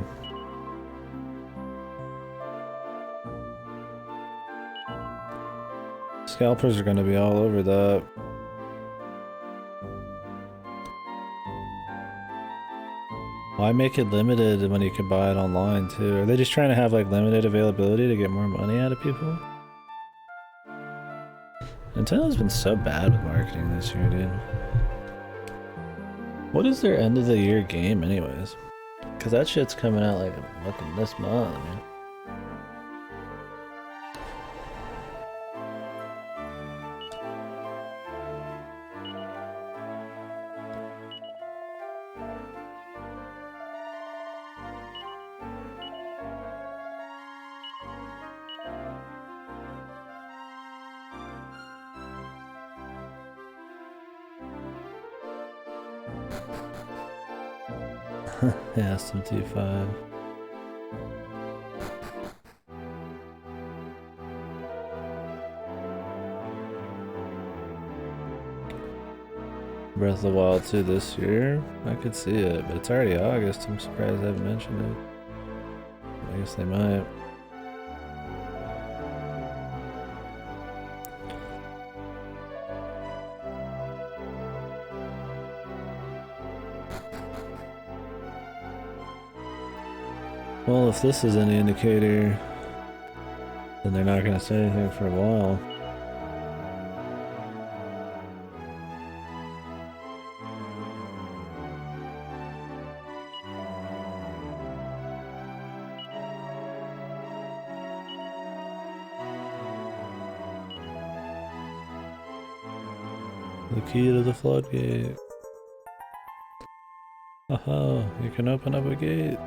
Scalpers are gonna be all over that. Why make it limited when you can buy it online too? Are they just trying to have like limited availability to get more money out of people? Nintendo's been so bad with marketing this year, dude. What is their end of the year game anyways? Cause that shit's coming out like fucking this month, man. Yeah, SMT5. Breath of the Wild 2 this year? I could see it, but it's already August. I'm surprised I haven't mentioned it. I guess they might. Well, if this is any indicator, then they're not going to say anything for a while. The key to the floodgate. Aha, you can open up a gate.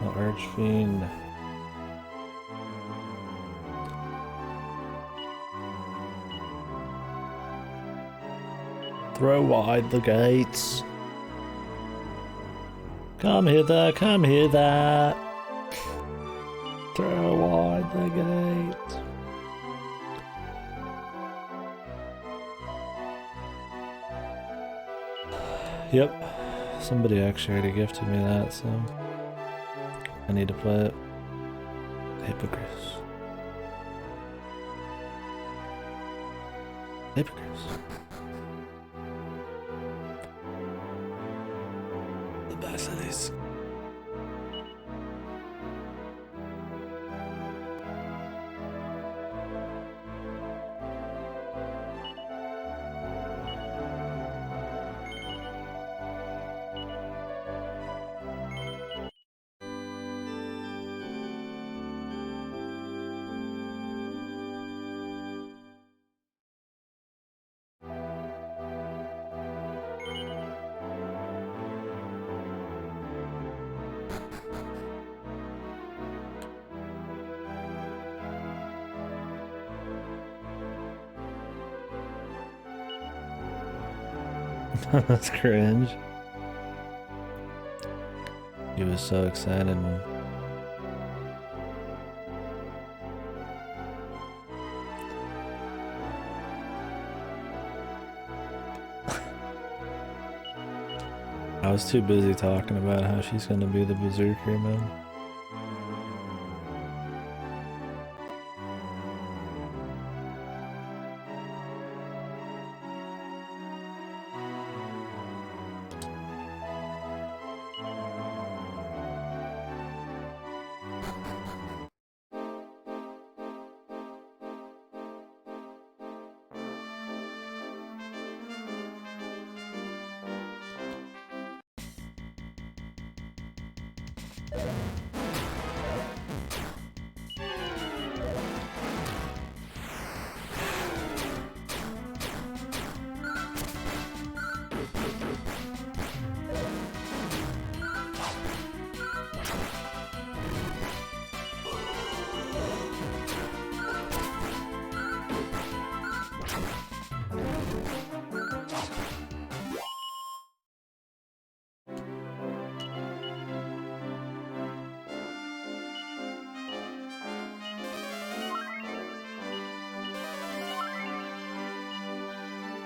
The Archfiend. Throw wide the gates. Come hither, come hither. Throw wide the gates. Yep. Somebody actually already gifted me that, so I need to play it. Hypocrites. Hypocrites. The best of these. That's cringe. He was so excited, man. I was too busy talking about how she's gonna be the berserker, man.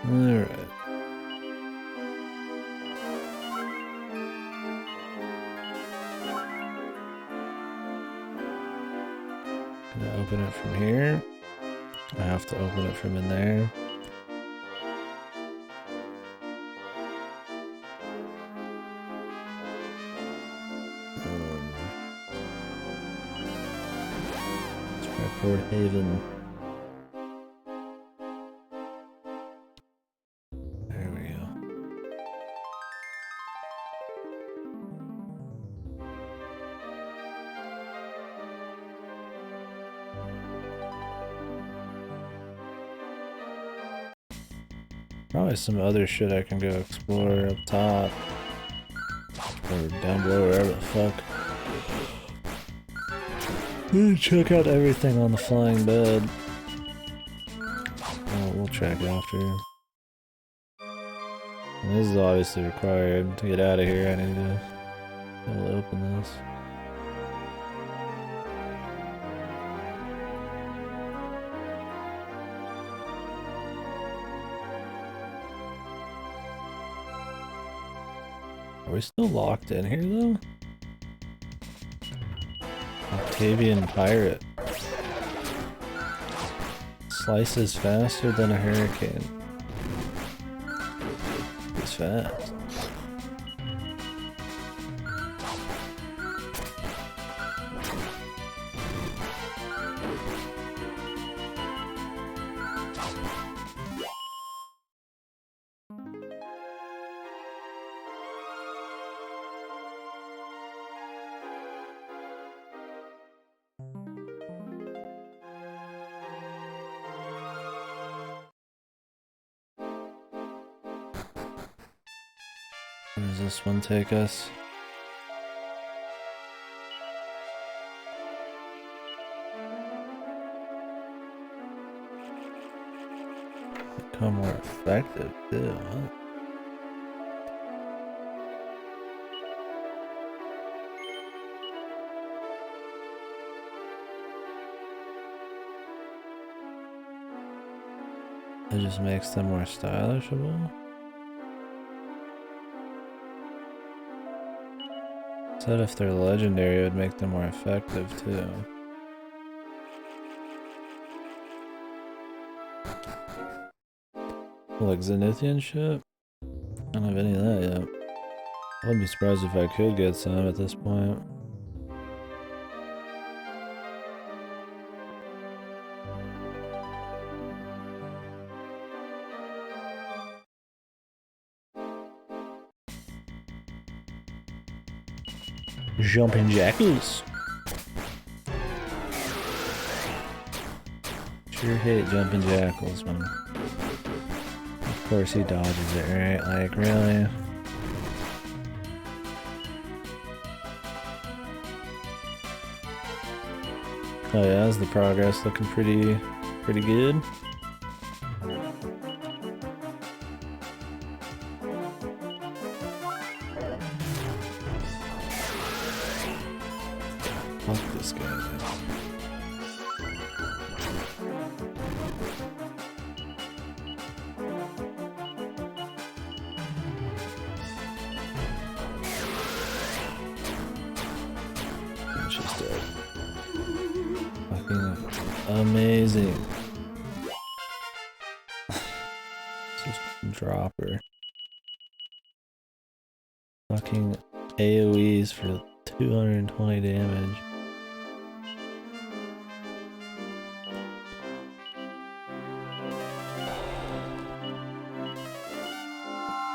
Alright. Gonna open it from here. I have to open it from in there. Let's try Port Haven. There we go. Probably some other shit I can go explore up top. Or down below, wherever the fuck. Check out everything on the flying bed. Oh, we'll check after. And this is obviously required to get out of here. I need to be able to open this. Are we still locked in here though? Octavian Pirate. Slices faster than a hurricane. He's fast. Where does this one take us? Become more effective too, huh? It just makes them more stylishable. Said if they're legendary, it would make them more effective too. Like Zenithian shit? I don't have any of that yet. I wouldn't be surprised if I could get some at this point. Jumping jackals. Sure hate jumping jackals, man. Of course he dodges it, right? Like, really? Oh yeah, is the progress looking pretty good? Fuck this guy, man. She's dead. Fucking amazing. Just drop her. Fucking AoEs for 220 damage.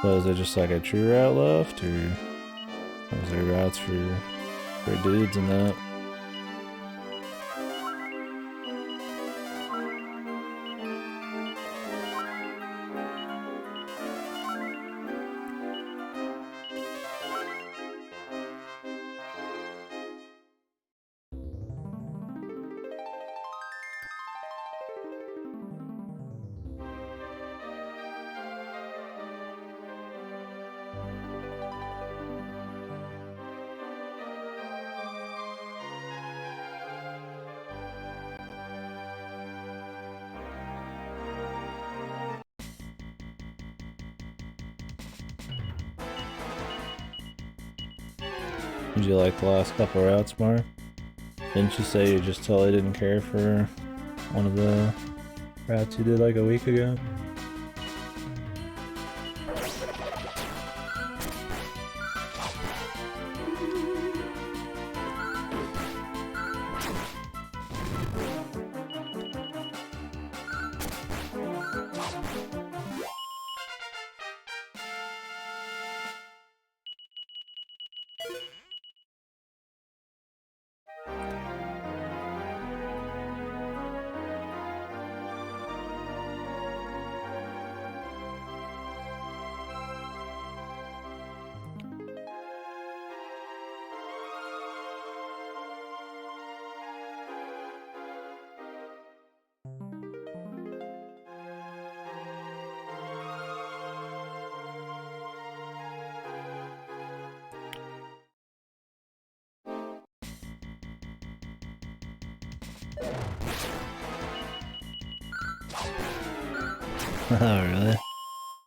So is there just like a true route left, or is there routes for dudes and that? Did you like the last couple routes more? Didn't you say you just totally didn't care for one of the routes you did like a week ago? Oh, really?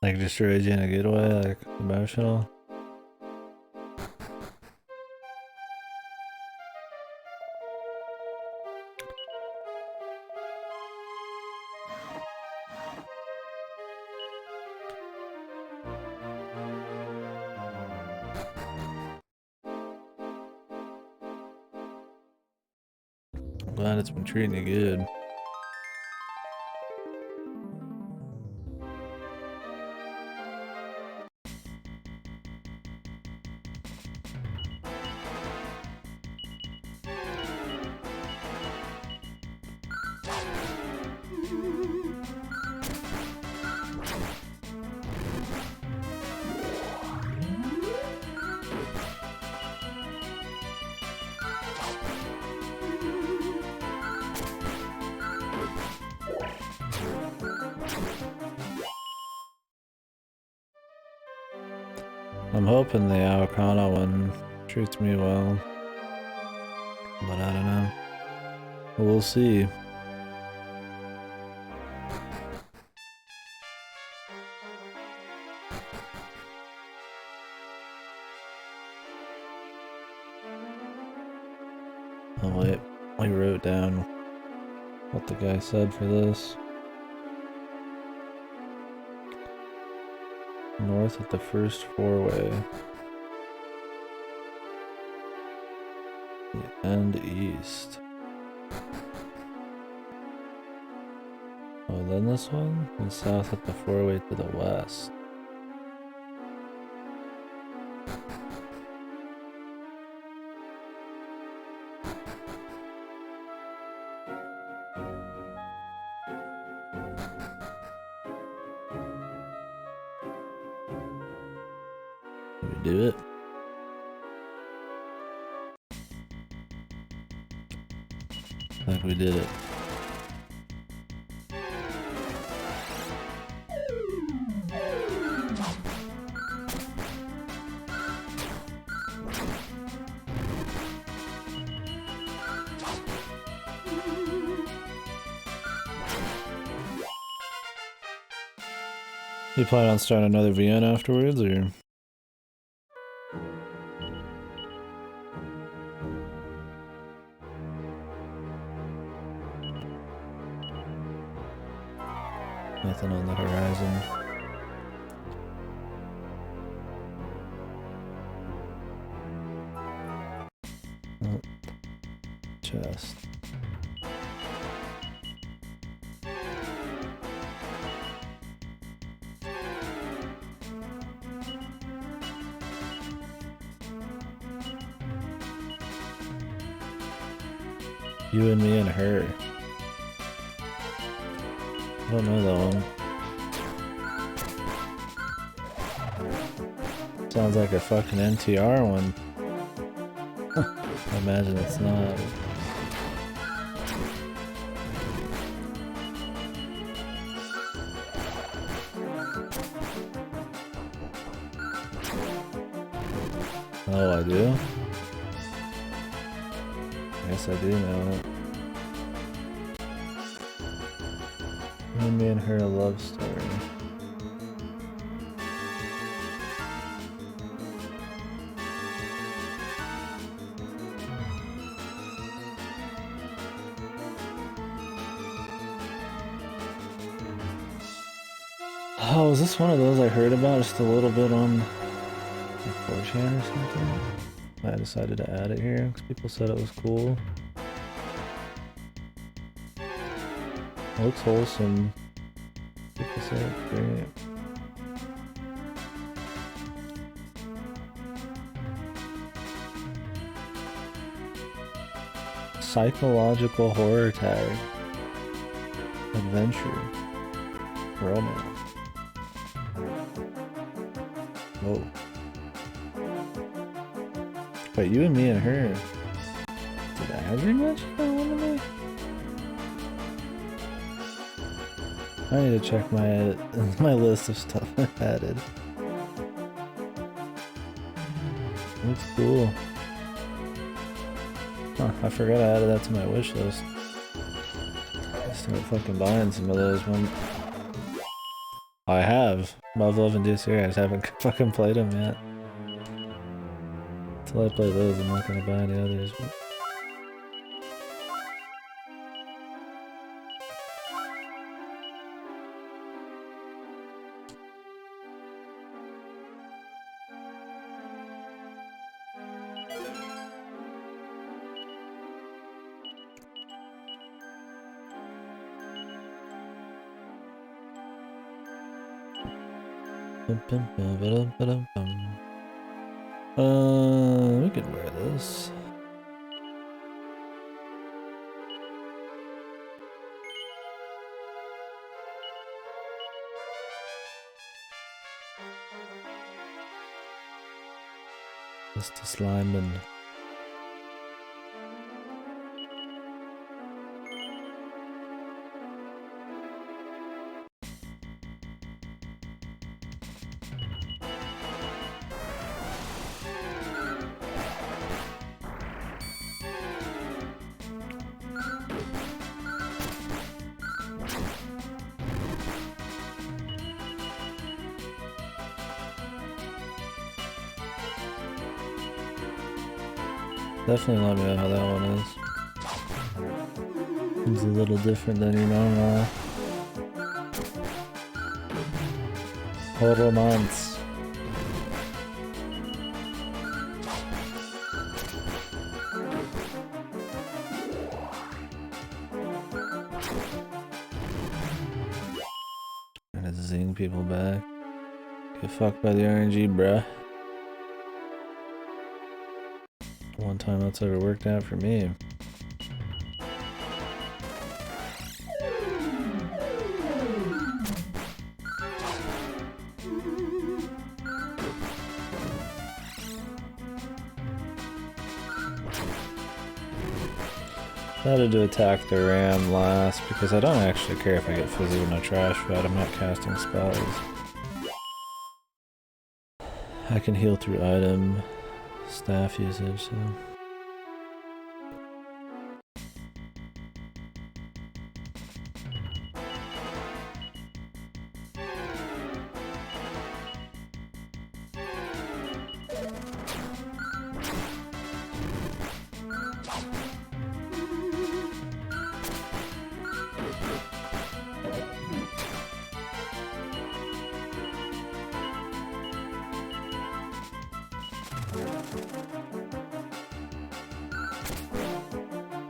Like, destroyed you in a good way? Like, emotional? I'm glad it's been treating you good. I'm hoping the Awakana one treats me well, but I don't know. We'll see. Oh wait, I wrote down what the guy said for this. North at the first four-way. And east. Oh, then this one? And south at the four-way to the west. Did we do it? I think we did it. You plan on starting another VN afterwards, or? Nothing on the horizon. Oh. Chest. You and me and her. I don't know that one. Sounds like a fucking NTR one. I imagine it's not. Oh, I do? I guess I do know it. Me and her a love story. Oh, is this one of those I heard about just a little bit on 4chan or something? I decided to add it here because people said it was cool. It looks wholesome. People say it's great. Psychological horror tag. Adventure. Romance. Whoa. Wait, you and me and her. Did I have you much on one of them? I need to check my list of stuff I added. Looks cool. Huh, I forgot I added that to my wish list. I start fucking buying some of those ones. I have. Love, Love, and Disappear. I just haven't fucking played them yet. Until I play those, I'm not gonna buy any others. We could wear this. Mr. Slimeman. Definitely let me know how that one is. It's a little different than your normal romance. Trying to zing people back. Get fucked by the RNG, bruh. One time that's ever worked out for me. I decided to attack the ram last because I don't actually care if I get fizzy with no trash vat. I'm not casting spells. I can heal through item staff usage, so.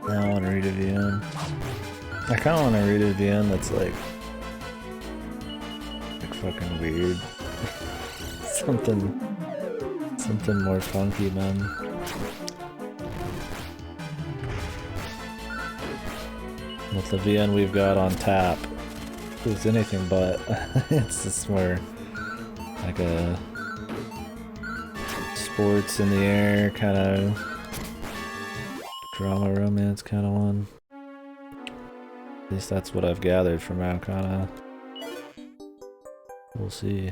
Now I want to read a VN. I kind of want to read a VN that's like fucking weird. something more funky, man. With the VN we've got on tap, it's anything but. It's just more like a sports in the air kind of drama romance kind of one. At least that's what I've gathered from Alcana. We'll see.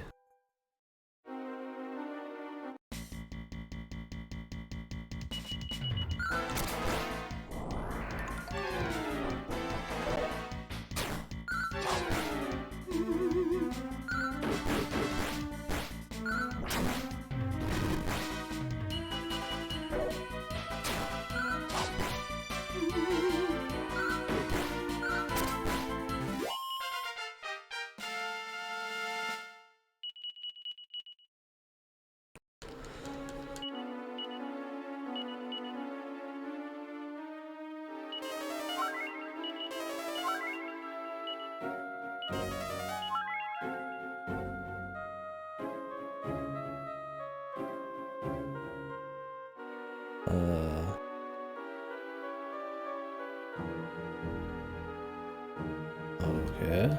Okay.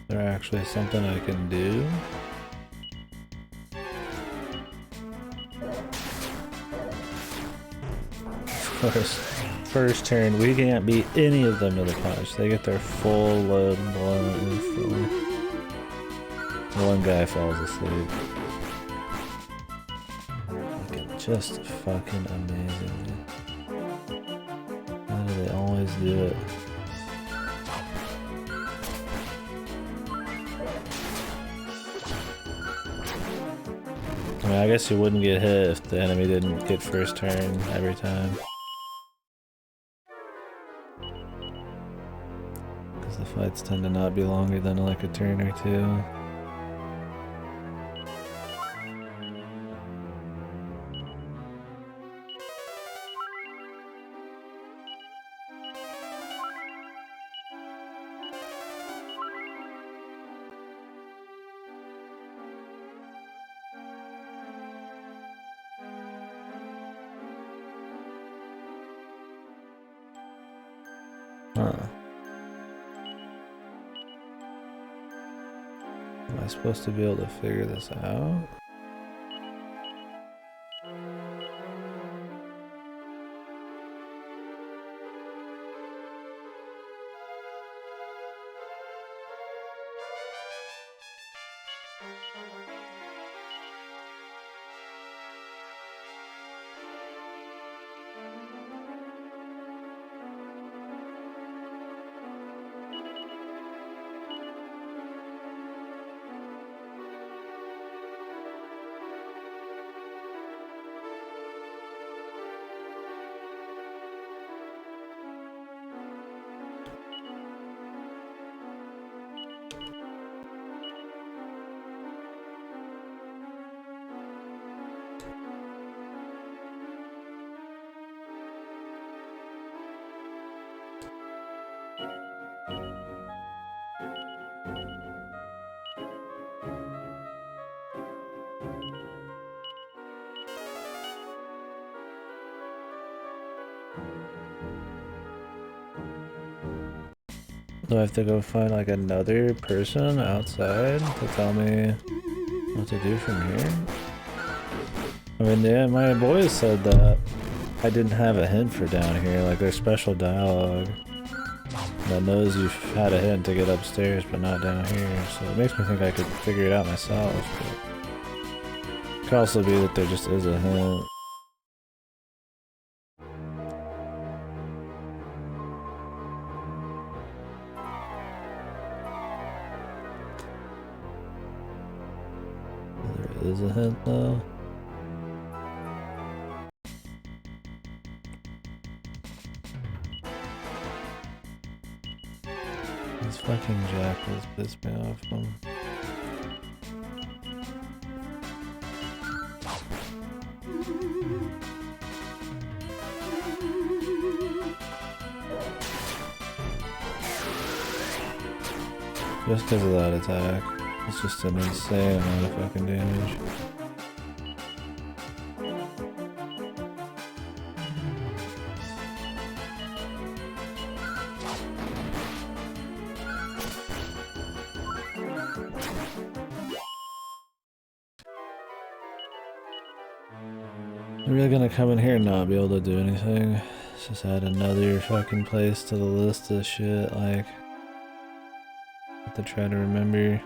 Is there actually something I can do? Of course, first turn, we can't beat any of them to the punch. They get their full load blown instantly. One guy falls asleep. Just fucking amazing. How do they always do it? I mean, I guess you wouldn't get hit if the enemy didn't get first turn every time. Because the fights tend to not be longer than like a turn or two. Huh. Am I supposed to be able to figure this out? Do I have to go find like another person outside to tell me what to do from here? I mean, yeah, my boys said that I didn't have a hint for down here, like there's special dialogue that knows you've had a hint to get upstairs but not down here, so it makes me think I could figure it out myself, but it could also be that there just is a hint. There is a hint though. These fucking jackals piss me off. Just because of that attack. It's just an insane amount of fucking damage. I'm really gonna come in here and not be able to do anything. Let's just add another fucking place to the list of shit, like, I have to try to remember.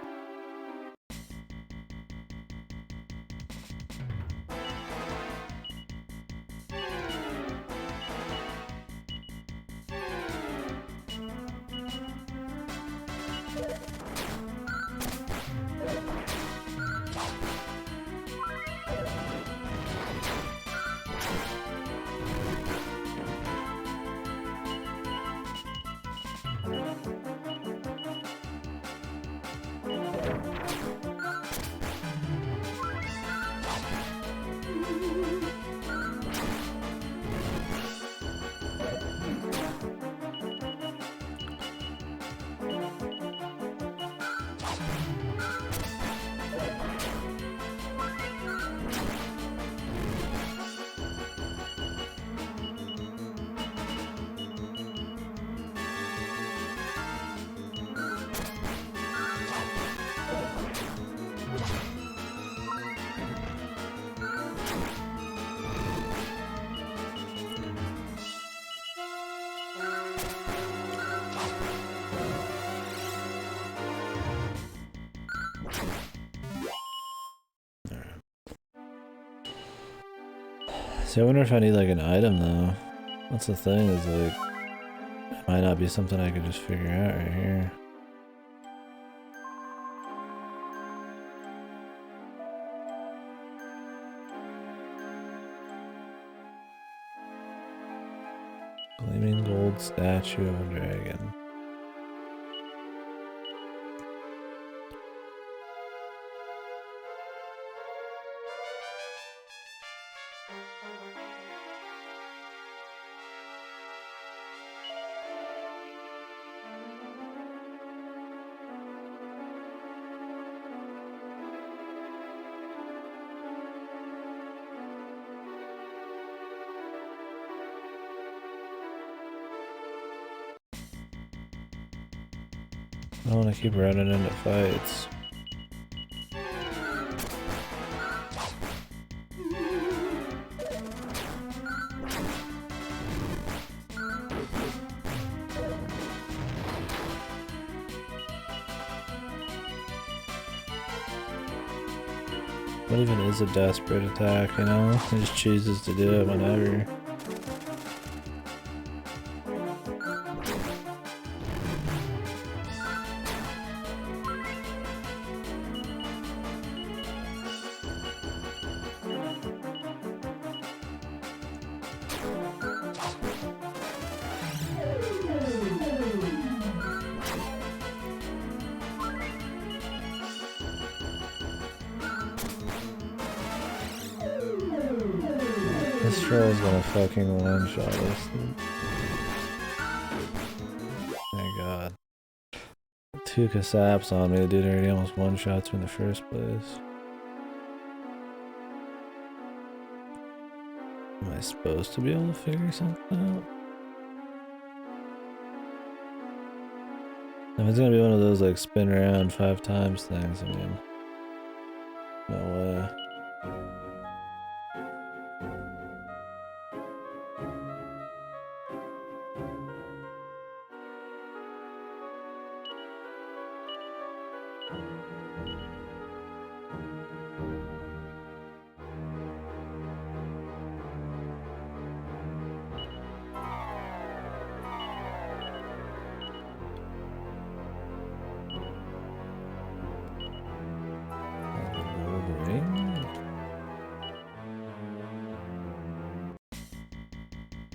See, I wonder if I need like an item though. That's the thing, is like, it might not be something I could just figure out right here. Gleaming gold statue of a dragon. I don't want to keep running into fights. What even is a desperate attack, you know? He just chooses to do it whenever. This troll's gonna fucking one-shot us. Thank God. Two Kasaps on me, dude already almost one-shots me in the first place. Am I supposed to be able to figure something out? If it's gonna be one of those like spin around 5 times things, I mean, no way.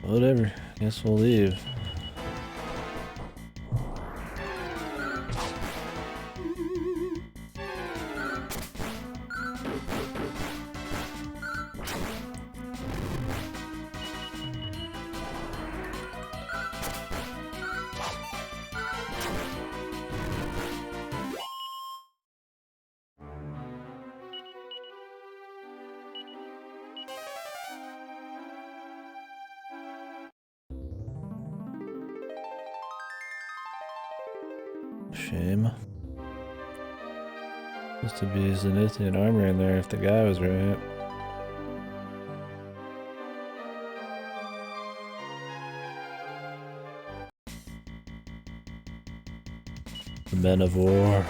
Whatever, guess we'll leave. Shame. Supposed to be Zenithian armor in there if the guy was right. The Men of War.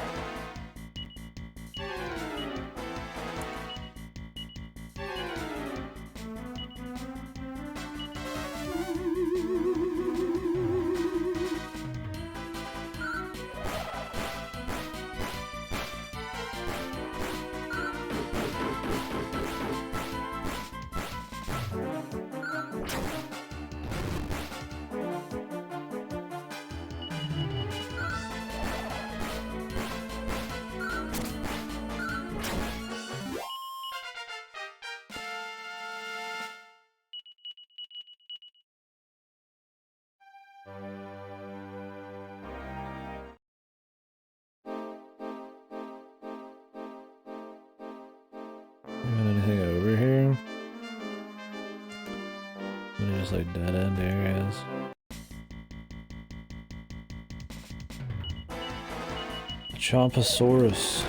Anything over here? Any just like dead end areas? Chomposaurus.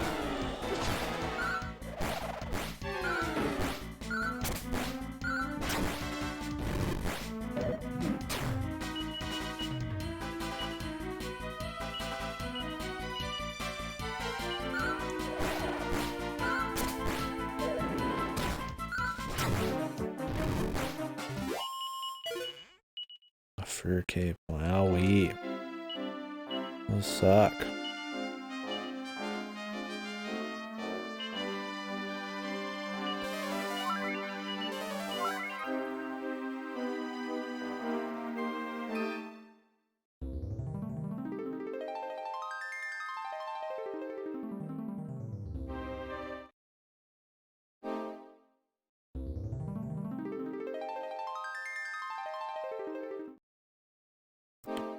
A fur cape. Wowee. Those suck.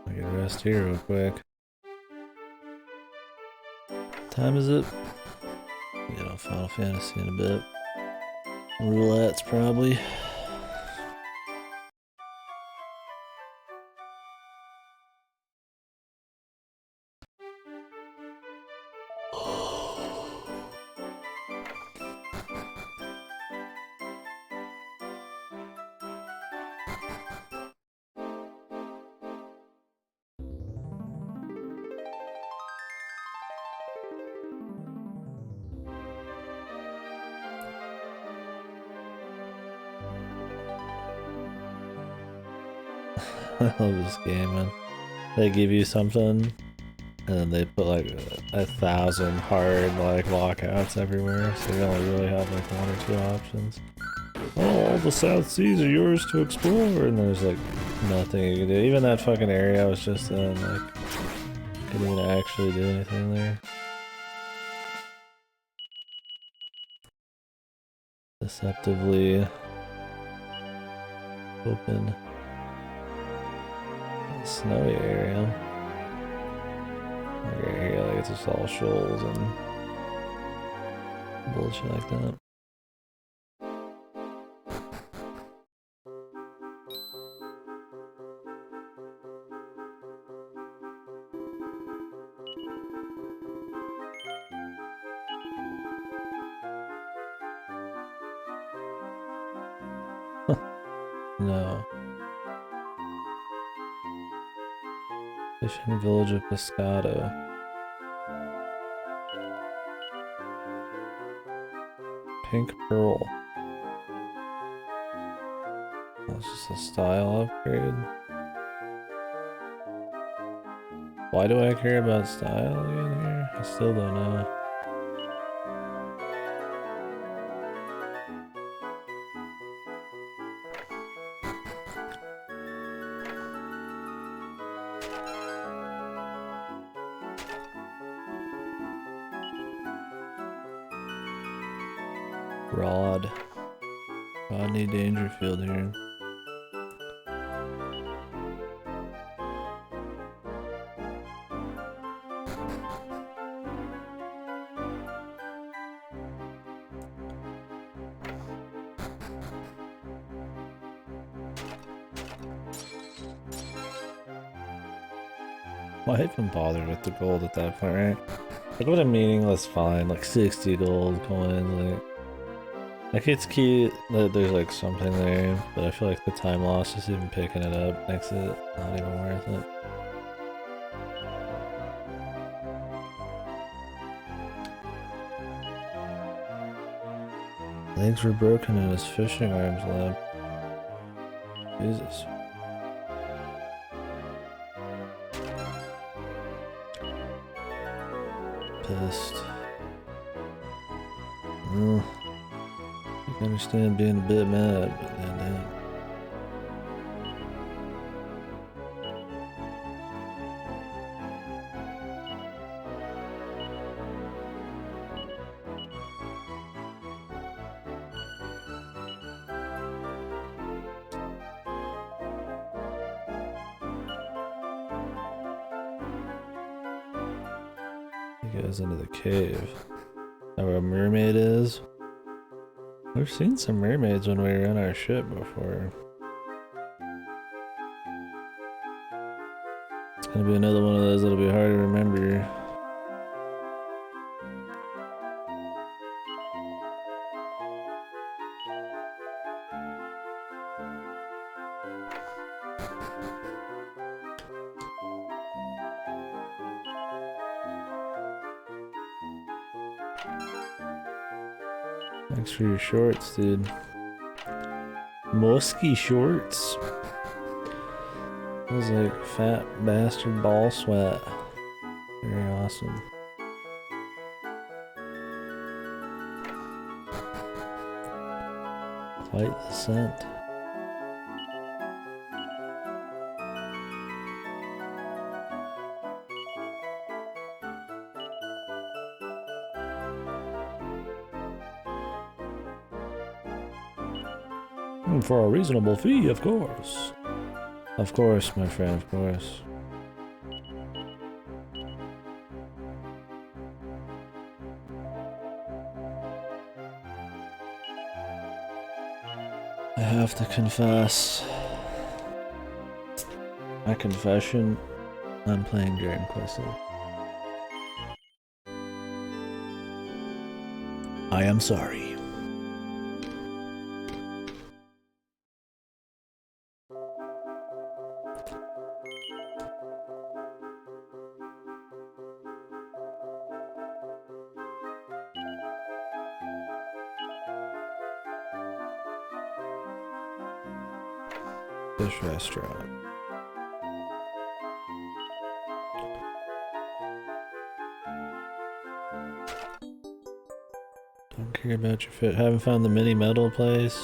I get rest here real quick. Time is it? You know, Final Fantasy in a bit. Roulette's probably. I love this game, man. They give you something, and then they put like 1,000 hard like lockouts everywhere, so you only really have like 1 or 2 options. Oh, all the South Seas are yours to explore, and there's like nothing you can do. Even that fucking area I was just in, like, couldn't even actually do anything there. Deceptively open. Snowy area. Like right here, like it's just all shoals and bullshit like that. No. Fishing village of Pescado. Pink pearl. That's just a style upgrade. Why do I care about style again here? I still don't know. Rodney Dangerfield here. Why even bother with the gold at that point, right? Like, what a meaningless find, like 60 gold coins, like it's cute that there's like something there, but I feel like the time loss just even picking it up makes it not even worth it. Legs were broken in his fishing arms lab. Jesus. Pissed. Well, I can understand being a bit mad, but goddamn. He goes into the cave. Where a mermaid is. We've seen some mermaids when we were in our ship before. It's gonna be another one of those that'll be hard to remember. Thanks for your shorts, dude. Musky shorts. Feels like fat bastard ball sweat. Very awesome. Quite the scent. For a reasonable fee, of course. Of course, my friend, of course. I have to confess. My confession, I'm playing Dragon Quest. I am sorry. Fish restaurant. Don't care about your fish. Haven't found the mini metal place.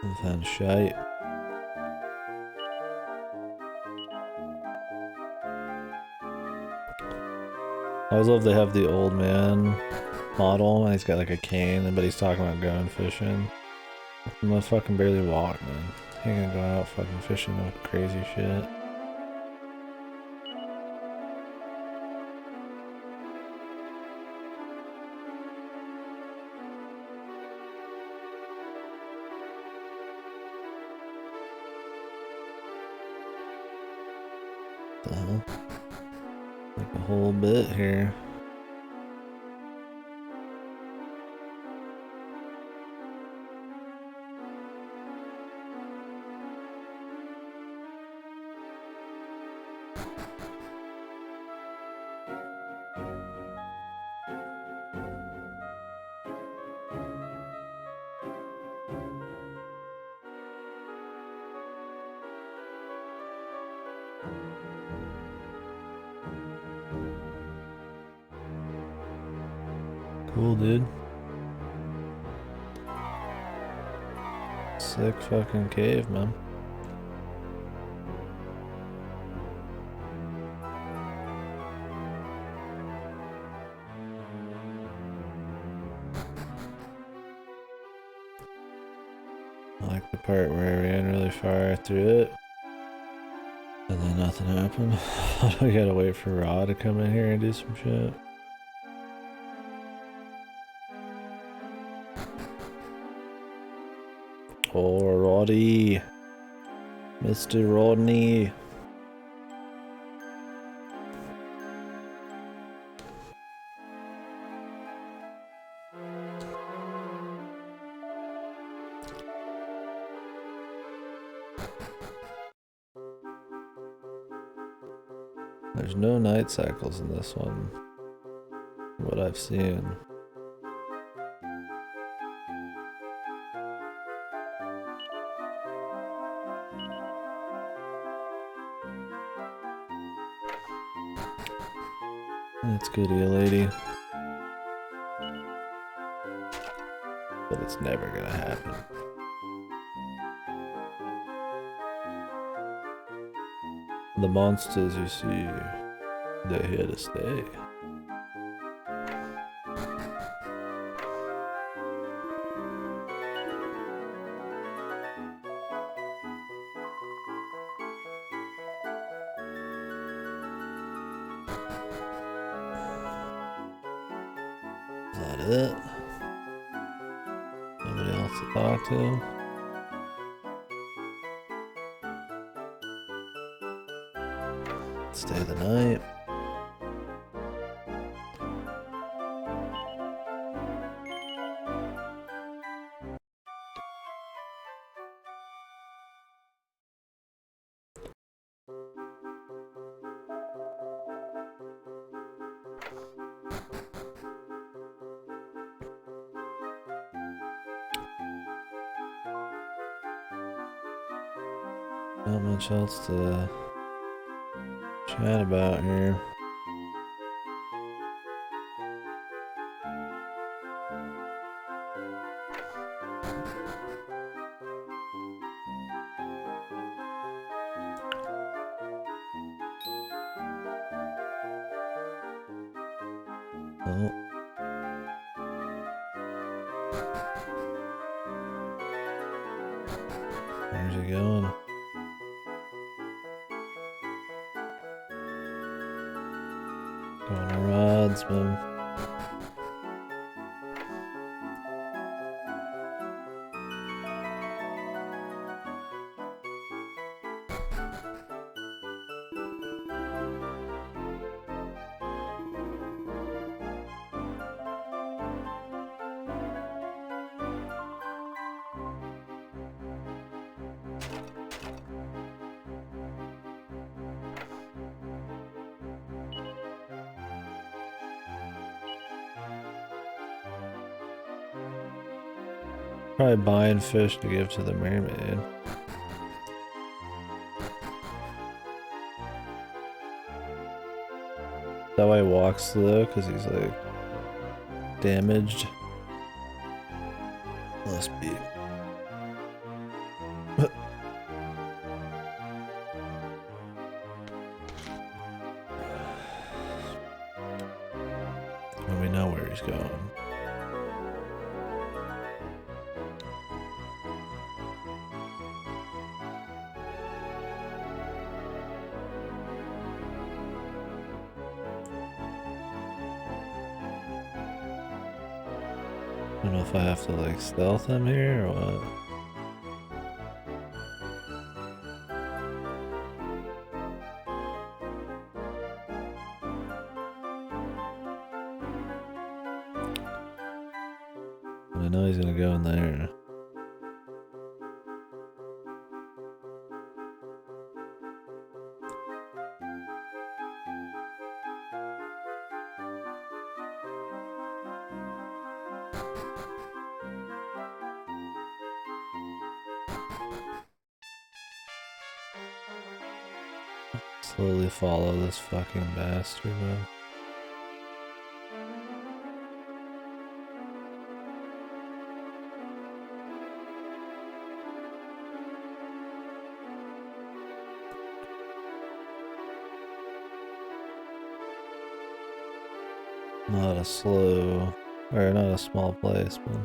Haven't found shite. I always love they have the old man model and he's got like a cane, but he's talking about going fishing. I'm gonna fucking barely walk, man. He ain't gonna go out fucking fishing with crazy shit. The hell? Like a whole bit here. Cool, dude. Sick fucking cave, man. I like the part where I ran really far through it. And then nothing happened. I gotta wait for Raw to come in here and do some shit. Oh, Roddy. Mr. Rodney. There's no night cycles in this one, from what I've seen. That's good, lady. But it's never gonna happen. The monsters you see, they're here to stay. Is that it? Nobody else to talk to? Stay the night. Not much else to chat about here. Oh. Where's he going? Going to rods, man. Probably buying fish to give to the mermaid. That why he walks slow, because he's like damaged. Must be. Well, we know where he's going. I don't know if I have to like stealth him here or what. I know he's gonna go in there. Slowly follow this fucking bastard, man. Not a slow, or not a small place, but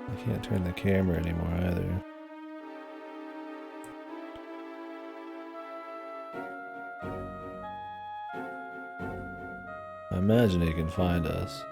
I can't turn the camera anymore either. imagine he can find us.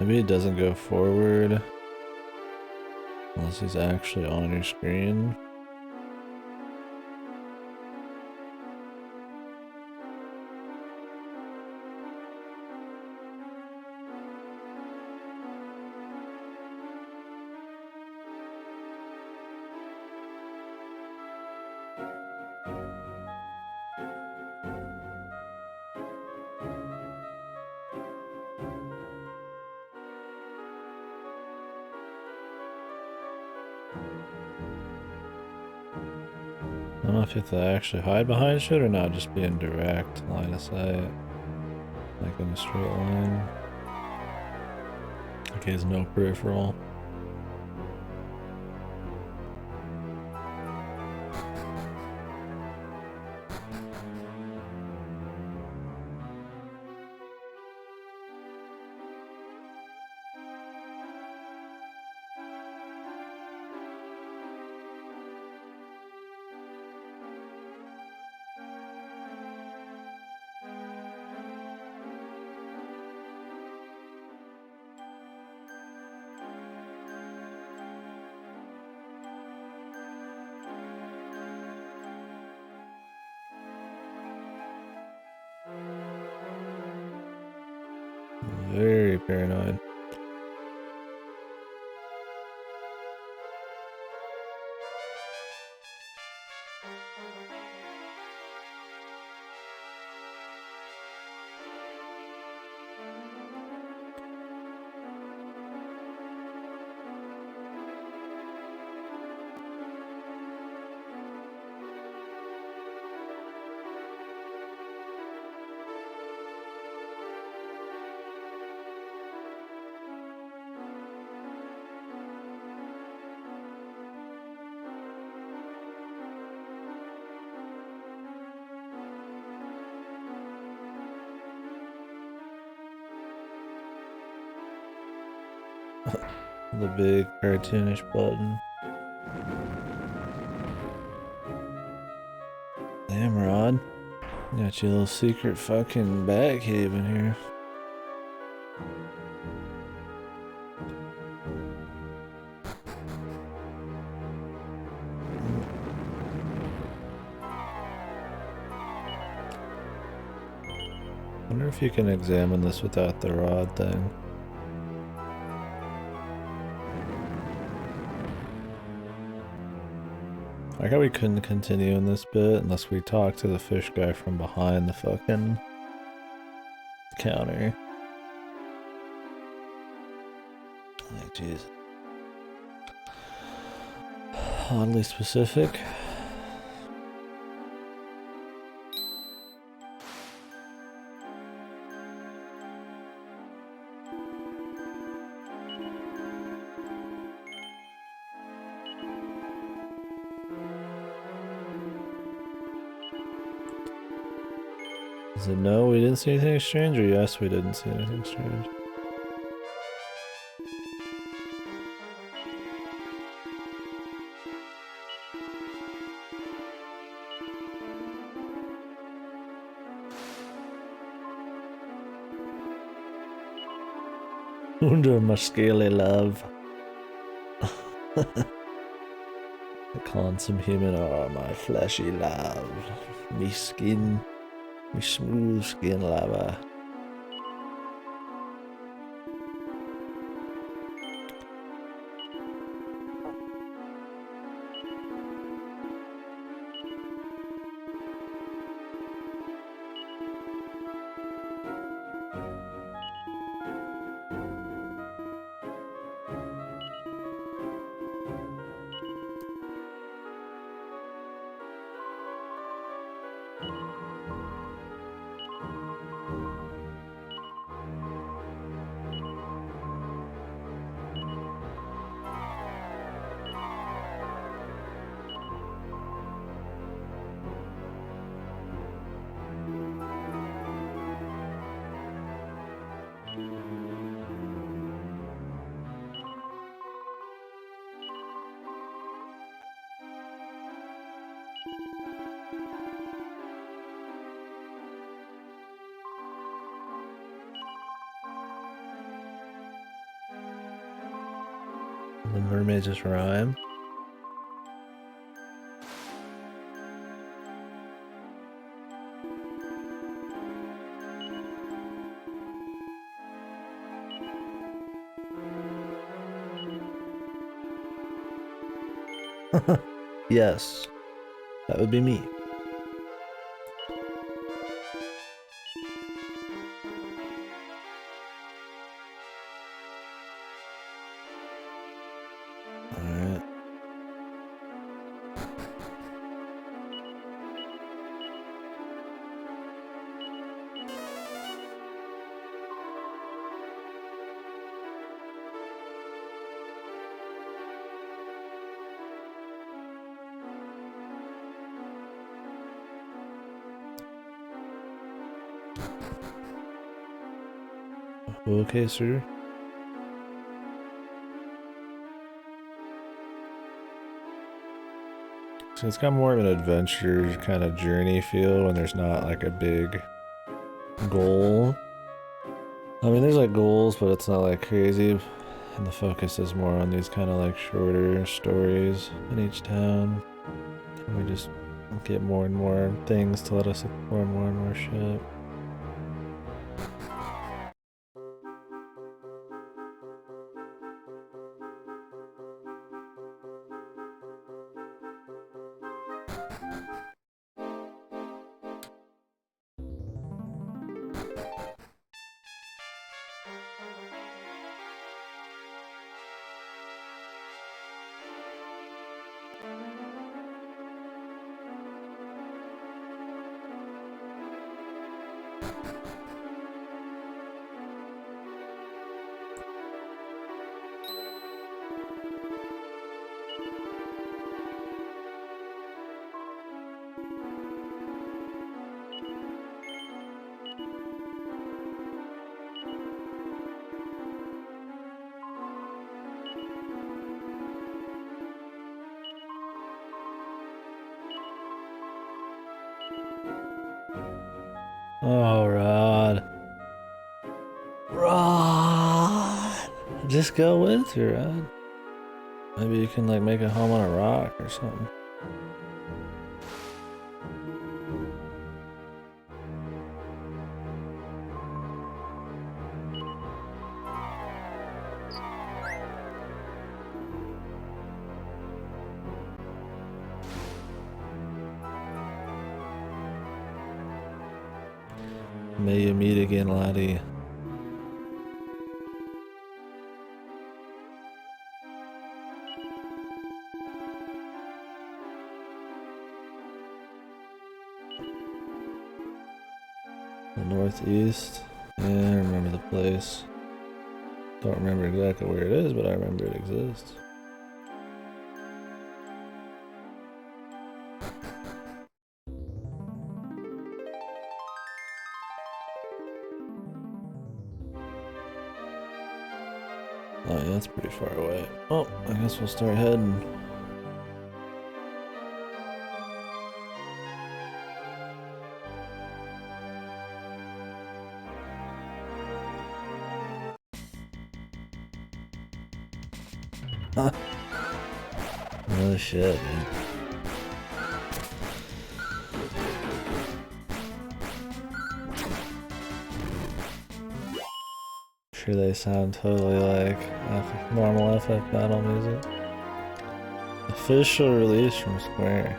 Maybe it doesn't go forward unless he's actually on your screen. I don't know if you have to actually hide behind shit or not, just be in direct line of sight. Like in a straight line. Okay, there's no peripheral. Very paranoid. The big cartoonish button. Damn, Rod. Got your little secret fucking bat cave in here. Wonder if you can examine this without the rod thing. I like how we couldn't continue in this bit unless we talk to the fish guy from behind the fucking counter. Like, jeez. Oddly specific. Is it no, we didn't see anything strange, or yes, we didn't see anything strange? Under my scaly love. I consume human are my fleshy love. Me skin, me smooth skin lava. The mermaids just rhyme. Yes, that would be me. Alright. Okay, sir. So it's got more of an adventure kind of journey feel when there's not like a big goal. I mean, there's like goals, but it's not like crazy. And the focus is more on these kind of like shorter stories in each town. And we just get more and more things to let us explore more and more shit. Oh, Rod. Rod! Just go with her, Rod. Maybe you can like make a home on a rock or something. May you meet again, laddie. The northeast. Yeah, I remember the place. Don't remember exactly where it is, but I remember it exists. Oh yeah, that's pretty far away. Oh, I guess we'll start heading. Oh shit, man. Sure, they sound totally like normal FF battle music. Official release from Square.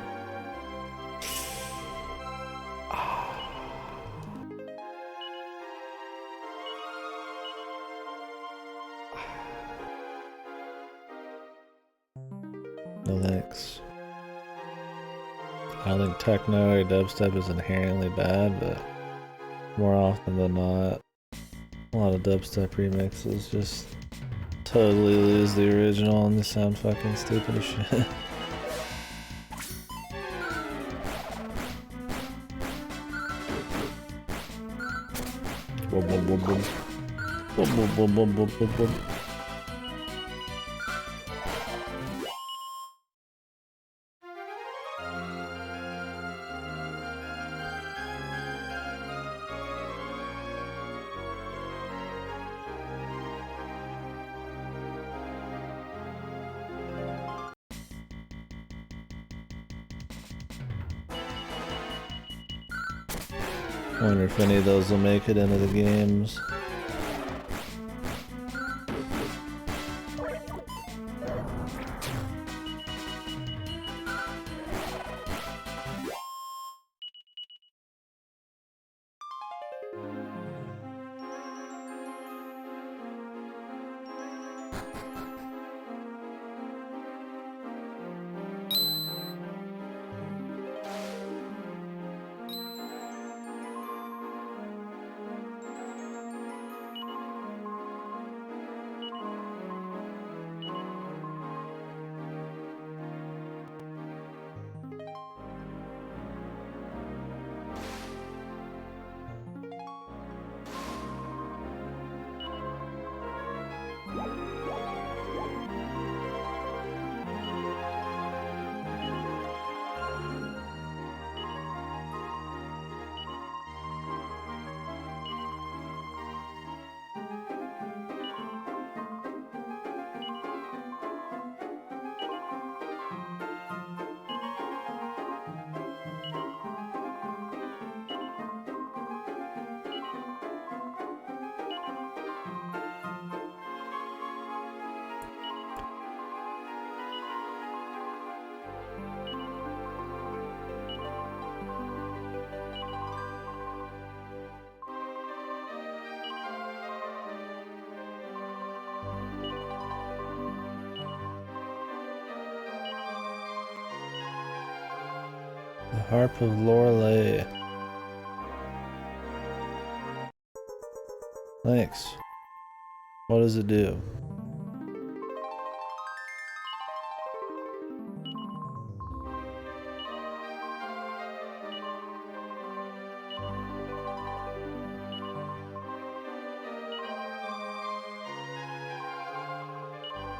No thanks. I don't think techno or dubstep is inherently bad, but more often than not, a lot of dubstep remixes just totally lose the original and they sound fucking stupid as shit. Boom, boom, boom, boom. Boom, boom, boom, boom, boom, boom, boom. I wonder if any of those will make it into the games. The Harp of Lorelei. Thanks. What does it do?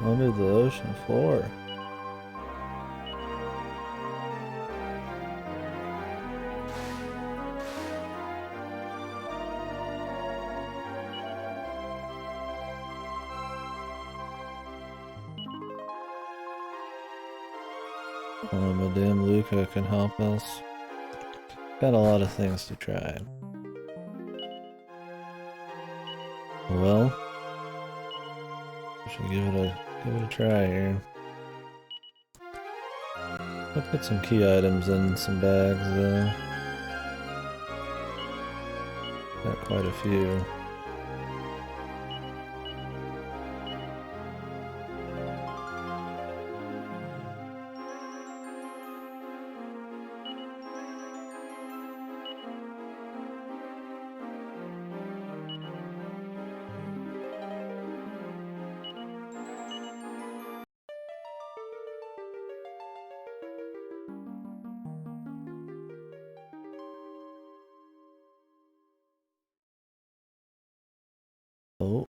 Under the ocean floor. Madame Luca can help us. Got a lot of things to try. Well, we should give it a try here. I'll put some key items in some bags though. Got quite a few. Oh.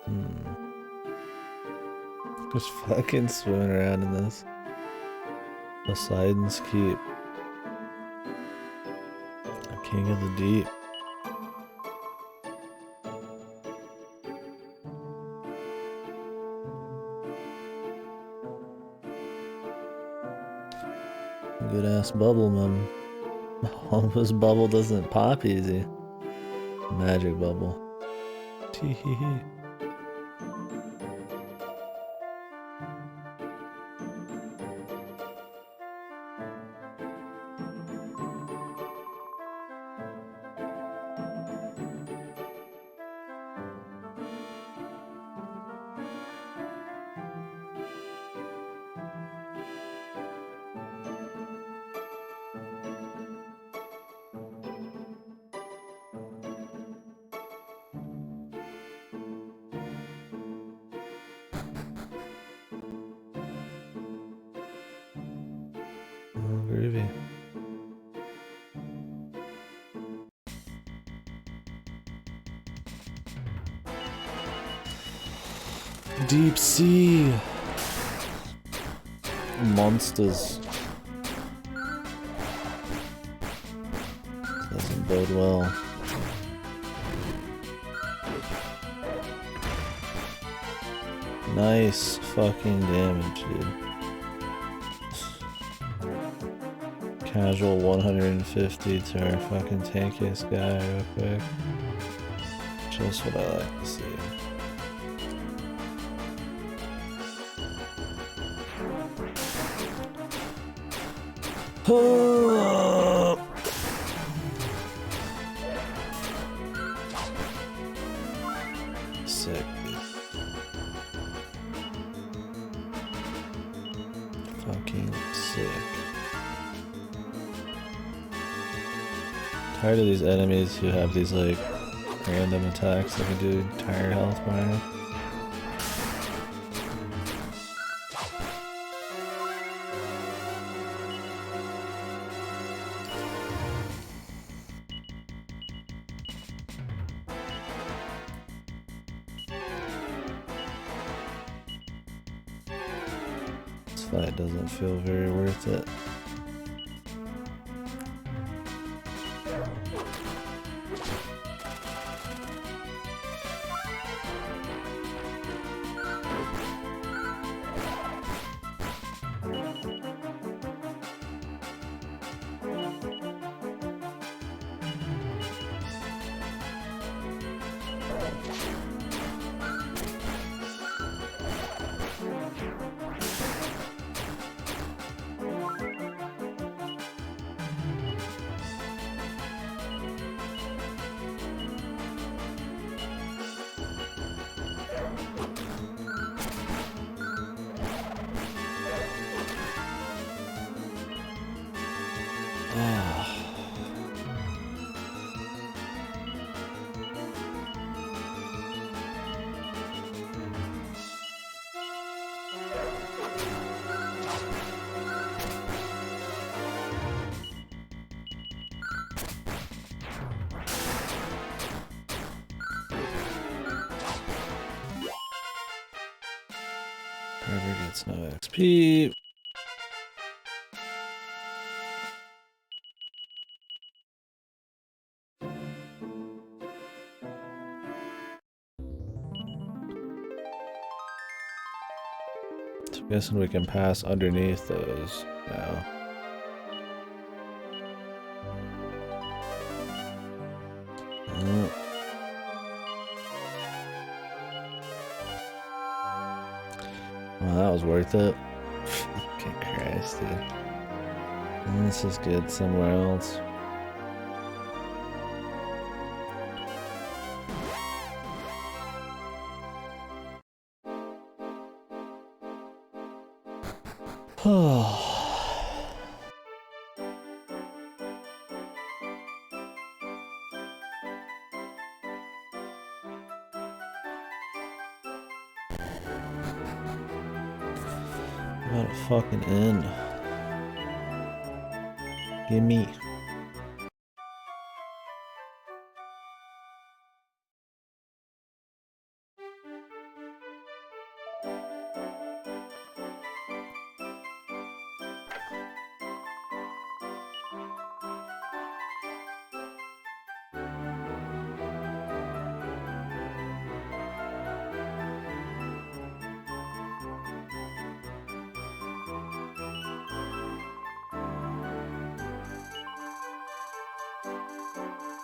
Hmm. Just fucking swimming around in this. Poseidon's Keep. The King of the Deep. Good ass bubble, man. Almost bubble doesn't pop easy. Magic bubble. Tee-hee-hee. Oh, groovy. Deep sea monsters. Doesn't bode well. Nice fucking damage, dude. Casual 150 to our fucking tankiest guy real quick. Just what I like to see. Sick, dude. Fucking sick. Tired of these enemies who have these like random attacks that can do entire health minus. This fight doesn't feel very worth it. River gets no XP. So I'm guessing we can pass underneath those now. Well, that was worth it. Fucking Christ, dude. This is good somewhere else. About a fucking end. Gimme.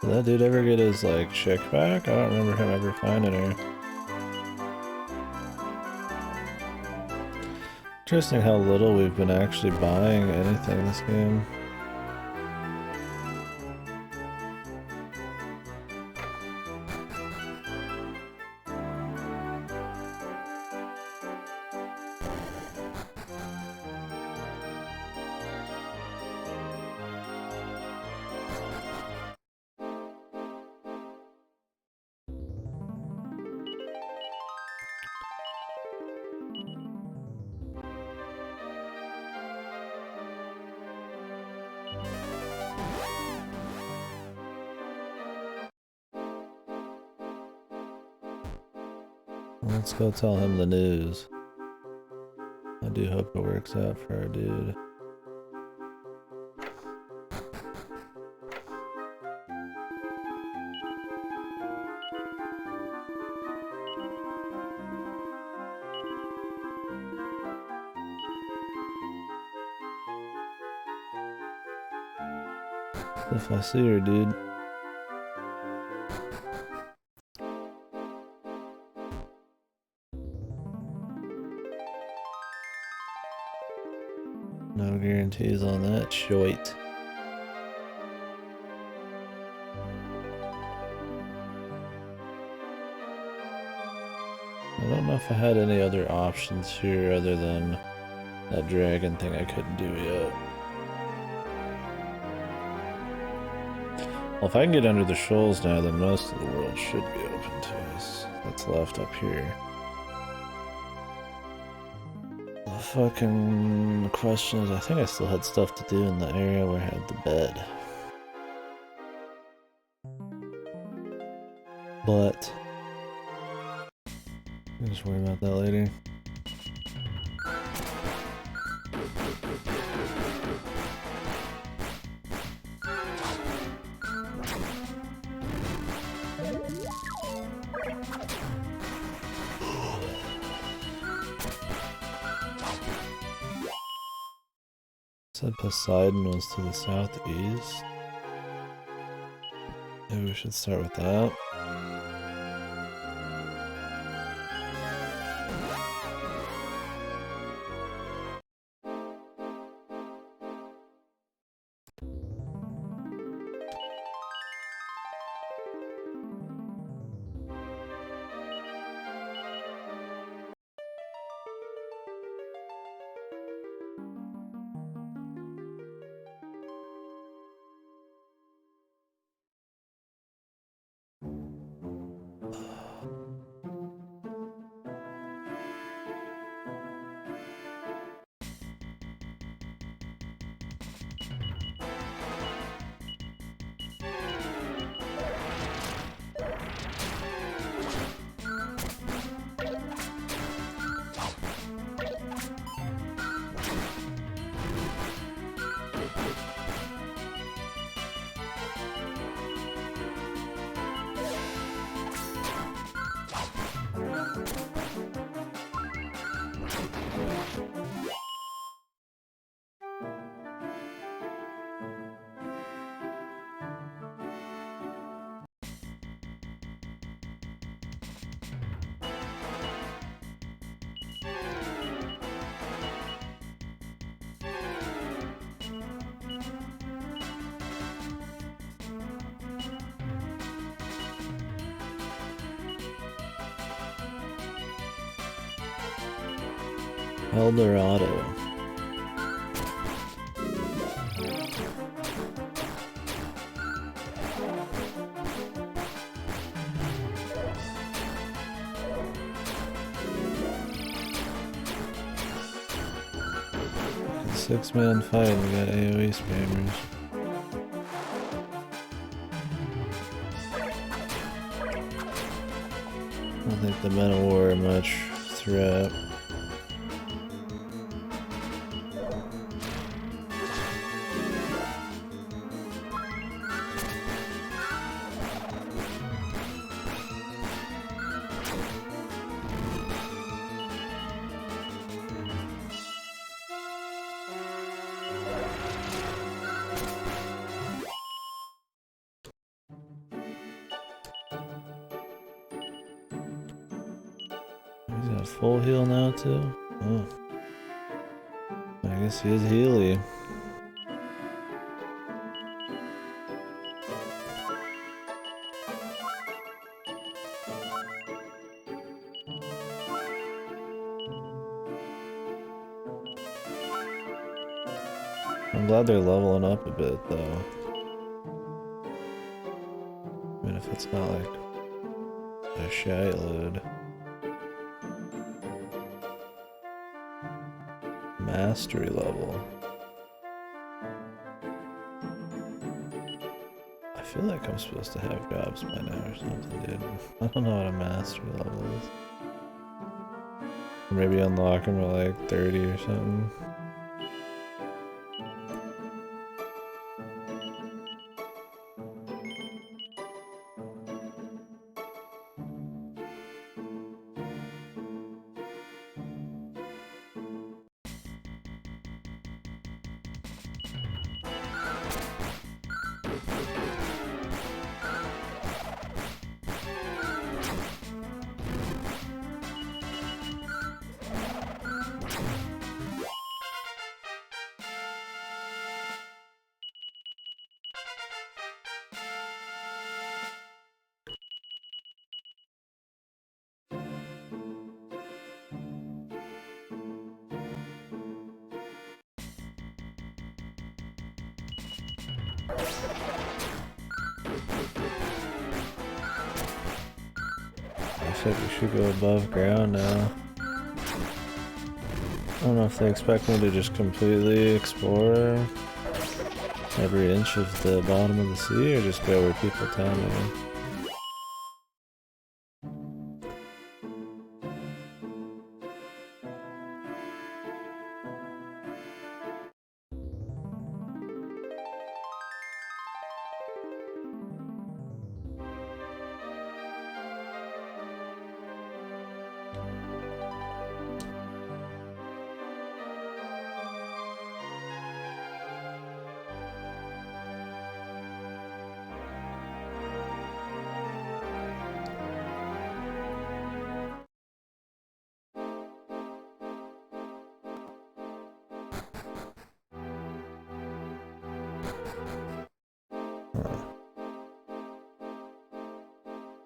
Did that dude ever get his, like, chick back? I don't remember him ever finding her. Interesting how little we've been actually buying anything this game. Let's go tell him the news. I do hope it works out for our dude. If I see her, dude. No guarantees on that shite. I don't know if I had any other options here other than that dragon thing I couldn't do yet. Well, if I can get under the shoals now, then most of the world should be open to us. That's left up here. The fucking question is, I think I still had stuff to do in the area where I had the bed. But I'll just worry about that later. Said Poseidon was to the southeast. Maybe we should start with that. Eldorado. Six-man fight, we got AoE spammers. I don't think the men of war are much threat. He's got full heal now too? Oh. I guess he is Healy. I'm glad they're leveling up a bit though. Even if it's not like a shite load. Mastery level. I feel like I'm supposed to have jobs by now or something, dude. I don't know what a mastery level is. Maybe unlock them at like 30 or something. I said we should go above ground now. I don't know if they expect me to just completely explore every inch of the bottom of the sea or just go where people tell me.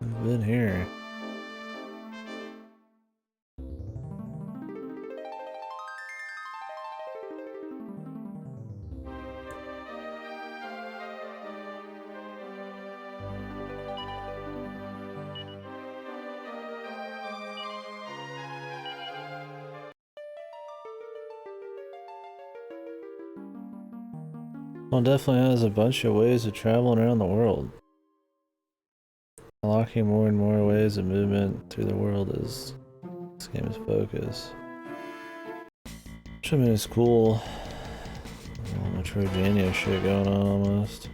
I've been here. Well, it definitely has a bunch of ways of traveling around the world. Unlocking more and more ways of movement through the world is this game's focus. Which I mean is cool. All my Trojania shit going on almost.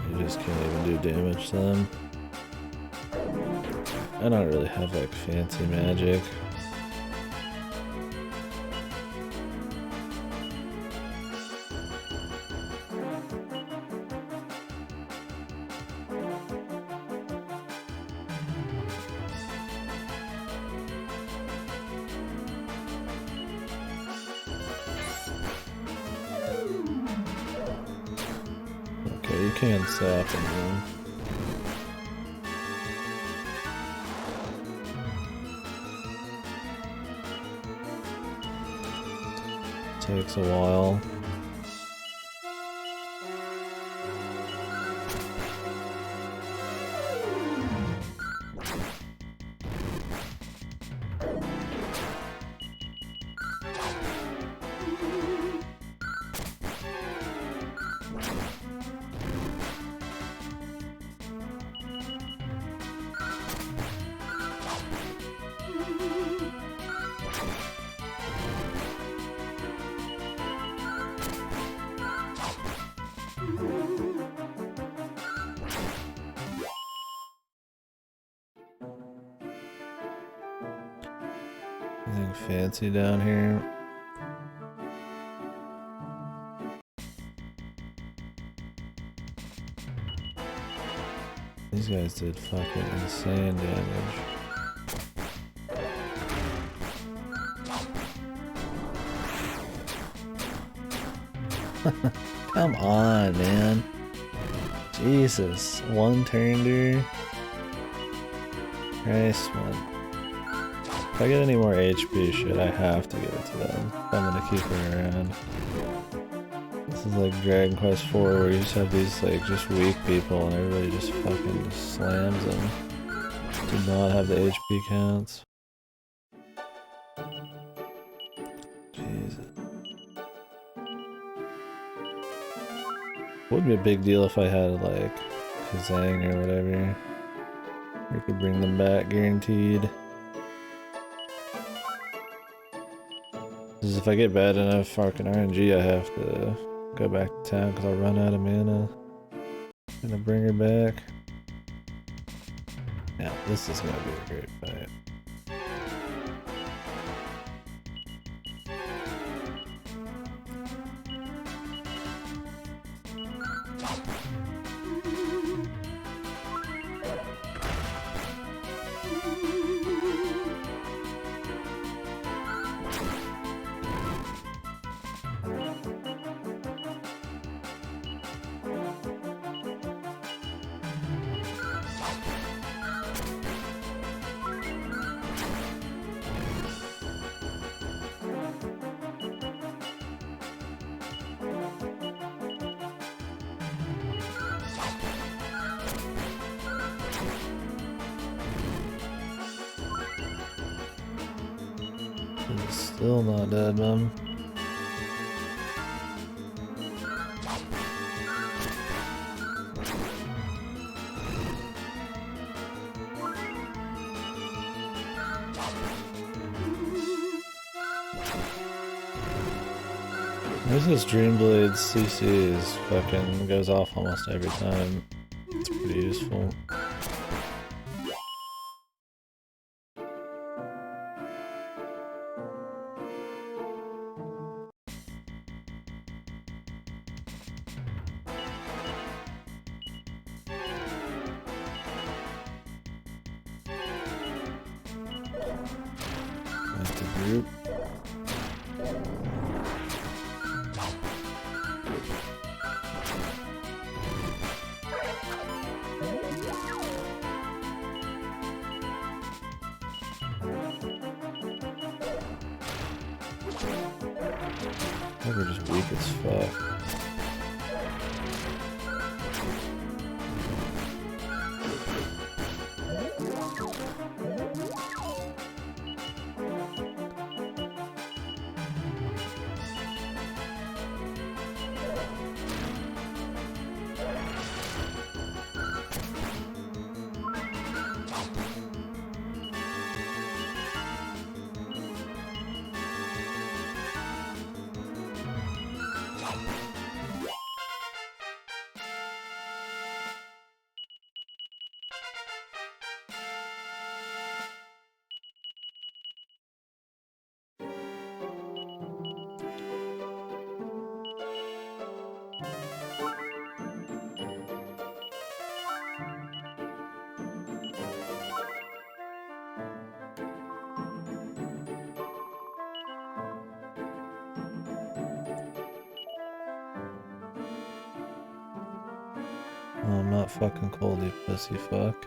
You just can't even do damage to them. I don't really have like fancy magic. Okay, you can't stop him. Takes a while. Anything fancy down here? These guys did fucking insane damage. Come on, man. Jesus. One turn, dude. Christ, man. If I get any more HP shit, I have to give it to them. I'm gonna keep her around. This is like Dragon Quest IV where you just have these like just weak people and everybody just fucking just slams them. Do not have the HP counts. Jesus. Would be a big deal if I had like Kazang or whatever. We could bring them back guaranteed. Because if I get bad enough fucking RNG, I have to go back to town because I'll run out of mana. Gonna bring her back. Yeah, this is gonna be a great fight. Still not dead, man. There's this Dreamblade's CC is fucking goes off almost every time. It's pretty useful. Like the group. We're just weak as fuck. Oh, I'm not fucking cold, you pussy fuck.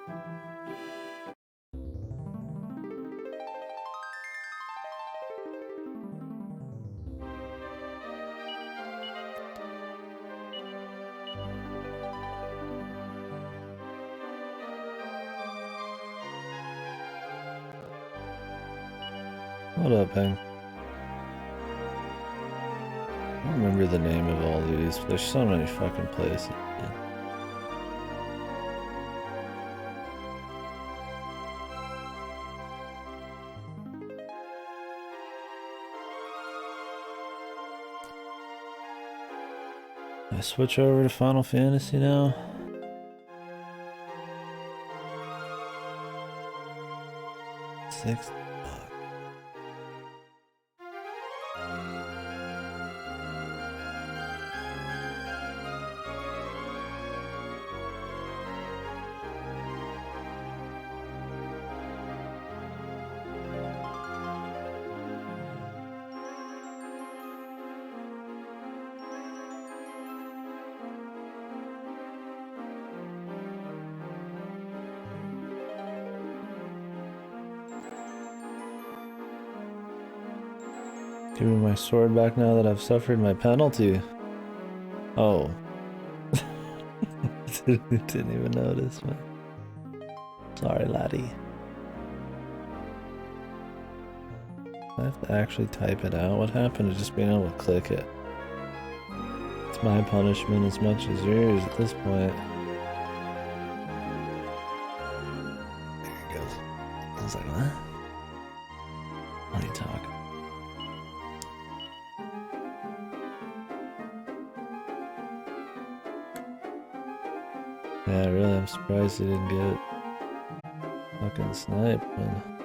What up, Peng? I don't remember the name of all these, but there's so many fucking places. I switch over to Final Fantasy now. Six. Give me my sword back now that I've suffered my penalty. Oh. Didn't even notice, man. Sorry, laddie. I have to actually type it out. What happened to just being able to click it? It's my punishment as much as yours at this point. There it goes. I was like, what? What are you talking? Yeah, really, I'm surprised he didn't get fucking sniped, man.